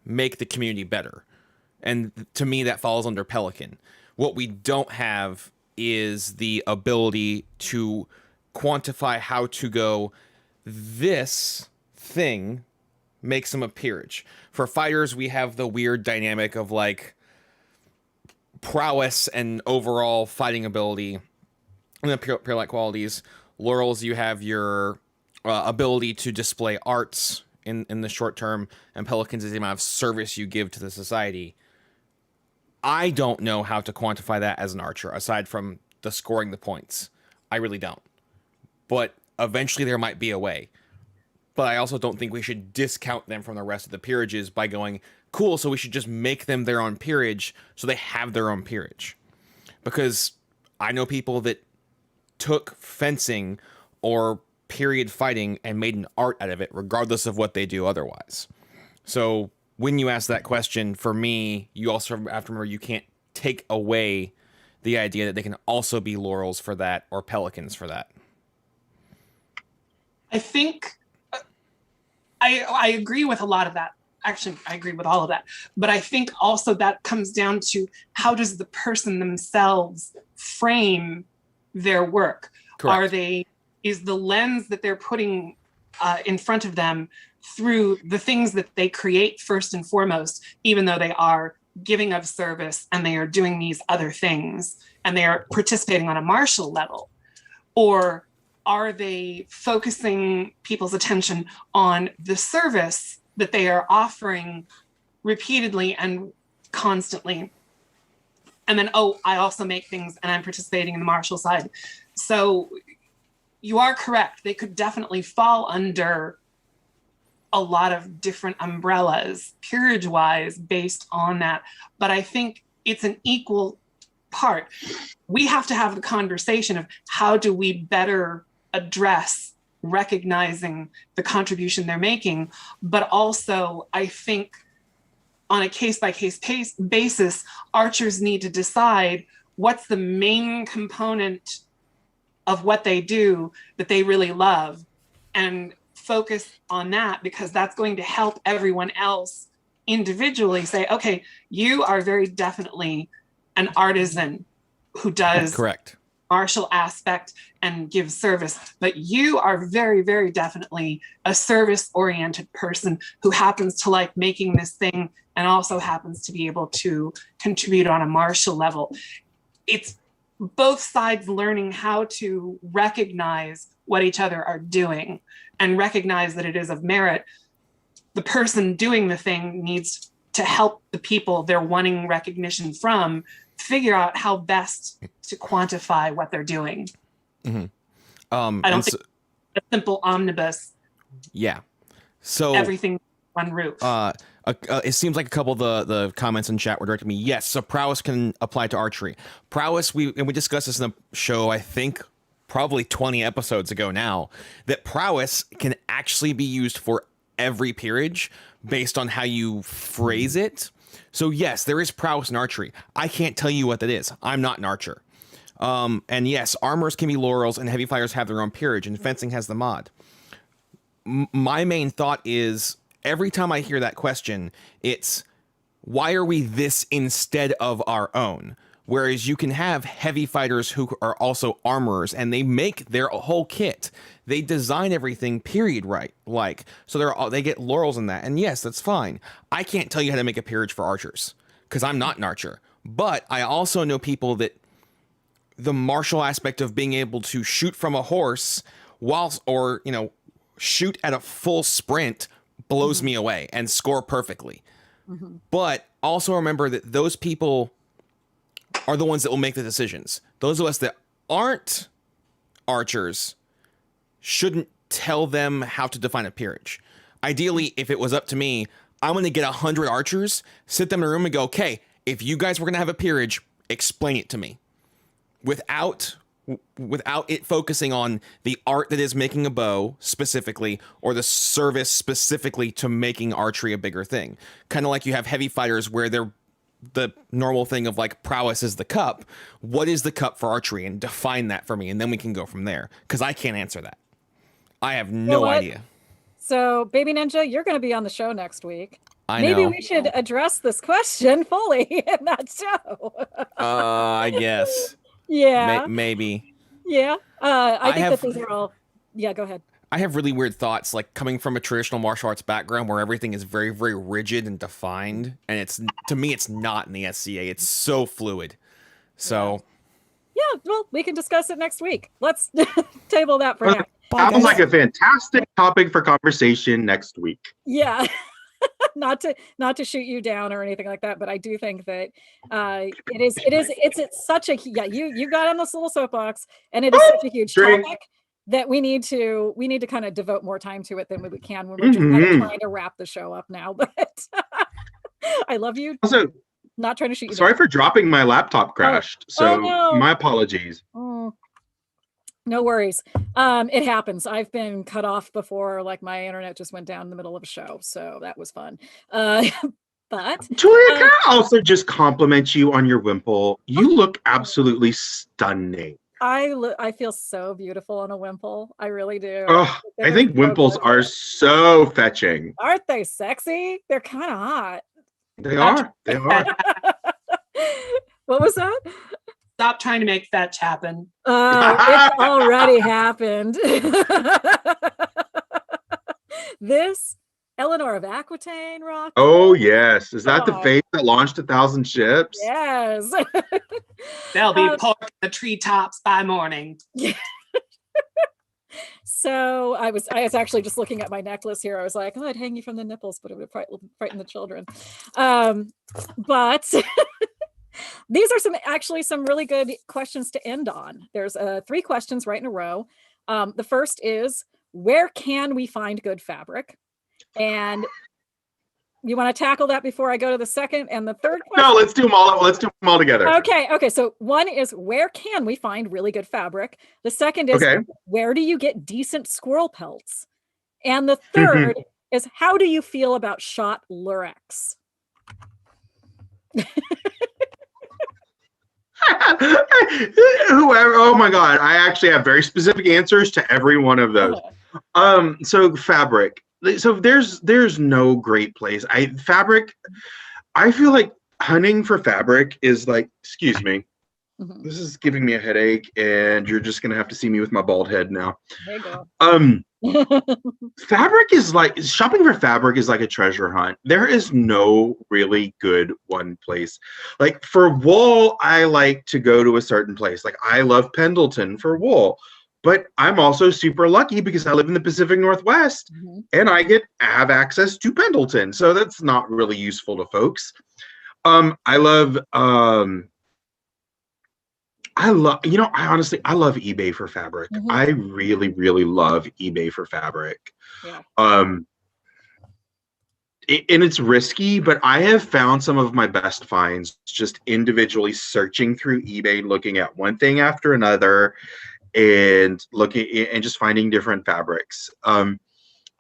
make the community better. And to me, that falls under pelican. What we don't have is the ability to quantify how to go, this thing makes them a peerage. For fighters, we have the weird dynamic of like prowess and overall fighting ability and the peer-like qualities. Laurels, you have your ability to display arts in the short term, and pelicans is the amount of service you give to the society. I don't know how to quantify that as an archer, aside from the scoring the points. I really don't. But eventually there might be a way. But I also don't think we should discount them from the rest of the peerages by going, cool, so we should just make them their own peerage so they have their own peerage. Because I know people that took fencing or period fighting and made an art out of it, regardless of what they do otherwise. So when you ask that question, for me, you also have to remember you can't take away the idea that they can also be laurels for that or pelicans for that. I think I agree with a lot of that. Actually, I agree with all of that. But I think also that comes down to how does the person themselves frame their work? Correct. Is the lens that they're putting in front of them through the things that they create first and foremost, even though they are giving of service and they are doing these other things and they are participating on a martial level? Or are they focusing people's attention on the service that they are offering repeatedly and constantly? And then, oh, I also make things and I'm participating in the martial side. So you are correct. They could definitely fall under a lot of different umbrellas, peerage-wise, based on that. But I think it's an equal part. We have to have the conversation of how do we better address recognizing the contribution they're making, but also I think on a case-by-case basis, archers need to decide what's the main component of what they do that they really love and focus on that, because that's going to help everyone else individually say, okay, you are very definitely an artisan who does Correct. Martial aspect and gives service, but you are very, very definitely a service-oriented person who happens to like making this thing and also happens to be able to contribute on a martial level. It's both sides learning how to recognize what each other are doing and recognize that it is of merit. The person doing the thing needs to help the people they're wanting recognition from figure out how best to quantify what they're doing. Mm-hmm. I don't think a simple omnibus. Yeah. So everything one roof. It seems like a couple of the comments in chat were directed to me. Yes, so prowess can apply to archery. Prowess, we discussed this in the show, I think probably 20 episodes ago now, that prowess can actually be used for every peerage based on how you phrase it. So yes, there is prowess in archery. I can't tell you what that is. I'm not an archer. And yes, armors can be laurels and heavy fighters have their own peerage and fencing has the mod. My main thought is every time I hear that question, it's why are we this instead of our own? Whereas you can have heavy fighters who are also armorers, and they make their whole kit. They design everything period right, so they get laurels in that. And yes, that's fine. I can't tell you how to make a peerage for archers because I'm not an archer. But I also know people that the martial aspect of being able to shoot from a horse shoot at a full sprint blows me away and score perfectly. But also remember that those people are the ones that will make the decisions. Those of us that aren't archers shouldn't tell them how to define a peerage. Ideally, if it was up to me, I'm going to get 100 archers, sit them in a room and go, okay, if you guys were going to have a peerage, explain it to me. Without it focusing on the art that is making a bow specifically, or the service specifically to making archery a bigger thing. Kind of like you have heavy fighters where they're the normal thing of like prowess is the cup. What is the cup for archery? And define that for me, and then we can go from there. Because I can't answer that. I have no idea. So, Baby Ninja, you're going to be on the show next week. Maybe we should address this question fully in that show. I guess. Yeah. Maybe. Yeah. I think that these are all. Yeah, go ahead. I have really weird thoughts, like coming from a traditional martial arts background where everything is very, very rigid and defined. And to me, it's not in the SCA. It's so fluid. So. Yeah, well, we can discuss it next week. Let's table that for now. Sounds like a fantastic topic for conversation next week. Yeah. not to shoot you down or anything like that, but I do think that it's such a you got on this little soapbox, and it is such a huge topic that we need to kind of devote more time to it than we can when we're just kind of trying to wrap the show up now. But I love you. Also, not trying to shoot you sorry down. for dropping. My laptop crashed, my apologies. No worries. It happens. I've been cut off before, like my internet just went down in the middle of a show, so that was fun. But Julia, can I also just compliment you on your wimple? You look absolutely stunning. I feel so beautiful on a wimple. I really do. Oh, I think wimples are so fetching. Aren't they sexy? They're kind of hot. They are. They are. What was that? Stop trying to make fetch happen. It's already happened. This Eleanor of Aquitaine rock. Oh yes, is that the face that launched 1,000 ships? Yes. They'll be pork in the treetops by morning. So I was actually just looking at my necklace here. I was like, oh, I'd hang you from the nipples, but it would frighten the children. But these are some really good questions to end on. There's 3 questions right in a row. The first is, where can we find good fabric? And you want to tackle that before I go to the second and the third question? No, let's do them all together. Okay. So one is, where can we find really good fabric? The second is, where do you get decent squirrel pelts? And the third is, how do you feel about shot lurex? Whoever, oh my God, I actually have very specific answers to every one of those. So fabric. So there's no great place. I feel like hunting for fabric is like, excuse me, this is giving me a headache, and you're just gonna have to see me with my bald head now. There you go. Fabric is like, shopping for fabric is like a treasure hunt. There is no really good one place. Like for wool, I like to go to a certain place. Like I love Pendleton for wool, but I'm also super lucky because I live in the Pacific Northwest and I have access to Pendleton. So that's not really useful to folks. I love eBay for fabric. I really, really love eBay for fabric. Yeah. And it's risky, but I have found some of my best finds just individually searching through eBay, looking at one thing after another, and just finding different fabrics.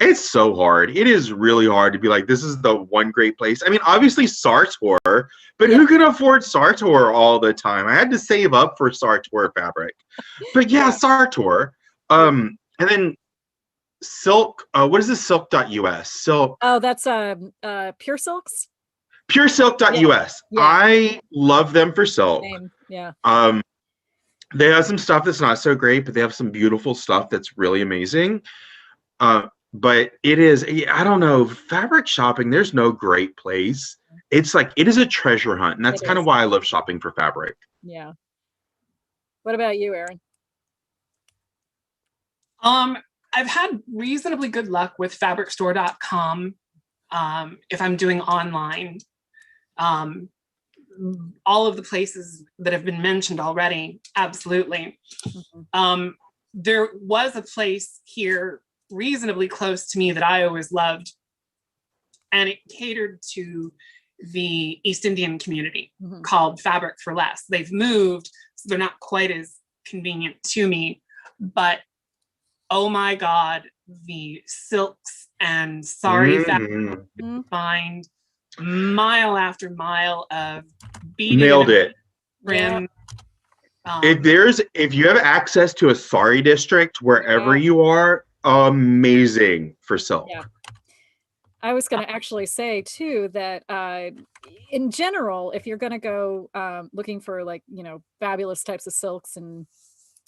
It's so hard. It is really hard to be like, this is the one great place. I mean, obviously Sartor, but who can afford Sartor all the time? I had to save up for Sartor fabric. But yeah, Sartor. And then Silk. What is this? Silk.us. Silk. Oh, that's Pure Silks. Puresilk.us. Yeah. I love them for silk. Same. Yeah. They have some stuff that's not so great, but they have some beautiful stuff that's really amazing. But it is, I don't know, fabric shopping, there's no great place. It's like, it is a treasure hunt. And that's kind of why I love shopping for fabric. Yeah. What about you, Erin? I've had reasonably good luck with fabricstore.com if I'm doing online. All of the places that have been mentioned already, absolutely. There was a place here reasonably close to me that I always loved, and it catered to the East Indian community called Fabric for Less. They've moved, so they're not quite as convenient to me, but oh my God, the silks and sari fabric you find mile after mile of beaded. Nailed it. Rim. If you have access to a sari district wherever you are, amazing for silk. Yeah. I was going to actually say too that in general, if you're going to go looking for like, you know, fabulous types of silks and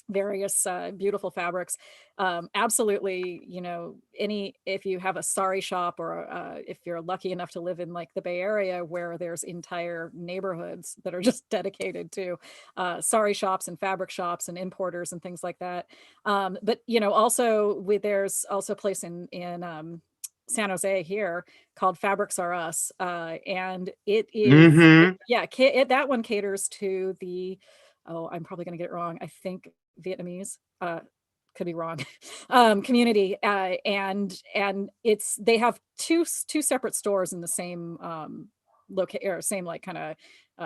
various beautiful fabrics, absolutely, you know, if you have a sari shop or if you're lucky enough to live in like the Bay Area where there's entire neighborhoods that are just dedicated to sari shops and fabric shops and importers and things like that. But you know, also there's also a place in San Jose here called Fabrics R Us, and it is that one caters to the I'm probably going to get it wrong. I think Vietnamese, could be wrong, community, and they have two separate stores in the same location or same like kind of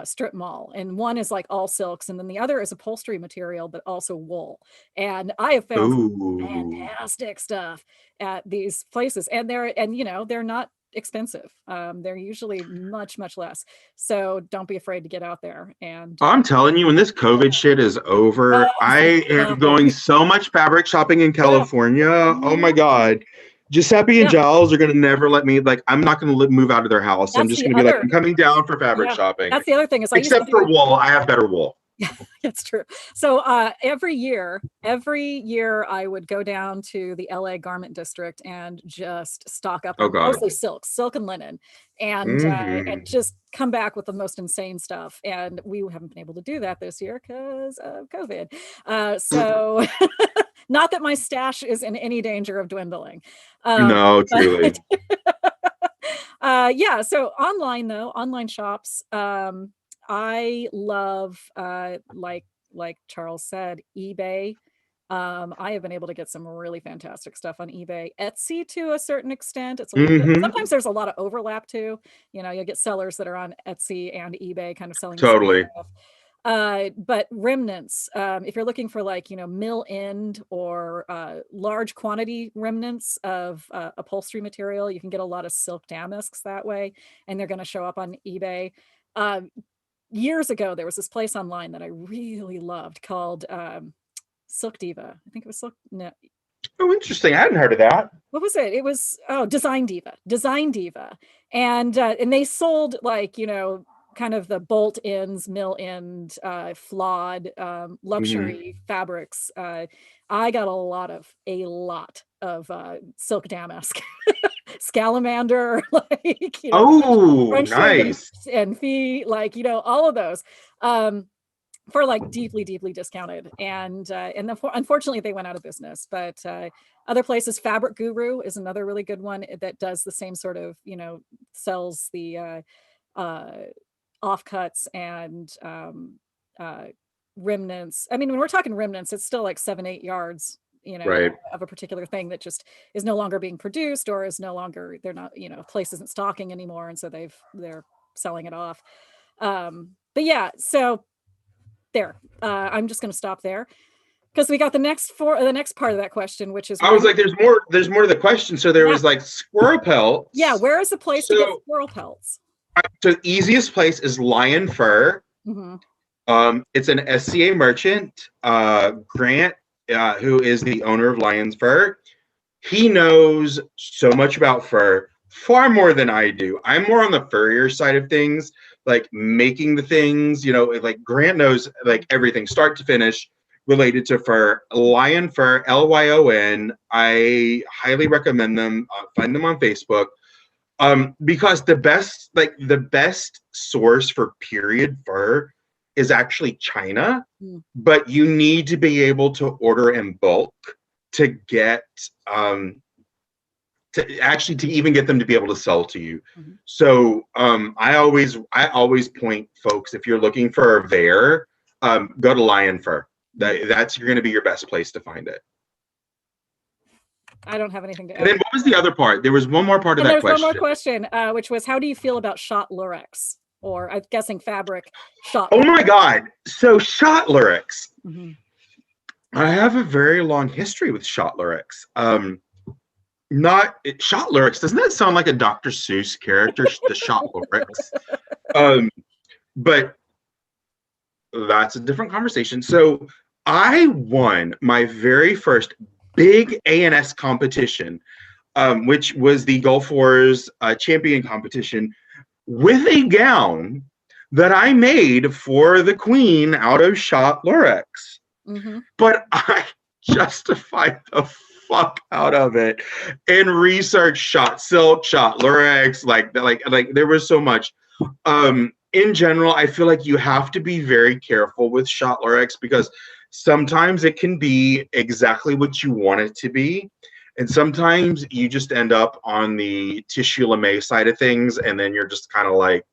strip mall, and one is like all silks, and then the other is upholstery material but also wool. And I have found some fantastic stuff at these places, and they're not expensive. They're usually much less, so don't be afraid to get out there. And I'm telling you, when this COVID shit is over, I am going so much fabric shopping in California. Oh my God. Giuseppe and Giles are going to never let me, like, I'm not going to move out of their house. I'm just going to be like, I'm coming down for fabric shopping. That's the other thing is, except for wool, I have better wool. Yeah, that's true. So every year I would go down to the LA garment district and just stock up on mostly silk and linen, and just come back with the most insane stuff. And we haven't been able to do that this year because of COVID. So not that my stash is in any danger of dwindling. No, truly. Yeah. So online shops. I love, like Charles said, eBay. I have been able to get some really fantastic stuff on eBay. Etsy to a certain extent. It's a little bit, sometimes there's a lot of overlap too. You know, you'll get sellers that are on Etsy and eBay kind of selling totally stuff. But remnants, if you're looking for like, you know, mill end or large quantity remnants of upholstery material, you can get a lot of silk damasks that way, and they're going to show up on eBay. Years ago, there was this place online that I really loved called Silk Diva. I think it was Silk. No. Oh, interesting. I hadn't heard of that. What was it? It was Design Diva, and they sold like, you know, kind of the bolt ends, mill end, flawed luxury fabrics. I got a lot of silk damask. Scalamander, like, you know, nice, and fee, like, you know, all of those for like deeply discounted, and unfortunately they went out of business. But other places, Fabric Guru is another really good one that does the same sort of, you know, sells the offcuts and remnants. I mean, when we're talking remnants, it's still like 7-8 yards, you know, of a particular thing that just is no longer being produced, or is no longer, they're not, you know, place isn't stocking anymore, and so they're selling it off. But yeah, so there, I'm just going to stop there because we got the next part of that question, which is, I was like, there's more to the question. So there was like squirrel pelts. Yeah, where is the place to get squirrel pelts? So the easiest place is Lion Fur. It's an SCA merchant, Grant, who is the owner of Lion's Fur. He knows so much about fur. far more than I do. I'm more on the furrier side of things, like making the things, you know, like Grant knows like everything start to finish related to fur. Lion Fur, Lyon. I highly recommend them. Find them on Facebook. Because the best source for period fur is actually China, but you need to be able to order in bulk to get to even get them to be able to sell to you. So I always point folks, if you're looking for a bear, go to Lion Fur. That's you're going to be your best place to find it. I don't have anything to add. And then what was the other part? There was one more part of that question. There's one more question, which was, how do you feel about shot lurex? Or I'm guessing fabric shot. Oh my God. So shot lurex. I have a very long history with shot lurex. Shot lurex, doesn't that sound like a Dr. Seuss character, the shot lurex? But that's a different conversation. So I won my very first big ANS competition, which was the Gulf Wars champion competition, with a gown that I made for the Queen out of shot lurex. But I justified the fuck out of it and researched shot silk, shot lurex, like there was so much. In general, I feel like you have to be very careful with shot lurex because sometimes it can be exactly what you want it to be. And sometimes you just end up on the tissue lame side of things. And then you're just kind of like,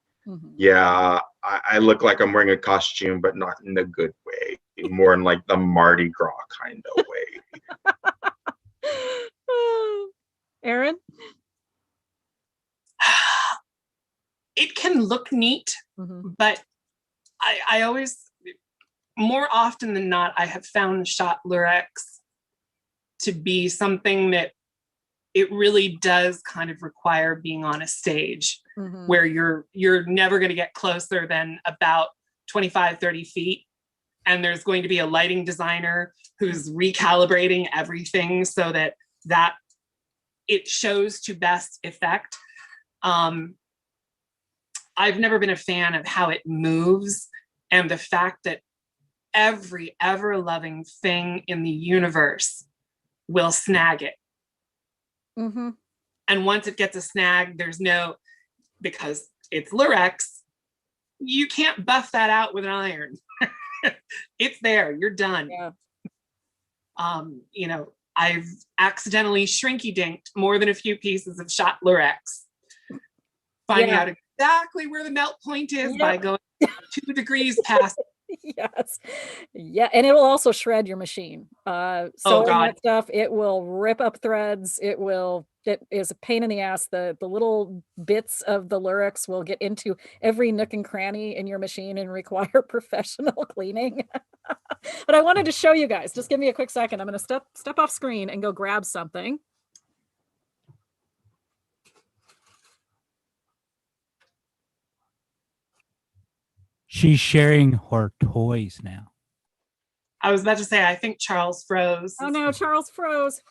yeah, I look like I'm wearing a costume, but not in a good way. More in like the Mardi Gras kind of way. Aaron? It can look neat, but I always, more often than not, I have found shot lurex to be something that it really does kind of require being on a stage where you're never going to get closer than about 25, 30 feet. And there's going to be a lighting designer who's recalibrating everything so that it shows to best effect. I've never been a fan of how it moves and the fact that every ever-loving thing in the universe will snag it. And once it gets a snag, because it's lurex, you can't buff that out with an iron. It's there, you're done. You know, I've accidentally shrinky dinked more than a few pieces of shot lurex, finding out exactly where the melt point is by going 2 degrees past. Yes. Yeah. And it will also shred your machine. So that stuff, it will rip up threads. It is a pain in the ass. The little bits of the lurex will get into every nook and cranny in your machine and require professional cleaning. But I wanted to show you guys. Just give me a quick second. I'm going to step off screen and go grab something. She's sharing her toys now. I was about to say, I think Charles froze. Oh no, Charles froze.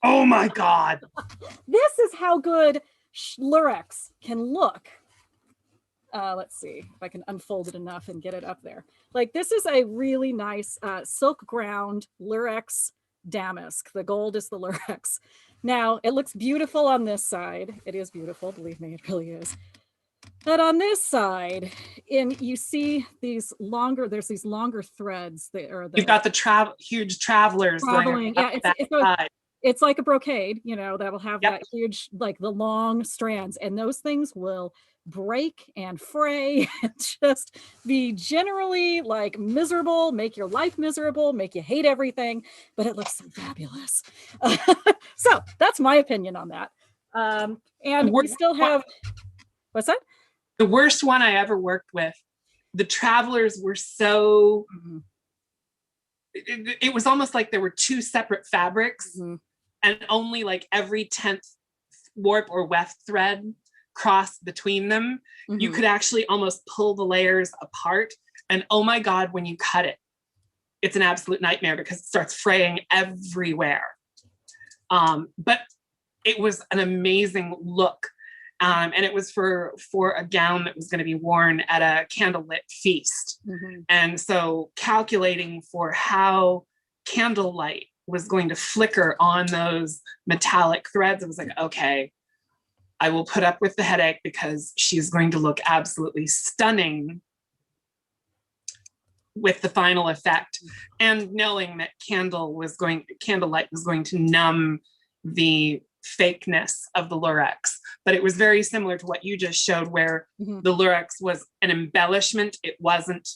Oh my God. This is how good lurex can look. Let's see if I can unfold it enough and get it up there. Like, this is a really nice silk ground lurex damask. The gold is the lurex. Now, it looks beautiful on this side. It is beautiful, believe me, it really is. But on this side, you see there's these longer threads. You've got the huge travelers traveling. It's like a brocade, you know, that'll have that huge, like the long strands, and those things will break and fray and just be generally like miserable, make your life miserable, make you hate everything, but it looks so fabulous. So that's my opinion on that. And we still have, what's that? The worst one I ever worked with, the travelers were so, it was almost like there were 2 separate fabrics and only like every 10th warp or weft thread crossed between them. You could actually almost pull the layers apart. And oh my God, when you cut it, it's an absolute nightmare because it starts fraying everywhere. But it was an amazing look. And it was for a gown that was going to be worn at a candlelit feast. And so calculating for how candlelight was going to flicker on those metallic threads, I was like, okay, I will put up with the headache because she's going to look absolutely stunning with the final effect. And knowing that candlelight was going to numb the fakeness of the lurex. But it was very similar to what you just showed, where the lurex was an embellishment. It wasn't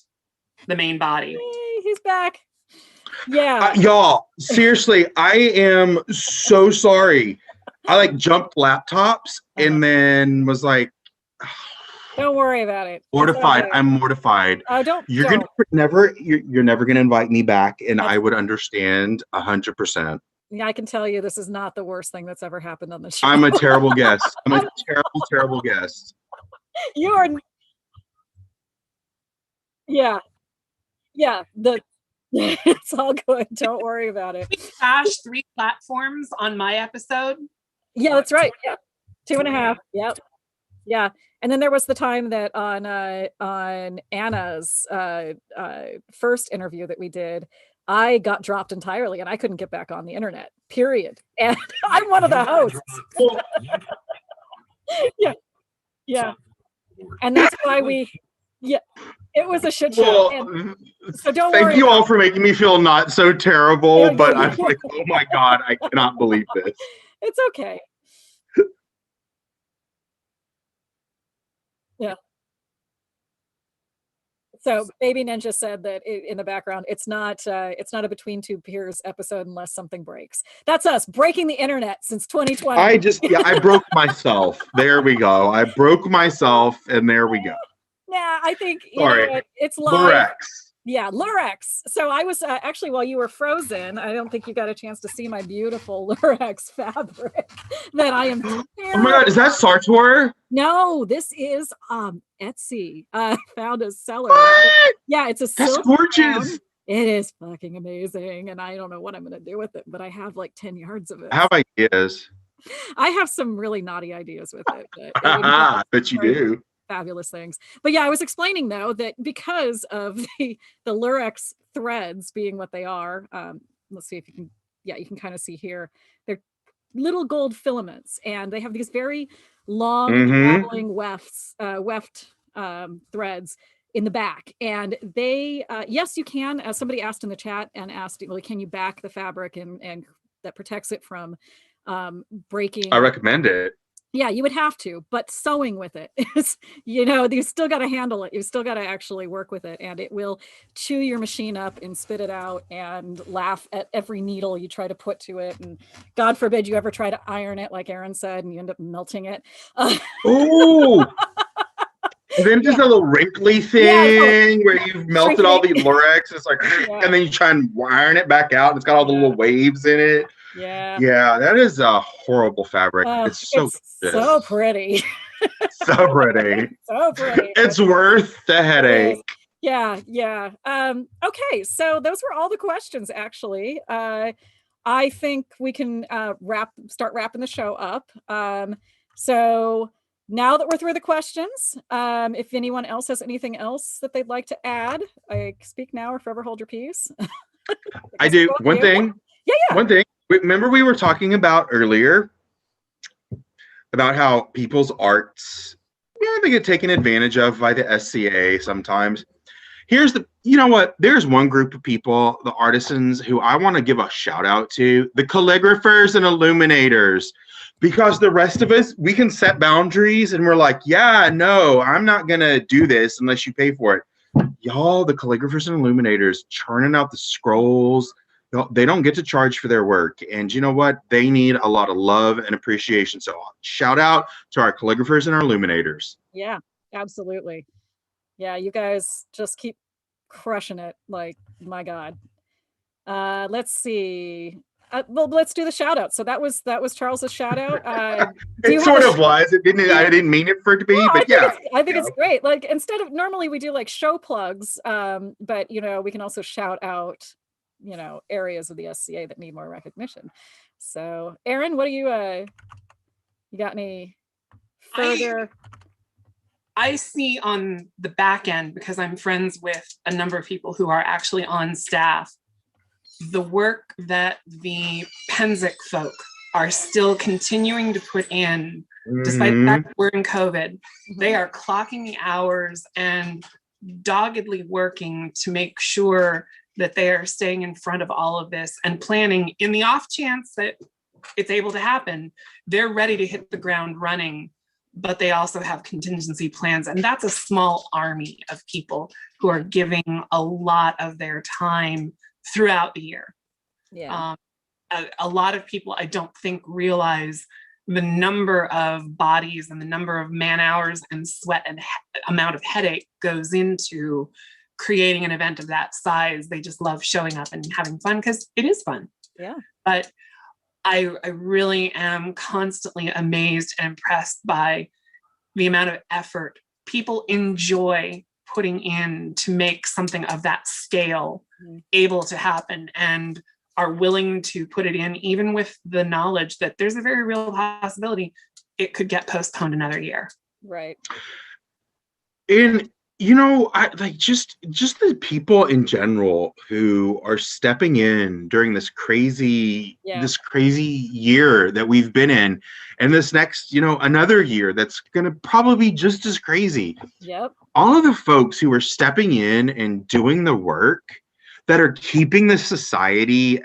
the main body. Hey, he's back. Yeah. Y'all, seriously, I am so sorry. I like jumped laptops and then was like, don't worry about it. Mortified. I'm mortified. Oh, don't. You're never gonna invite me back, and I would understand 100%. Yeah, I can tell you this is not the worst thing that's ever happened on the show. I'm a terrible guest. I'm a terrible guest. You are. Yeah. It's all good. Don't worry about it. We crashed 3 platforms on my episode. Yeah, that's right. Yeah. 2.5. Yep. Yeah. And then there was the time that on Anna's first interview that we did, I got dropped entirely and I couldn't get back on the internet, period. And I'm one of the hosts. Yeah. And that's why it was a shit show. And so don't worry. Thank you all for making me feel not so terrible, but I'm like, oh my God, I cannot believe this. It's okay. Yeah. So Baby Ninja said that in the background, it's not a Between Two Peers episode unless something breaks. That's us breaking the internet since 2020. I broke myself. There we go. I broke myself, and there we go. Yeah, I think Sorry. it's live. Lurex. Yeah, Lurex. So I was actually, while you were frozen, I don't think you got a chance to see my beautiful Lurex fabric that I am. Oh my God, is that Sartor? No, this is Etsy. Found a seller. What? Yeah, it's a That's silk gorgeous. gown. It is fucking amazing, and I don't know what I'm gonna do with it, but I have like 10 yards of it. I have ideas. I have some really naughty ideas with it. But I bet you do. Fabulous things. But yeah, I was explaining though that because of the Lurex threads being what they are, let's see if you can, you can kind of see here, they're little gold filaments, and they have these very long traveling weft threads in the back. And they, yes, you can, as somebody asked in the chat and asked, well, can you back the fabric and that protects it from breaking? I recommend it. Yeah, you would have to, but sewing with it is, you still got to handle it. You still got to actually work with it, and it will chew your machine up and spit it out and laugh at every needle you try to put to it. And God forbid you ever try to iron it, like Aaron said, and you end up melting it. Ooh. And then just a little wrinkly thing where you've melted all the Lurex. It's like, and then you try and iron it back out, and it's got all the little waves in it. Yeah, that is a horrible fabric. It's so pretty. So pretty. So pretty. It's worth the headache. Yeah. Okay, so those were all the questions, actually. I think we can start wrapping the show up. So now that we're through the questions, if anyone else has anything else that they'd like to add, I speak now or forever hold your peace. I do. One thing. Yeah. One thing. Remember we were talking about earlier about how people's arts, they get taken advantage of by the SCA sometimes. Here's you know what? There's one group of people, the artisans, who I want to give a shout out to, the calligraphers and illuminators, because the rest of us, we can set boundaries and we're like, yeah, no, I'm not going to do this unless you pay for it. Y'all, the calligraphers and illuminators churning out the scrolls, they don't get to charge for their work. And you know what? They need a lot of love and appreciation. So shout out to our calligraphers and our illuminators. Yeah, absolutely. Yeah, you guys just keep crushing it. Like, my God. Let's see. Well, let's do the shout out. So that was Charles's shout out. It sort of was. I didn't mean it for it to be, but I think it's great. Like, instead of, normally we do like show plugs, but we can also shout out areas of the SCA that need more recognition. So, Aaron, what do you got any further? I see on the back end, because I'm friends with a number of people who are actually on staff, the work that the Penzic folk are still continuing to put in, despite the fact that we're in COVID. They are clocking the hours and doggedly working to make sure that they are staying in front of all of this and planning in the off chance that it's able to happen. They're ready to hit the ground running, but they also have contingency plans. And that's a small army of people who are giving a lot of their time throughout the year. Yeah. A lot of people, I don't think, realize the number of bodies and the number of man hours and sweat and amount of headache goes into creating an event of that size. They just love showing up and having fun because it is fun. Yeah. But I really am constantly amazed and impressed by the amount of effort people enjoy putting in to make something of that scale able to happen, and are willing to put it in, even with the knowledge that there's a very real possibility it could get postponed another year. Right. And I like just the people in general who are stepping in during this crazy year that we've been in, and this next another year that's going to probably be just as crazy. Yep. All of the folks who are stepping in and doing the work that are keeping the society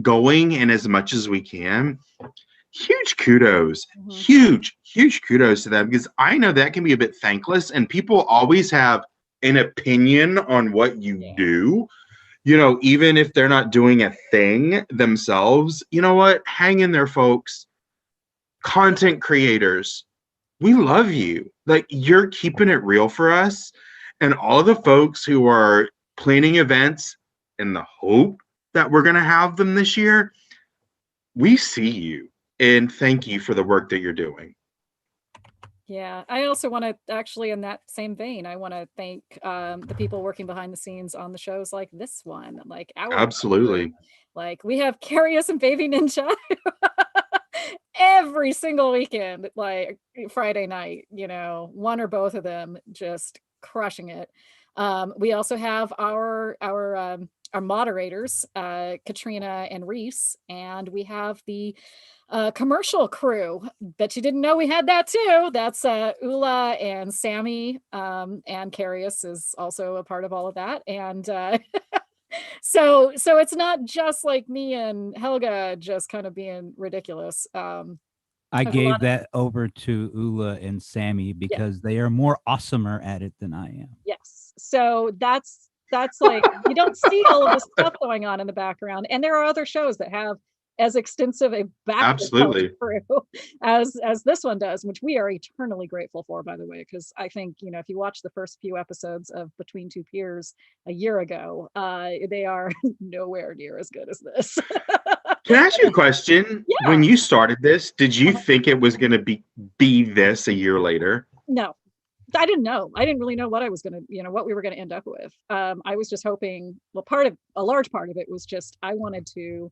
going and as much as we can, huge kudos. Huge kudos to them, because I know that can be a bit thankless, and people always have an opinion on what you do, even if they're not doing a thing themselves. You know what? Hang in there, folks. Content creators, we love you. Like, you're keeping it real for us. And all the folks who are planning events in the hope that we're going to have them this year, we see you. And thank you for the work that you're doing. Yeah, I also want to actually, in that same vein, I want to thank the people working behind the scenes on the shows like this one, like our Absolutely. Like, we have Carius and Baby Ninja every single weekend, like Friday night, one or both of them just crushing it. We also have our moderators, Katrina and Reese, and we have the commercial crew. Bet you didn't know we had that too. That's Ula and Sammy, and Carius is also a part of all of that. And so it's not just like me and Helga just kind of being ridiculous. I gave that over to Ula and Sammy because they are more awesomer at it than I am. Yes. So that's like, you don't see all of this stuff going on in the background. And there are other shows that have as extensive a background crew as this one does, which we are eternally grateful for, by the way, because I think, if you watch the first few episodes of Between Two Peers a year ago, they are nowhere near as good as this. Can I ask you a question? Yeah. When you started this, did you think it was going to be this a year later? No. I didn't know. I didn't really know what I was going to, what we were going to end up with. I was just hoping, a large part of it was just, I wanted to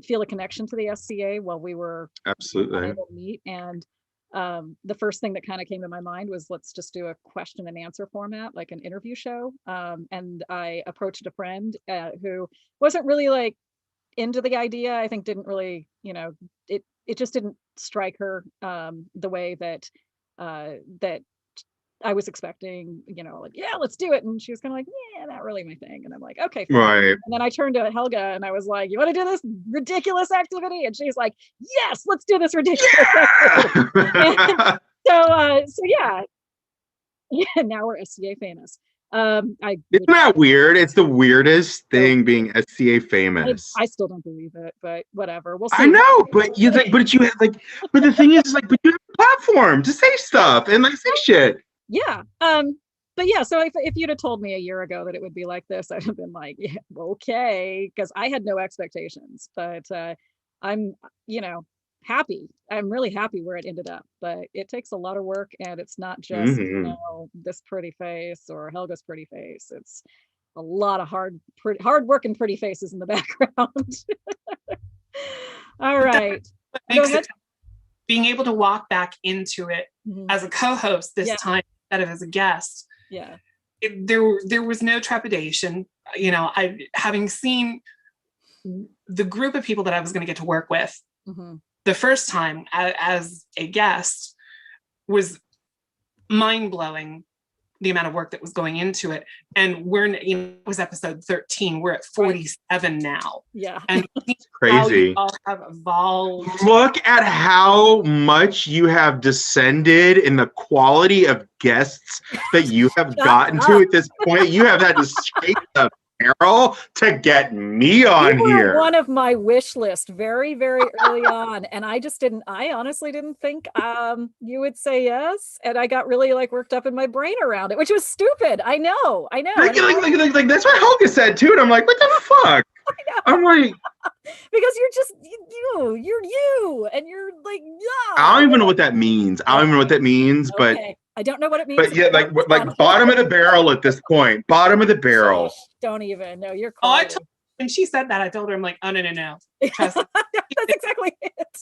feel a connection to the SCA while we were able to meet. And the first thing that kind of came to my mind was, let's just do a question and answer format, like an interview show. And I approached a friend who wasn't really like into the idea. I think didn't really, it just didn't strike her the way that I was expecting, like, yeah, let's do it. And she was kind of like, yeah, not really my thing. And I'm like, okay, fine. Right. And then I turned to Helga and I was like, you want to do this ridiculous activity? And she's like, yes, let's do this ridiculous activity. So yeah, now we're SCA famous. Isn't that weird? It's the weirdest thing being SCA famous. I still don't believe it, but whatever. We'll see. I know, but you like, but the thing is, like, but you have a platform to say stuff and like say shit. Yeah. But yeah, so if you'd have told me a year ago that it would be like this, I'd have been like, yeah, okay, because I had no expectations. But I'm, happy. I'm really happy where it ended up. But it takes a lot of work, and it's not just this pretty face or Helga's pretty face. It's a lot of hard work and pretty faces in the background. All right. What Go makes ahead. it being able to walk back into it Mhm. as a co-host this Yeah. time instead of as a guest. Yeah. There was no trepidation. You know, having seen the group of people that I was going to get to work with Mhm. the first time as a guest was mind-blowing, the amount of work that was going into it. And it was episode 13. We're at 47 now. Yeah. And how Crazy. you all have evolved. Look at how much you have descended in the quality of guests that you have gotten to at this point. You have had to scrape the barrel to get me on You were here. one of my wish list very, very early on, and I honestly didn't think you would say yes, and I got really like worked up in my brain around it, which was stupid. I know. Like that's what Helga said too, and I'm like, what the fuck? I'm like, because you're just you're you, and you're like, yeah. I don't even know what that means. I don't even know what that means, but Okay. I don't know what it means. but yeah, like bottom of the barrel at this point. Bottom of the barrel. Shush, don't even. No, you're Oh, calling. when she said that, I told her, I'm like, oh, no. Trust me. That's exactly it.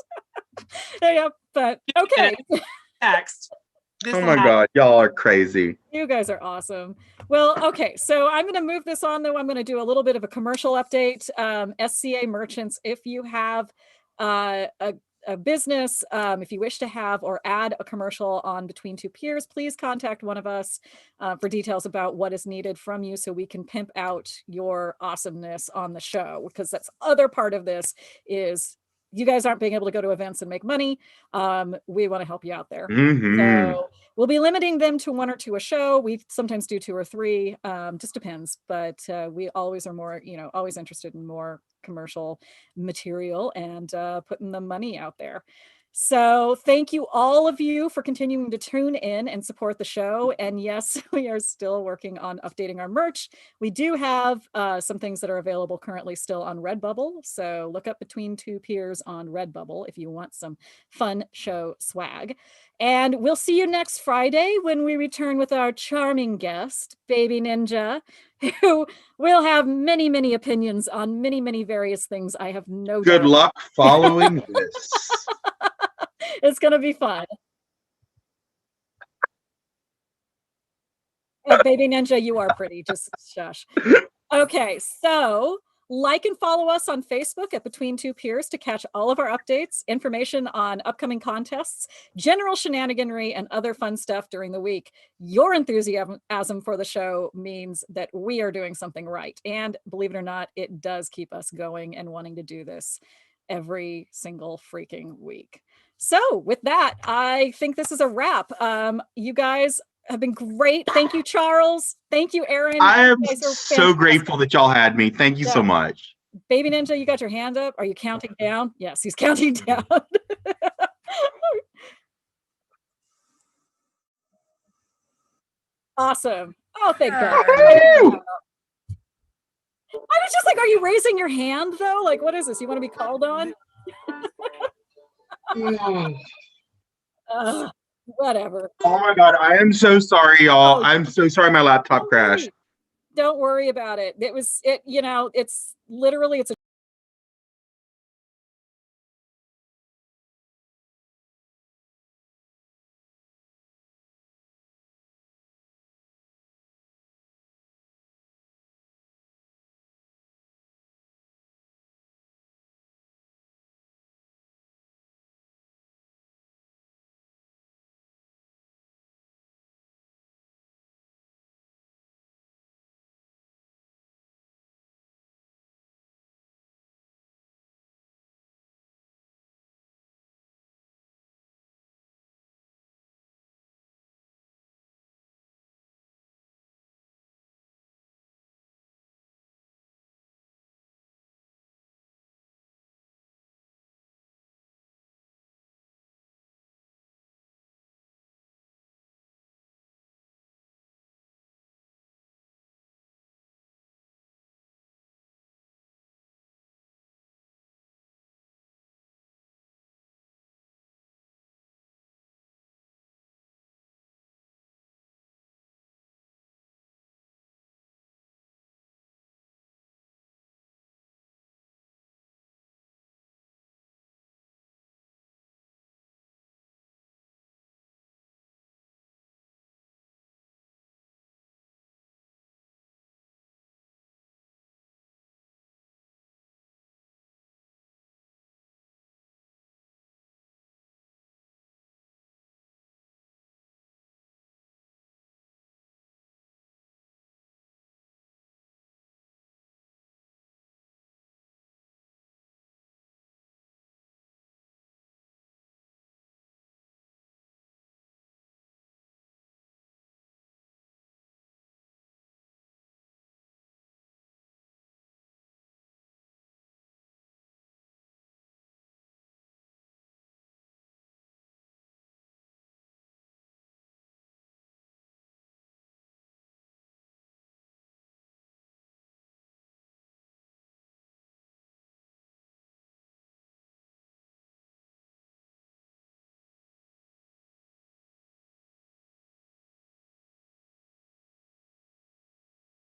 Yeah, but okay. Text. Oh my God, y'all are crazy. You guys are awesome. Well, okay, so I'm going to move this on, though. I'm going to do a little bit of a commercial update. SCA merchants, if you have a business, if you wish to have or add a commercial on Between Two Peers, please contact one of us for details about what is needed from you so we can pimp out your awesomeness on the show, because that's other part of this is you guys aren't being able to go to events and make money. We want to help you out there. Mhm. So we'll be limiting them to 1 or 2 a show. We sometimes do 2 or 3, just depends. But we always are more, always interested in more commercial material and putting the money out there. So thank you all of you for continuing to tune in and support the show. And yes, we are still working on updating our merch. We do have some things that are available currently still on Redbubble. So look up Between Two Peers on Redbubble if you want some fun show swag. And we'll see you next Friday when we return with our charming guest, Baby Ninja, who will have many, many opinions on many, many various things. I have no doubt. Good luck following this. It's going to be fun. Hey, Baby Ninja, you are pretty. Just shush. Okay, so like and follow us on Facebook at Between Two Peers to catch all of our updates, information on upcoming contests, general shenaniganry, and other fun stuff during the week. Your enthusiasm for the show means that we are doing something right. And believe it or not, it does keep us going and wanting to do this every single freaking week. So with that, I think this is a wrap. You guys have been great. Thank you, Charles. Thank you, Aaron. I am You guys are so fantastic. grateful that y'all had me. Thank you so much. Baby Ninja, you got your hand up. Are you counting down? Yes, he's counting down. Awesome. Oh, thank God. Woo! I was just like, are you raising your hand though? Like, what is this? You want to be called on? Whatever. Oh my God, I am so sorry, y'all. Oh, I'm so sorry my laptop crashed. Don't worry about it. It's literally, it's a